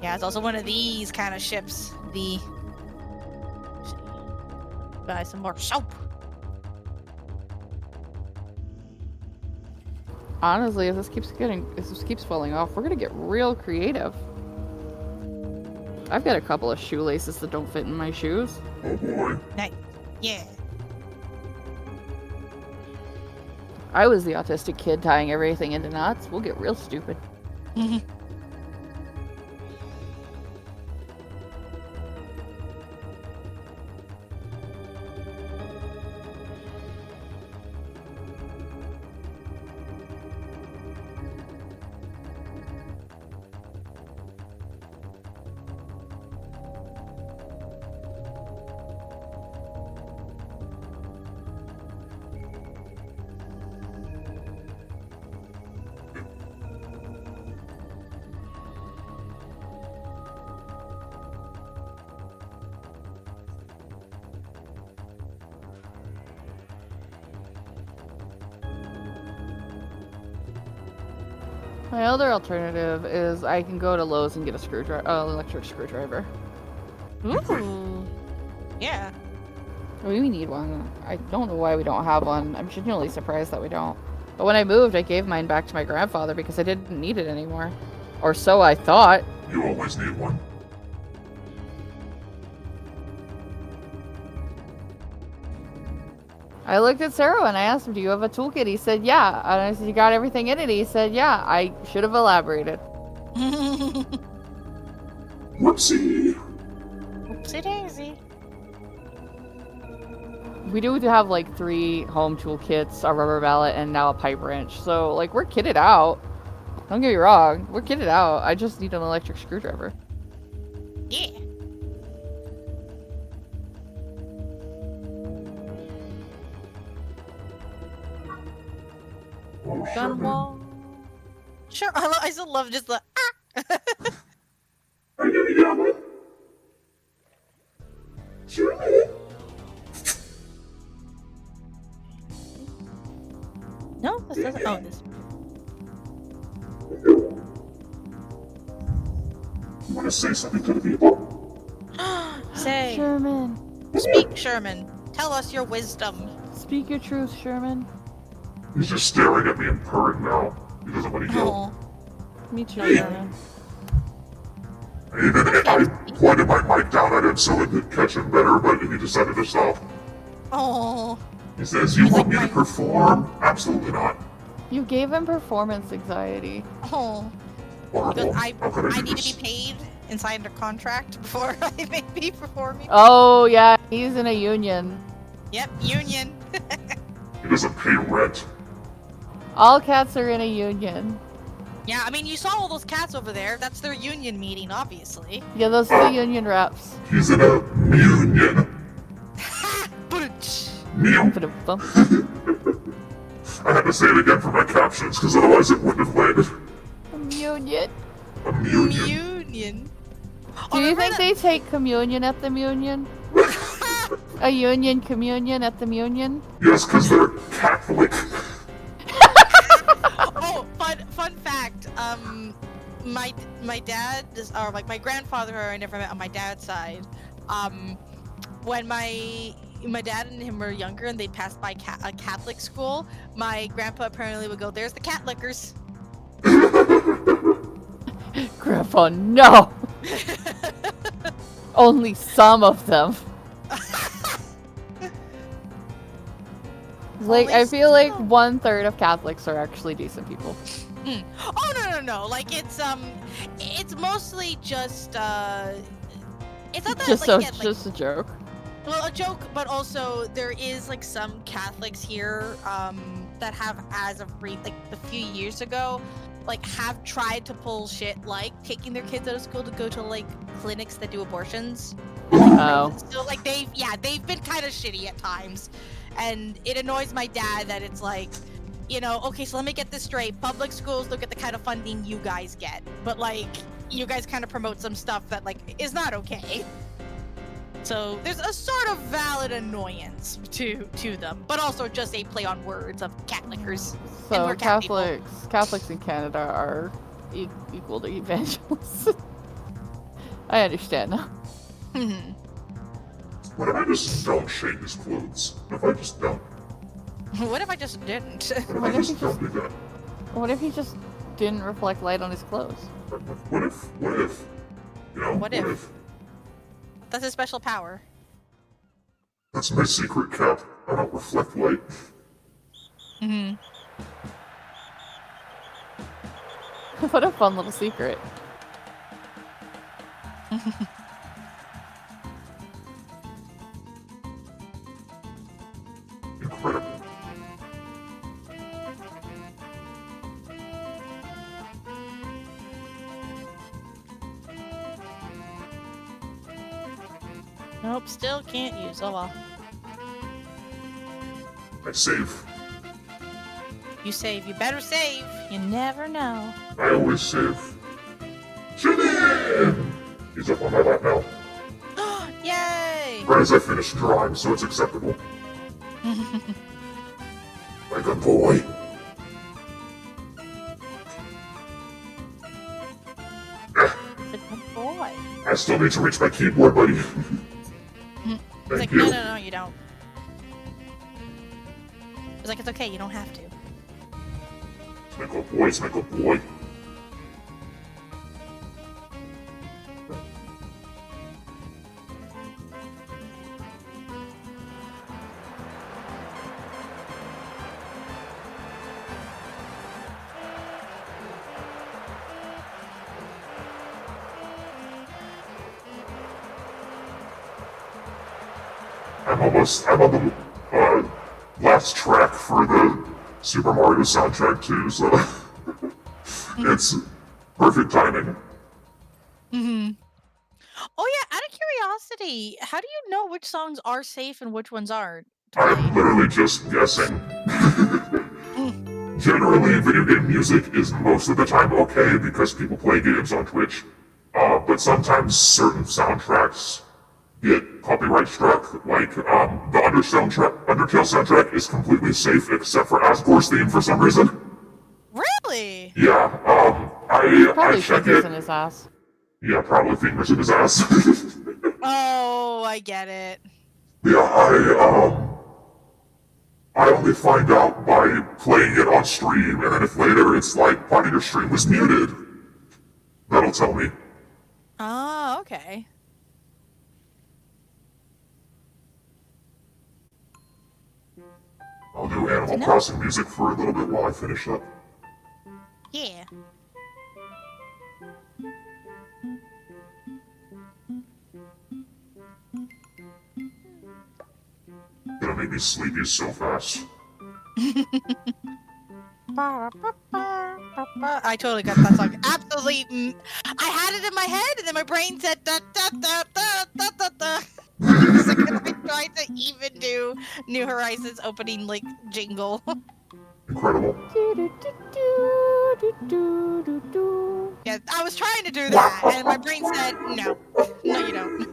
C: Yeah, it's also one of these kind of ships. Buy some more soap.
B: Honestly, if this keeps falling off, we're gonna get real creative. I've got a couple of shoelaces that don't fit in my shoes.
A: Oh boy.
C: Nice. Yeah.
B: I was the autistic kid tying everything into knots. We'll get real stupid. My other alternative is I can go to Lowe's and get a electric screwdriver.
C: Ooh. Yeah.
B: We need one. I don't know why we don't have one. I'm genuinely surprised that we don't. But when I moved, I gave mine back to my grandfather because I didn't need it anymore. Or so I thought.
A: You always need one.
B: I looked at Sarah and I asked him, do you have a toolkit? He said, yeah. And I said, you got everything in it? He said, yeah. I should have elaborated.
A: Whoopsie.
C: Oopsie daisy.
B: We do have like 3 home toolkits, a rubber mallet, and now a pipe wrench. So, like, we're kitted out. Don't get me wrong. We're kitted out. I just need an electric screwdriver.
C: Yeah.
A: Oh,
C: Gun
A: Sherman.
C: wall. Sure. I still love just the
A: Are you yelling? Sherman.
C: No, this doesn't. Oh, this.
A: You want to say something to the people?
C: Say.
B: Sherman.
C: Speak, Sherman. Tell us your wisdom.
B: Speak your truth, Sherman.
A: He's just staring at me and purring now. He doesn't want to go.
C: Oh.
B: Me too, Sherman.
A: I pointed my mic down at him so it could catch him better, but he decided to stop.
C: Oh.
A: He says, you want me to perform? Absolutely not.
B: You gave him performance anxiety.
C: Oh.
A: Horrible.
C: Because
A: How could I
C: I
A: do
C: need
A: this?
C: to be paid and signed a contract before I may be performing.
B: Oh, yeah, he's in a union.
C: Yep, union.
A: He doesn't pay rent.
B: All cats are in a union.
C: Yeah, I mean, you saw all those cats over there. That's their union meeting, obviously.
B: Yeah, those are the union reps.
A: He's in a union.
C: Ha! Bunch.
A: Mew.
B: Ba-dum-bum.
A: I had to say it again for my captions, because otherwise it wouldn't have landed.
B: Union.
A: A union.
C: Union.
B: Do you think they take communion at the union? A union communion at the union?
A: Yes, because they're Catholic.
C: Oh, fun fact. My dad, or like my grandfather, who I never met on my dad's side. When my dad and him were younger and they passed by a Catholic school, my grandpa apparently would go, "There's the cat lickers."
B: Grandpa, no! Only some of them. Like,
C: Only
B: I feel like
C: some.
B: 1/3 of Catholics are actually decent people.
C: Oh no. Like it's mostly just it's not that
B: Just
C: like
B: a,
C: again, like
B: just a joke.
C: well a joke, but also there is like some Catholics here that have as of like a few years ago like have tried to pull shit like taking their kids out of school to go to like clinics that do abortions.
B: Oh.
C: So like they've been kind of shitty at times, and it annoys my dad that it's like, you know, okay, so let me get this straight. Public schools look at the kind of funding you guys get, but like you guys kind of promote some stuff that like is not okay. So there's a sort of valid annoyance to them, but also just a play on words of Catholicers. And
B: So
C: we're cat people.
B: Catholics in Canada are equal to evangelists. I understand now.
C: Mhm.
A: What if I just don't shake his clothes? What if I just don't?
C: What if I just didn't?
A: What if I just don't do that?
B: What if he just didn't reflect light on his clothes?
A: What if, you know,
C: What if? That's a special power.
A: That's my secret, Cap. I don't reflect light.
C: Mm-hmm.
B: What a fun little secret.
A: Incredible.
C: Nope, still can't use. Oh well.
A: I save.
C: You save. You better save. You never know.
A: I always save. Jimmy! He's up on my lap now.
C: Yay!
A: Right as I finish drawing, so it's acceptable. My good boy.
C: Good boy.
A: I still need to reach my keyboard, buddy.
C: It's
A: Thank
C: like,
A: you.
C: no, you don't. It's like, it's okay, you don't have to.
A: It's my good boy, it's my good boy. I'm on the last track for the Super Mario soundtrack too, so it's perfect timing.
C: Mm-hmm. Oh yeah, out of curiosity, how do you know which songs are safe and which ones aren't?
A: I'm literally just guessing. Generally, video game music is most of the time okay because people play games on Twitch, but sometimes certain soundtracks get copyright struck, like the Undertale soundtrack is completely safe except for Asgore's theme for some reason.
C: Really?
A: Yeah, I
B: Probably
A: check
B: fingers
A: it.
B: in his ass.
A: Yeah, probably fingers in his ass.
C: Oh, I get it.
A: Yeah, I only find out by playing it on stream, and then if later it's like part of your stream was muted, that'll tell me.
C: Oh, okay.
A: I'll do Animal Crossing music for a little bit while I finish up.
C: Yeah.
A: Gonna make me sleepy so fast.
C: I totally got that song. Absolutely. I had it in my head, and then my brain said da da da da da da da. The second I tried to even do New Horizons opening like jingle.
A: Incredible.
C: Yeah, I was trying to do that, and my brain said no. No, you don't.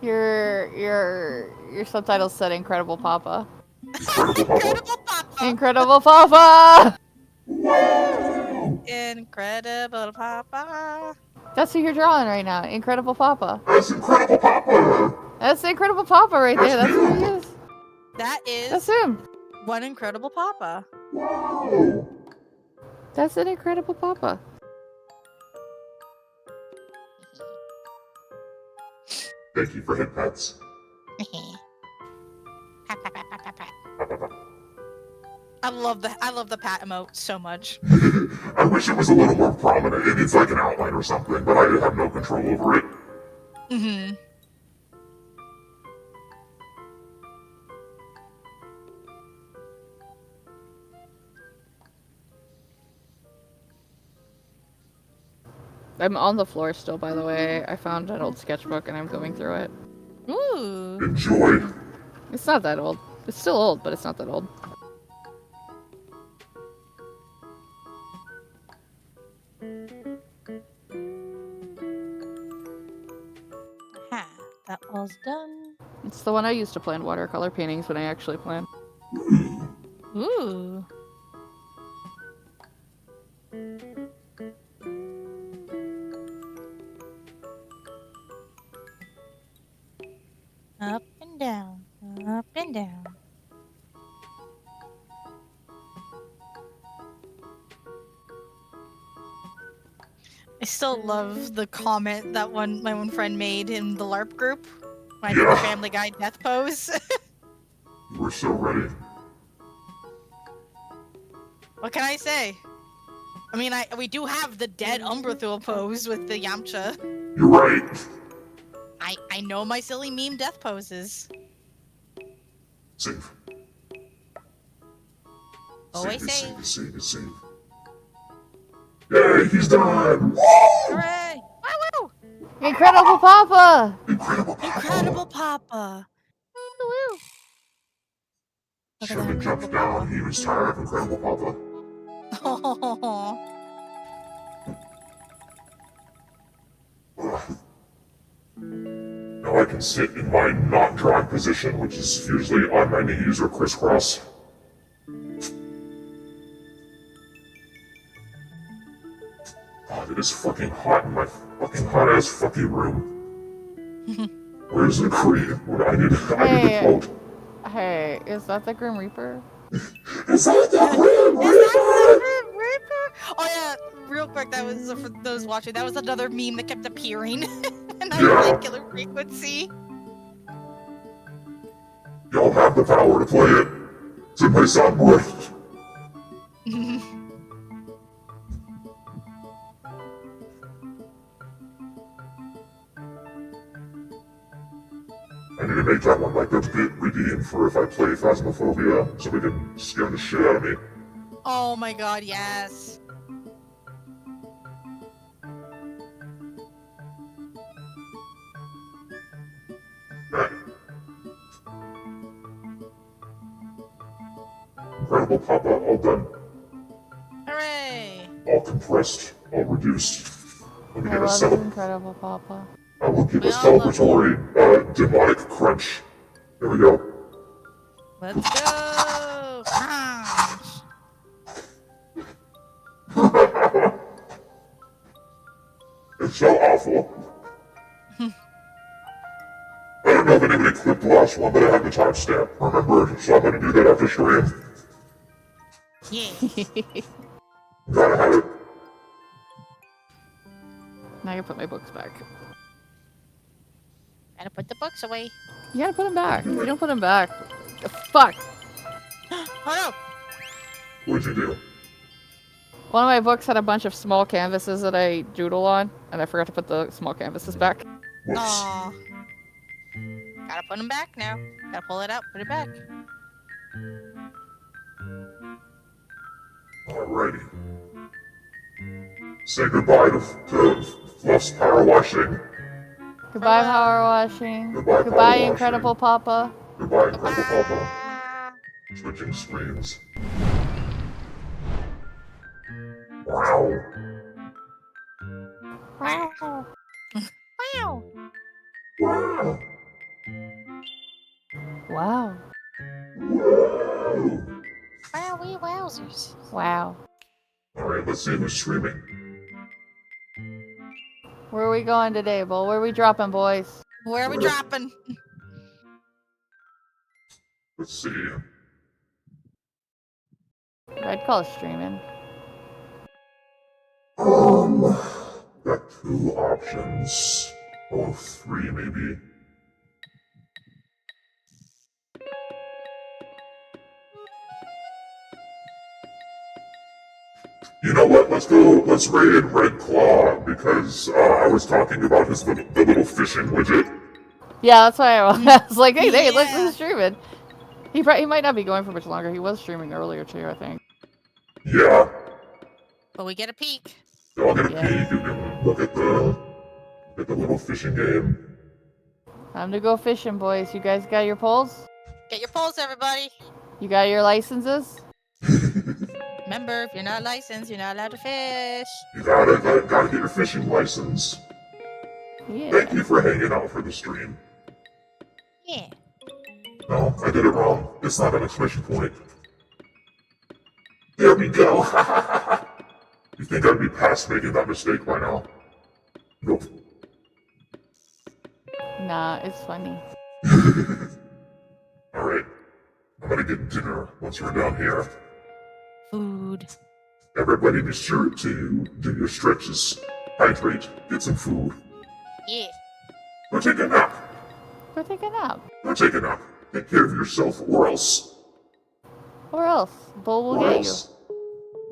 B: Your subtitles said "Incredible Papa."
A: Incredible Papa.
C: Incredible Papa.
B: Incredible Papa!
A: Whoa!
C: Incredible Papa.
B: That's who you're drawing right now. Incredible Papa.
A: That's Incredible Papa!
B: That's Incredible Papa right there. That's who he is.
C: That is
B: That's him.
C: one Incredible Papa.
A: Whoa!
B: That's an Incredible Papa.
A: Thank you for hit pets.
C: Pat, pat, pat, pat, pat, pat. I love the pat emote so much.
A: I wish it was a little more prominent. It's like an outline or something, but I have no control over it.
C: Mm-hmm.
B: I'm on the floor still, by the way. I found an old sketchbook and I'm going through it.
C: Ooh.
A: Enjoy.
B: It's not that old. It's still old, but it's not that old.
C: Aha, that all's done.
B: It's the one I used to plan watercolor paintings when I actually planned.
C: Ooh. Up and down, up and down. I still love the comment that my one friend made in the LARP group when I did the Family Guy death pose.
A: You were so ready.
C: What can I say? I mean, we do have the dead Umbrathul pose with the Yamcha.
A: You're right.
C: I know my silly meme death poses.
A: Save.
C: Always
A: Save,
C: save.
A: save, save. Yay, he's done! Woo!
C: Hooray! Woo woo!
B: Incredible Papa!
A: Incredible Papa.
C: Incredible Papa! Woo woo! Look at that
A: Sherman jumped
C: Incredible
A: down. He was tired of Incredible Papa.
C: Papa.
A: Ugh. Now I can sit in my not drawing position, which is usually on my knees or crisscross. God, it is fucking hot in my fucking hot-ass fucking room. Where's the Creed? I need
B: Hey.
A: the quote.
B: Hey, is that the Grim Reaper?
A: Is that the Grim
C: Is that
A: Reaper?
C: the Reaper? Oh yeah, real quick, that was for those watching. That was another meme that kept appearing, and I
A: Yeah.
C: regular frequency.
A: Y'all have the power to play it. It's in my soundboard. I need to make that one like a bit redeemed for if I play Phasmophobia, so we can scare the shit out of me.
C: Oh my god, yes.
A: Incredible Papa, all done.
C: Hooray!
A: All compressed, all reduced. Let me
B: I
A: get a
B: love
A: cele-
B: Incredible Papa.
A: I will give a
C: We all love
A: celebratory, demonic crunch. There we go.
C: Let's go! Crunch!
A: It's so awful. I don't know if anybody clipped the last one, but I had the timestamp remembered, so I'm gonna do that after stream.
C: Yeah.
A: Gotta have it.
B: Now I can put my books back.
C: Gotta put the books away.
B: You gotta put them back. If you don't put them back, fuck.
C: Oh
A: What'd you do?
B: One of my books had a bunch of small canvases that I doodle on, and I forgot to put the small canvases back.
C: no!
A: Whoops.
C: Aw. Gotta put them back now. Gotta pull it out, put it back.
A: Alrighty. Say goodbye to Fluff's power washing.
B: Goodbye, power washing.
A: Goodbye,
B: Goodbye,
A: power washing.
B: Incredible Papa.
A: Goodbye, Incredible Papa.
C: Ah.
A: Switching screens. Wow.
C: Wow. Wow.
A: Wow.
B: Wow.
A: Whoa.
C: Wowie wowzers.
B: Wow.
A: Alright, let's see who's streaming.
B: Where are we going today, Bull? Where are we dropping, boys?
C: Where are we dropping?
A: Let's see.
B: I'd call it streaming.
A: Got two options. Oh, three maybe. You know what? Let's raid Red Claw because I was talking about the little fishing widget.
B: Yeah, that's why I was like, hey, look
C: Yeah.
B: who's streaming. He might not be going for much longer. He was streaming earlier too, I think.
A: Yeah.
C: But we get a peek.
A: Y'all get a
B: Yeah.
A: peek. You can look at the little fishing game.
B: Time to go fishing, boys. You guys got your poles?
C: Get your poles, everybody.
B: You got your licenses?
C: Remember, if you're not licensed, you're not allowed to fish.
A: You gotta get your fishing license.
B: Yeah.
A: Thank you for hanging out for the stream.
C: Yeah.
A: No, I did it wrong. It's not an exclamation point. There we go. You think I'd be past making that mistake by now? Nope.
B: Nah, it's funny.
A: Alright. I'm gonna get dinner once we're down here.
C: Food.
A: Everybody be sure to do your stretches, hydrate, get some food.
C: Yeah.
A: Go take a nap.
B: Go take a nap.
A: Go take a nap. Take care of yourself or else.
B: Or else. Bull will
A: Or
B: get
A: else.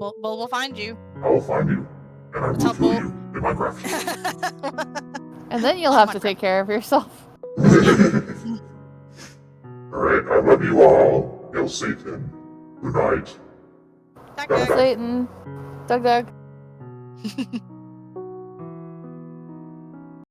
C: Bull will find you.
A: I will find you. And I will
C: Tell
A: kill
C: Bull.
A: you in my graph.
B: you. And then you'll have to take care of yourself.
A: Alright, I love you all. Hail Satan. Good night.
C: Duck,
A: Duck,
C: duck.
B: Satan. Doug.